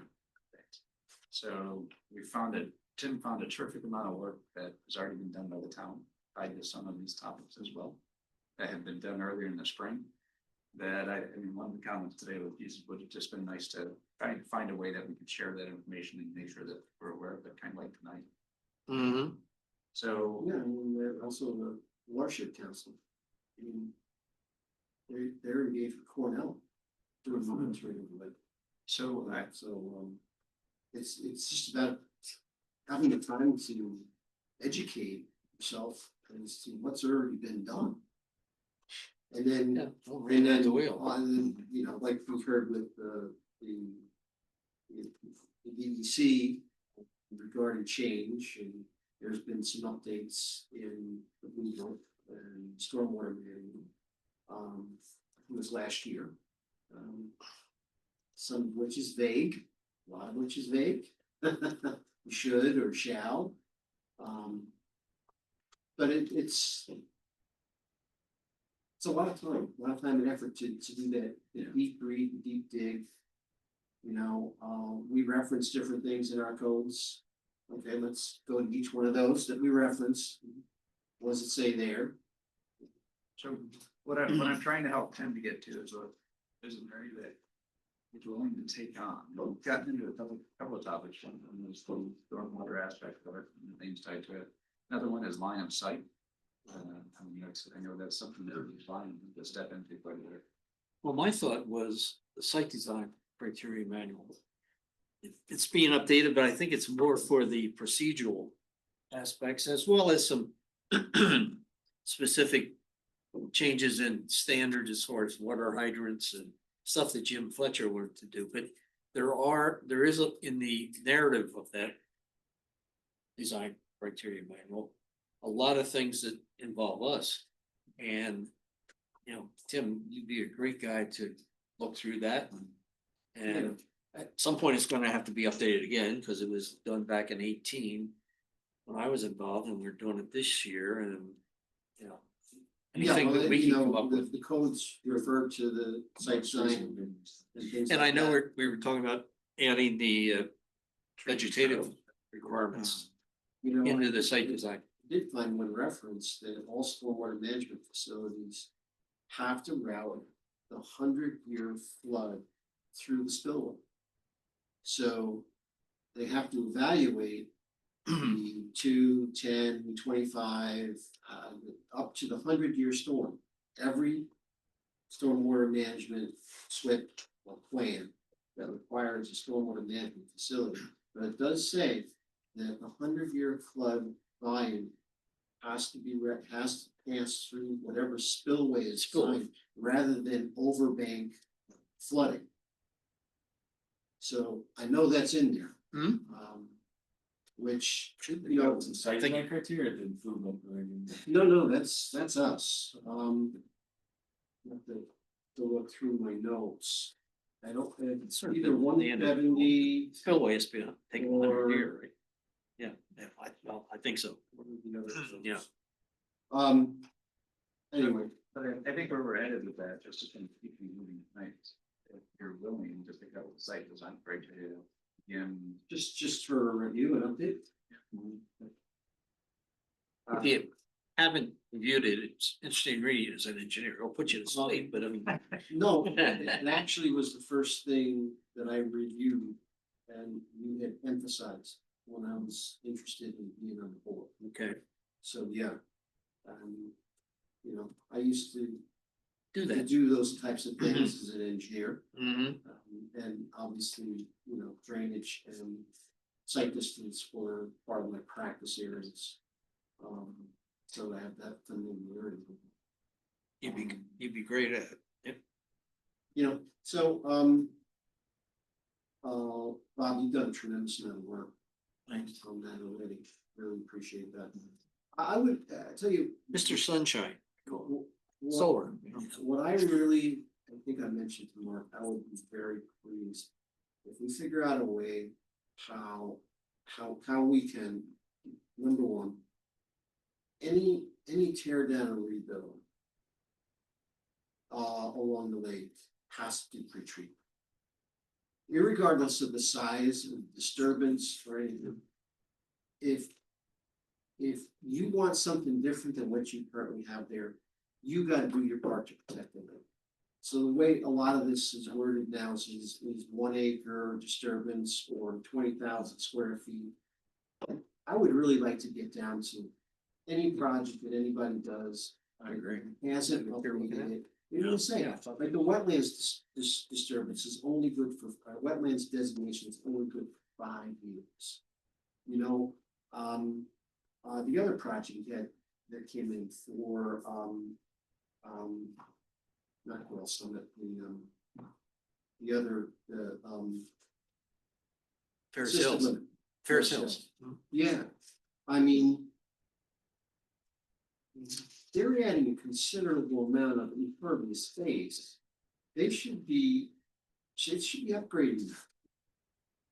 So we found that Tim found a terrific amount of work that has already been done by the town, tied to some of these topics as well. That had been done earlier in the spring. That I mean, one of the comments today would have just been nice to find a way that we could share that information and make sure that we're aware of it, kind of like tonight. Mm-hmm. So. Yeah, and also the watershed council. I mean, they're engaged with Cornell. Doing monitoring of the lake. So It's just about having the time to educate yourself as to what's already been done. And then, Yeah, don't reinvent the wheel. you know, like we've heard with the DEC regarding change, and there's been some updates in the Blue Book and stormwater manual. It was last year. Some of which is vague, a lot of which is vague. Should or shall. But it's a lot of time and effort to do that, the deep read, the deep dig. You know, we reference different things in our codes. Okay, let's go to each one of those that we reference. What does it say there? So what I'm trying to help Tim to get to is an area that he's willing to take on. We've gotten into a couple of topics, one is the stormwater aspect of it and things tied to it. Another one is line of sight. I mean, I know that's something that we're trying to step into quite a bit. Well, my thought was the site design criteria manual. It's being updated, but I think it's more for the procedural aspects as well as some specific changes in standards as far as water hydrants and stuff that Jim Fletcher wanted to do. But there is in the narrative of that design criteria manual, a lot of things that involve us. And, you know, Tim, you'd be a great guy to look through that. And at some point, it's gonna have to be updated again, because it was done back in 18 when I was involved, and we're doing it this year, and, you know. Anything that we can come up with. The codes refer to the site design. And I know we were talking about adding the vegetative requirements You know, into the site design. I did find one reference that all stormwater management facilities have to route the 100-year flood through the spillway. So they have to evaluate the 2, 10, 25, up to the 100-year storm. Every stormwater management SWIP or plan that requires a stormwater management facility. But it does say that the 100-year flood volume has to pass through whatever spillway is flowing rather than overbank flooding. So I know that's in there. Which should be, Site design criteria didn't food. no, that's us. Have to look through my notes. I don't, it's either 170. Spillway has been taken Or- 100 year, right? Yeah, I think so. Yeah. Anyway, But I think where we're headed with that, just to kind of keep you moving tonight, if you're willing to pick up the site design criteria, again. just for a review and update. If you haven't reviewed it, it's interesting reading as an engineer. I'll put you to sleep, but I mean. No, it actually was the first thing that I reviewed and you had emphasized when I was interested in being on the board. Okay, So, yeah. You know, I used to do to that. do those types of things as an engineer. Mm-hmm. And obviously, you know, drainage and site distance were part of my practice areas. So I have that familiarity. You'd be great at it. Yep. You know, so, Bob, you've done a tremendous amount of work. Thanks. On that already, really appreciate that. I would tell you. Mr. Sunshine. What- Solar. What I really, I think I mentioned to Mark, I would be very pleased if we figure out a way how we can, number one, any tear down or rebuild along the lake has to do pre-treatment. Irregardless of the size of disturbance or anything, if you want something different than what you currently have there, you gotta do your part to protect it. So the way a lot of this is worded now is 1 acre disturbance or 20,000 square feet. I would really like to get down to any project that anybody does. I agree. Hasn't upgraded it. You know, say, like the wetlands disturbance is only good for, wetlands designation is only good for 5 years. You know, the other project that came in for, not Quail Summit, the other, Ferris System Hills. limit. Ferris Hills. Yeah, I mean. They're adding a considerable amount of impervious space. They should be, it should be upgrading.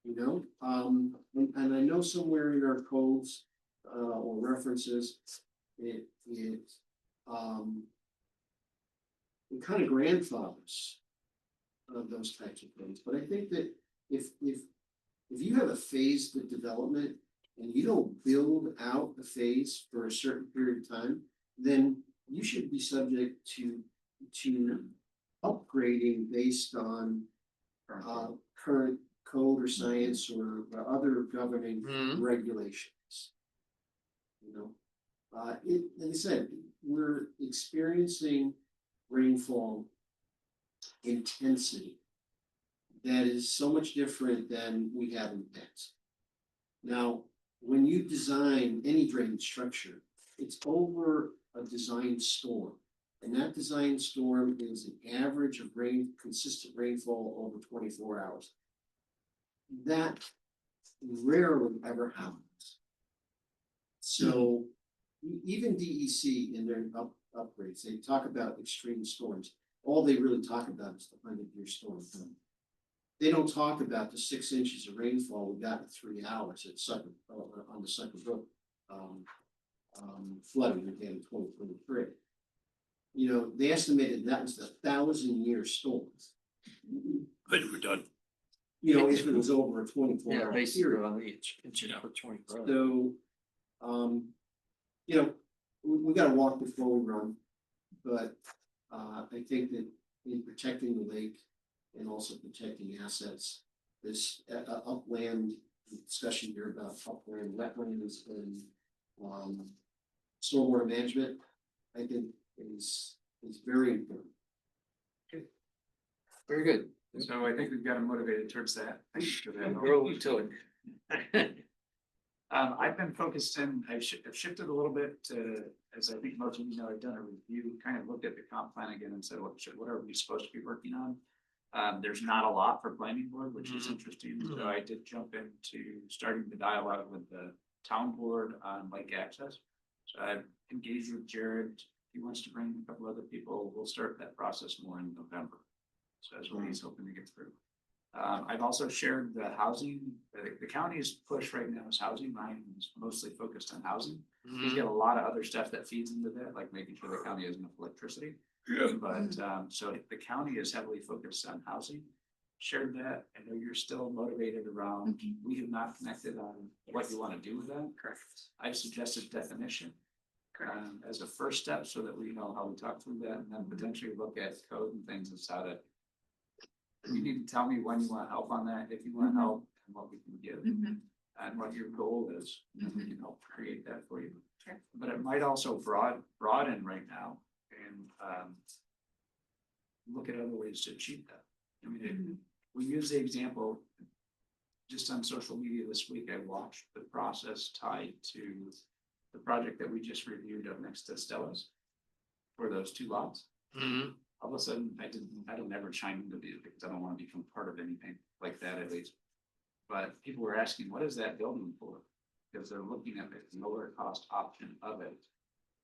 You know, and I know somewhere in our codes, or references, it kind of grandfathers of those types of things, but I think that if you have a phased development and you don't build out the phase for a certain period of time, then you should be subject to upgrading based on current code or science or other governing regulations. You know, like I said, we're experiencing rainfall intensity that is so much different than we have in the past. Now, when you design any drainage structure, it's over a design storm. And that design storm is an average of consistent rainfall over 24 hours. That rarely ever happens. So even DEC in their upgrades, they talk about extreme storms. All they really talk about is the 100-year storm. They don't talk about the 6 inches of rainfall we got in 3 hours at Sucker, on the Sucker Brook flooding again in 2023. You know, they estimated that was the 1,000-year storm. Good, we're done. You know, if it was over a 24-hour period. On each for 24 hours. So, you know, we gotta walk before we run, but I think that in protecting the lake and also protecting assets, this upland discussion here about upland wetlands and stormwater management, I think is very important. Very good. So I think we've got them motivated towards that. Thank you for that. Grow to it. I've been focused in, I've shifted a little bit to, as I think most of you know, I've done a review, kind of looked at the comp plan again and said, what are we supposed to be working on? There's not a lot for planning board, which is interesting. So I did jump into starting the dialogue with the town board on lake access. So I've engaged with Jared. He wants to bring a couple other people. We'll start that process more in November. So that's what he's hoping to get through. I've also shared the housing, the county's push right now is housing. Mine is mostly focused on housing. He's got a lot of other stuff that feeds into that, like making sure the county has enough electricity. But so the county is heavily focused on housing. Shared that. I know you're still motivated around, we have not connected on what you want to do with that. Correct. I've suggested definition. As a first step so that we know how we talk through that and then potentially look at code and things as how to. You need to tell me when you want help on that, if you want help and what we can give and what your goal is, and we can help create that for you. Sure. But it might also broaden right now and look at other ways to achieve that. I mean, we use the example just on social media this week. I watched the process tied to the project that we just reviewed up next to Stella's for those 2 lots. All of a sudden, I don't ever chime into these because I don't want to become part of anything like that at least. But people were asking, what is that building for? Because they're looking at the lower cost option of it,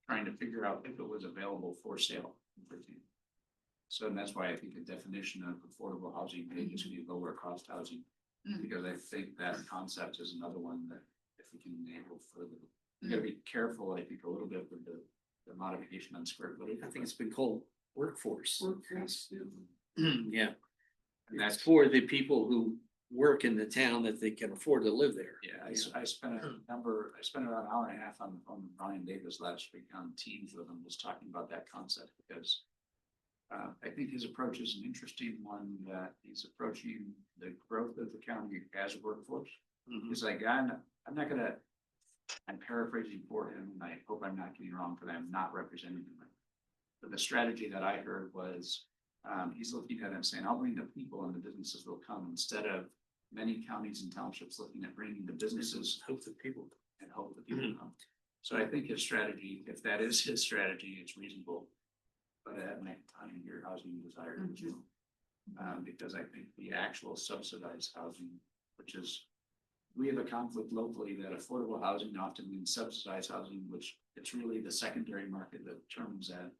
trying to figure out if it was available for sale. So and that's why I think the definition of affordable housing may just be lower cost housing. Because I think that concept is another one that if we can enable further, you gotta be careful, I think, a little bit with the modification on square footage. I think it's been called workforce. Yeah, And that's that's, for the people who work in the town that they can afford to live there. yeah, I spent I spent about an hour and a half on the phone with Ryan Davis last week on Teams with him, just talking about that concept because I think his approach is an interesting one, that he's approaching the growth of the county as a workforce. He's like, I'm not gonna, I'm paraphrasing for him, and I hope I'm not getting it wrong, because I'm not representing him. But the strategy that I heard was, he's looking at it and saying, I'll bring the people and the businesses will come, instead of many counties and townships looking at bringing the businesses. Hope that people. And hope that people come. So I think his strategy, if that is his strategy, it's reasonable. But at my time, your housing desire as well. Because I think the actual subsidized housing, which is, we have a conflict locally that affordable housing often means subsidized housing, which it's really the secondary market that determines that.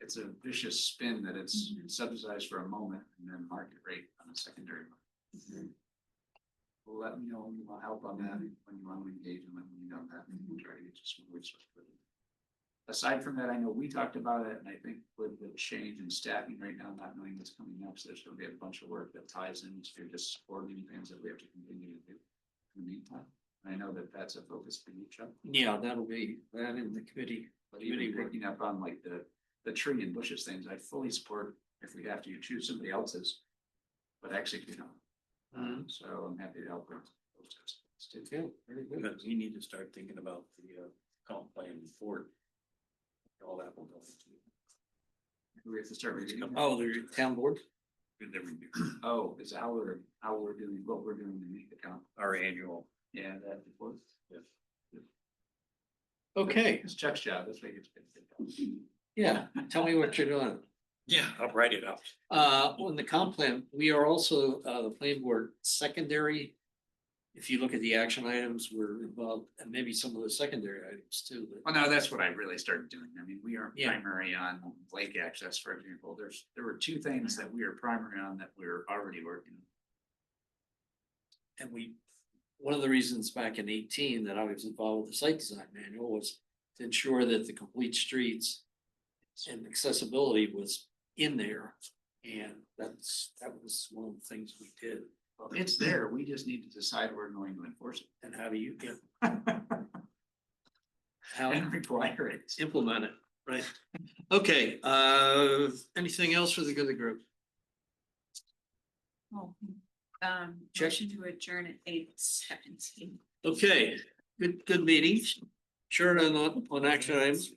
It's a vicious spin that it's subsidized for a moment and then market rate on a secondary market. Well, let me know when you want help on that, when you want to engage and let me know that, and we'll try to get you some resources. Aside from that, I know we talked about it, and I think with the change in staffing right now, not knowing what's coming next, there's gonna be a bunch of work that ties into just supporting things that we have to continue to do in the meantime. I know that that's a focus for you, Chuck. Yeah, that'll be that in the committee. But even picking up on like the tree and bushes things, I fully support if we have to choose somebody else's. But execute on. So I'm happy to help with those types of things too. Very good. Because we need to start thinking about the comp plan before all that will go into. We have to start reading. Oh, the town board? Oh, is how we're doing, what we're doing to meet the count. Our annual. Yeah, that before. Yes. Okay, It's Chuck's job, that's what it's. yeah, tell me what you're doing. Yeah, I'll write it up. On the comp plan, we are also, the planning board secondary. If you look at the action items, we're involved, and maybe some of the secondary items too, but. Well, no, that's what I really started doing. I mean, we are Yeah. primary on lake access, for example. There were two things that we are primary on that we're already working on. And one of the reasons back in 18 that I was involved with the site design manual was to ensure that the complete streets and accessibility was in there. And that was one of the things we did. Well, it's there. We just need to decide we're going to enforce it. And how do you get, And require it. implement it, right? Okay, anything else for the good of the group? Oh, Check. motion to adjourn at 8:17. Okay, good meeting. Sure, on action items.